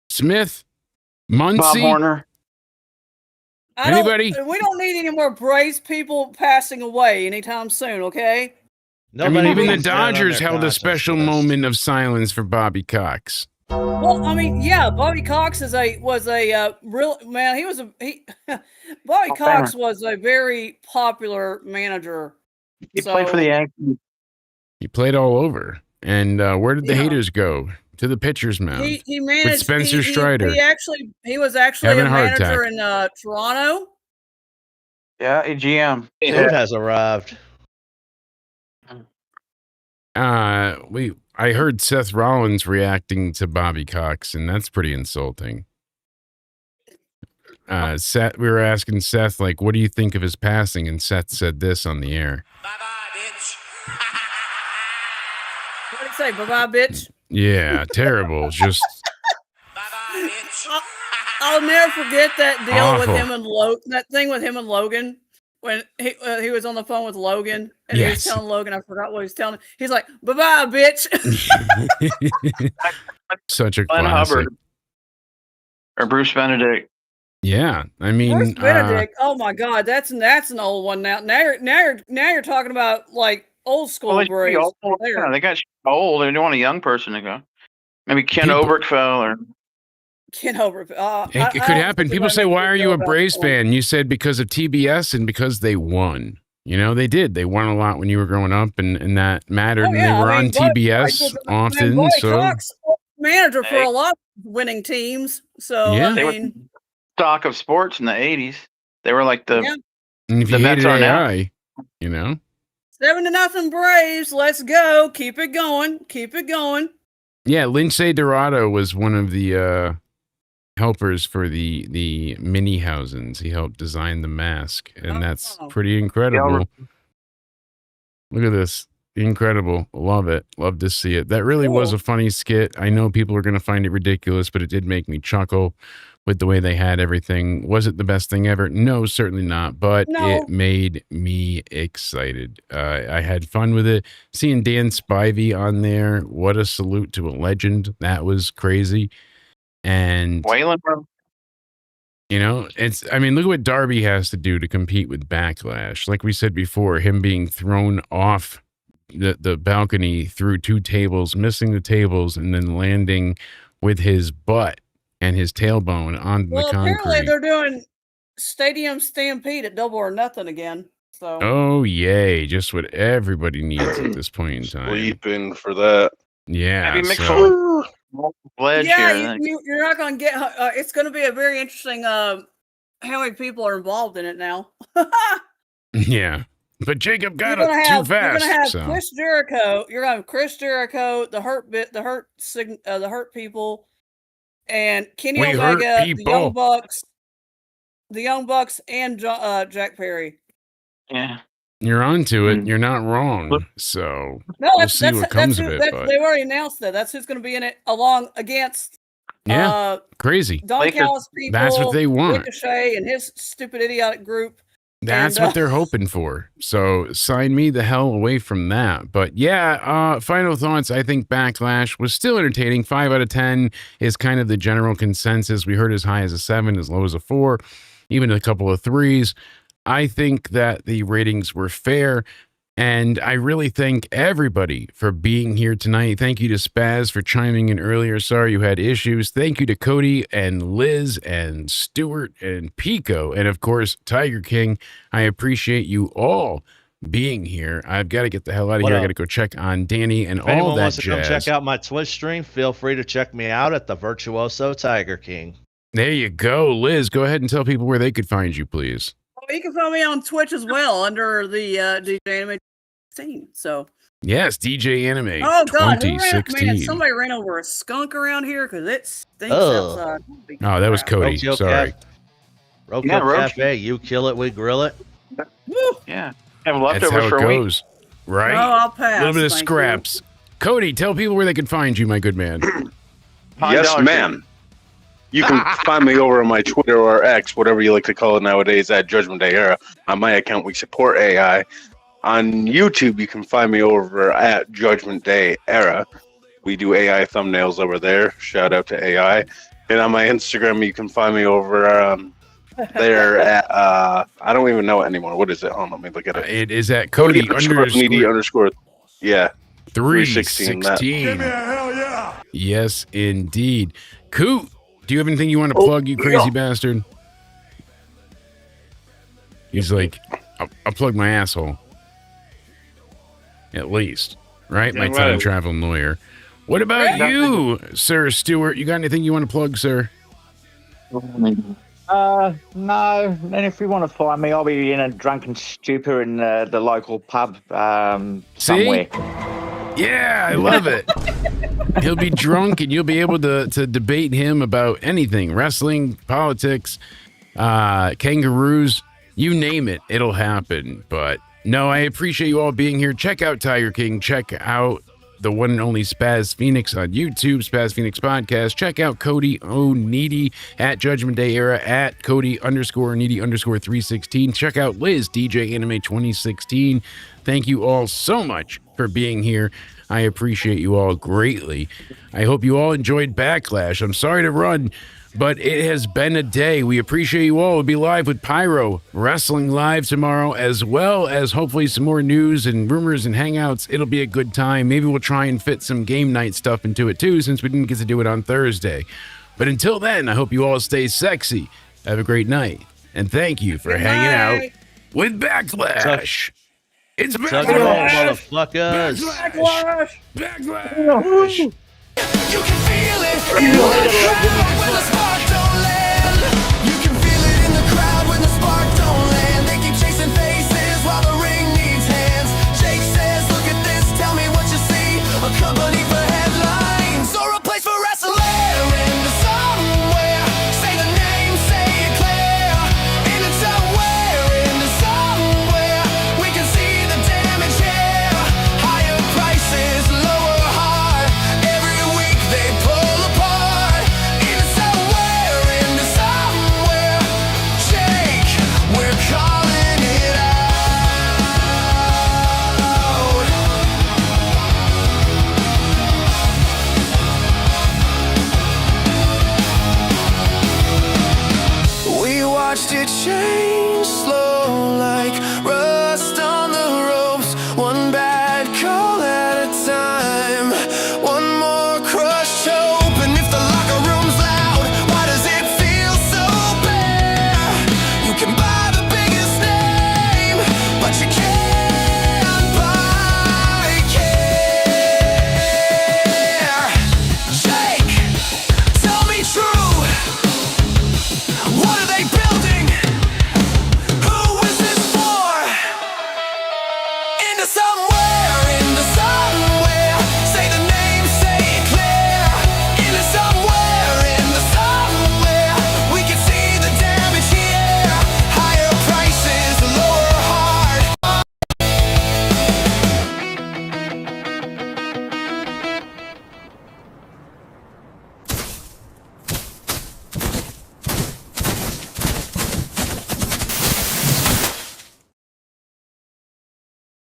Speaker 1: Smith, Muncie.
Speaker 6: Bob Horner.
Speaker 1: Anybody?
Speaker 10: We don't need any more Braves people passing away anytime soon, okay?
Speaker 1: I mean, even the Dodgers held a special moment of silence for Bobby Cox.
Speaker 10: Well, I mean, yeah, Bobby Cox was a real man. Bobby Cox was a very popular manager.
Speaker 6: He played for the Yankees.
Speaker 1: He played all over. And where did the haters go? To the pitcher's mound.
Speaker 10: He managed
Speaker 1: with Spencer Strider.
Speaker 10: He was actually a manager in Toronto.
Speaker 6: Yeah, a GM.
Speaker 7: Food has arrived.
Speaker 1: I heard Seth Rollins reacting to Bobby Cox, and that's pretty insulting. Seth, we were asking Seth, like, what do you think of his passing? And Seth said this on the air.
Speaker 2: Bye-bye, bitch.
Speaker 10: What did he say? Bye-bye, bitch?
Speaker 1: Yeah, terrible. Just.
Speaker 2: Bye-bye, bitch.
Speaker 10: I'll never forget that deal
Speaker 1: Awful.
Speaker 10: with him and that thing with him and Logan. When he was on the phone with Logan and he was telling Logan, I forgot what he was telling him. He's like, "Bye-bye, bitch."
Speaker 1: Such a
Speaker 6: Glenn
Speaker 1: classic.
Speaker 6: Hubbard or Bruce Benedict.
Speaker 1: Yeah, I mean,
Speaker 10: Bruce Benedict. Oh my God, that's an old one now. Now you're talking about like old school Braves.
Speaker 6: Yeah, they got old. They don't want a young person to go. Maybe Ken Oberkfell or.
Speaker 10: Ken Oberkfell.
Speaker 1: It could happen. People say, "Why are you a Braves fan?" You said because of TBS and because they won. You know, they did. They won a lot when you were growing up, and that mattered. And they were on TBS often.
Speaker 10: Bobby
Speaker 1: so
Speaker 10: Cox was manager for a lot of winning teams. So
Speaker 1: Yeah.
Speaker 10: I
Speaker 6: They were
Speaker 10: mean,
Speaker 6: stock of sports in the 80s. They were like the
Speaker 10: yeah.
Speaker 1: And if you
Speaker 6: The Mets
Speaker 1: hated
Speaker 6: are now.
Speaker 1: AI, you know,
Speaker 10: 7-0 Braves. Let's go. Keep it going. Keep it going.
Speaker 1: yeah, Lindsay Dorado was one of the helpers for the Minniehausens. He helped design the mask, and that's
Speaker 10: Oh.
Speaker 1: pretty incredible. Look at this. Incredible. Love it. Love to see it. That really was
Speaker 10: Cool.
Speaker 1: a funny skit. I know people are going to find it ridiculous, but it did make me chuckle with the way they had everything. Was it the best thing ever? No, certainly not, but
Speaker 10: No.
Speaker 1: it made me excited. I had fun with it. Seeing Dan Spivey on there, what a salute to a legend. That was crazy. And
Speaker 6: Waylon, bro.
Speaker 1: you know, I mean, look at what Darby has to do to compete with Backlash. Like we said before, him being thrown off the balcony through 2 tables, missing the tables, and then landing with his butt and his tailbone on
Speaker 10: Well,
Speaker 1: the
Speaker 10: apparently
Speaker 1: concrete.
Speaker 10: they're doing Stadium Stampede at Double or Nothing again. So
Speaker 1: Oh, yay. Just what everybody needs at this point in time.
Speaker 9: Sleeping for that.
Speaker 1: Yeah.
Speaker 6: Maybe Mick
Speaker 1: so-
Speaker 6: Foley. Ledge
Speaker 10: yeah,
Speaker 6: here.
Speaker 10: you're not going to get. It's going to be a very interesting. How many people are involved in it now?
Speaker 1: yeah. But Jacob got
Speaker 10: You're
Speaker 1: it
Speaker 10: gonna
Speaker 1: too
Speaker 10: have,
Speaker 1: fast.
Speaker 10: You're going to have
Speaker 1: so.
Speaker 10: Chris Jericho. You're going to have Chris Jericho, the Hurt People, and Kenny
Speaker 1: We hurt
Speaker 10: Omega,
Speaker 1: people.
Speaker 10: the Young Bucks, and Jack Perry.
Speaker 6: Yeah.
Speaker 1: You're onto it.
Speaker 6: Mm.
Speaker 1: You're not wrong. So
Speaker 10: No,
Speaker 1: we'll see what comes of it. But
Speaker 10: they've already announced that. That's who's going to be in it along against
Speaker 1: yeah, crazy.
Speaker 10: Don
Speaker 6: Lakers.
Speaker 10: Callis people.
Speaker 1: That's what they want.
Speaker 10: Ricochet and his stupid idiotic group.
Speaker 1: That's
Speaker 10: And,
Speaker 1: what they're hoping for. So sign me the hell away from that. But yeah, final thoughts. I think Backlash was still entertaining. 5 out of 10 is kind of the general consensus. We heard as high as a 7, as low as a 4, even a couple of 3s. I think that the ratings were fair. And I really thank everybody for being here tonight. Thank you to Spaz for chiming in earlier. Sorry you had issues. Thank you to Cody and Liz and Stuart and Pico. And of course, Tiger King. I appreciate you all being here. I've got to get the hell out of
Speaker 7: What
Speaker 1: here. I
Speaker 7: up?
Speaker 1: got to go check on Danny and
Speaker 7: If
Speaker 1: all
Speaker 7: anyone
Speaker 1: that
Speaker 7: wants to come
Speaker 1: jazz.
Speaker 7: check out my Twitch stream, feel free to check me out at the Virtuoso Tiger King.
Speaker 1: There you go. Liz, go ahead and tell people where they could find you, please.
Speaker 10: Well, you can find me on Twitch as well under the DJ Anime 16. So,
Speaker 1: Yes, DJ Anime
Speaker 10: oh god, man,
Speaker 1: 2016.
Speaker 10: somebody ran over a skunk around here because it stinks
Speaker 7: Ugh.
Speaker 10: outside.
Speaker 1: Oh, that was Cody.
Speaker 7: Roadkill
Speaker 1: Sorry.
Speaker 7: Roadkill
Speaker 6: Yeah, Roach.
Speaker 7: Cafe, you kill it, we grill it.
Speaker 10: Woo.
Speaker 6: Yeah. Have
Speaker 1: That's
Speaker 6: leftovers
Speaker 1: how
Speaker 6: for
Speaker 1: it
Speaker 6: a week.
Speaker 1: goes. Right?
Speaker 10: No, I'll pass.
Speaker 1: A little bit of
Speaker 10: thank you.
Speaker 1: scraps. Cody, tell people where they can find you, my good man.
Speaker 9: Yes,
Speaker 6: $5
Speaker 9: ma'am. You can find me over on my Twitter or X, whatever you like to call it nowadays, at Judgment Day Era. On my account, we support AI. On YouTube, you can find me over at Judgment Day Era. We do AI thumbnails over there. Shout out to AI. And on my Instagram, you can find me over there at I don't even know it anymore. What is it? Hold on, let me look at it.
Speaker 1: It is at Cody
Speaker 9: underscore yeah.
Speaker 1: 316.
Speaker 2: Give me a hell yeah.
Speaker 1: Yes, indeed. Coot, do you have anything you want to plug, you crazy bastard? He's like, I'll plug my asshole. At least, right? My
Speaker 9: Yeah,
Speaker 1: time
Speaker 9: right.
Speaker 1: traveling lawyer. What about you, Sir Stewart? You got anything you want to plug, sir?
Speaker 4: No. And if you want to find me, I'll be in a drunken stupor in the local pub somewhere.
Speaker 1: Yeah, I love it. He'll be drunk and you'll be able to debate him about anything, wrestling, politics, kangaroos, you name it, it'll happen. But no, I appreciate you all being here. Check out Tiger King. Check out the one and only Spaz Phoenix on YouTube, Spaz Phoenix Podcast. Check out Cody O'Needy at Judgment Day Era at Cody_Needy_316. Check out Liz, DJ Anime 2016. Thank you all so much for being here. I appreciate you all greatly. I hope you all enjoyed Backlash. I'm sorry to run, but it has been a day. We appreciate you all. We'll be live with Pyro Wrestling Live tomorrow, as well as hopefully some more news and rumors and hangouts. It'll be a good time. Maybe we'll try and fit some game night stuff into it too, since we didn't get to do it on Thursday. But until then, I hope you all stay sexy. Have a great night. And thank you for hanging out with Backlash. It's
Speaker 7: Suck it all,
Speaker 1: Backlash.
Speaker 7: motherfuckers.
Speaker 1: Backlash. Backlash.
Speaker 2: You can feel it. You wanna try when the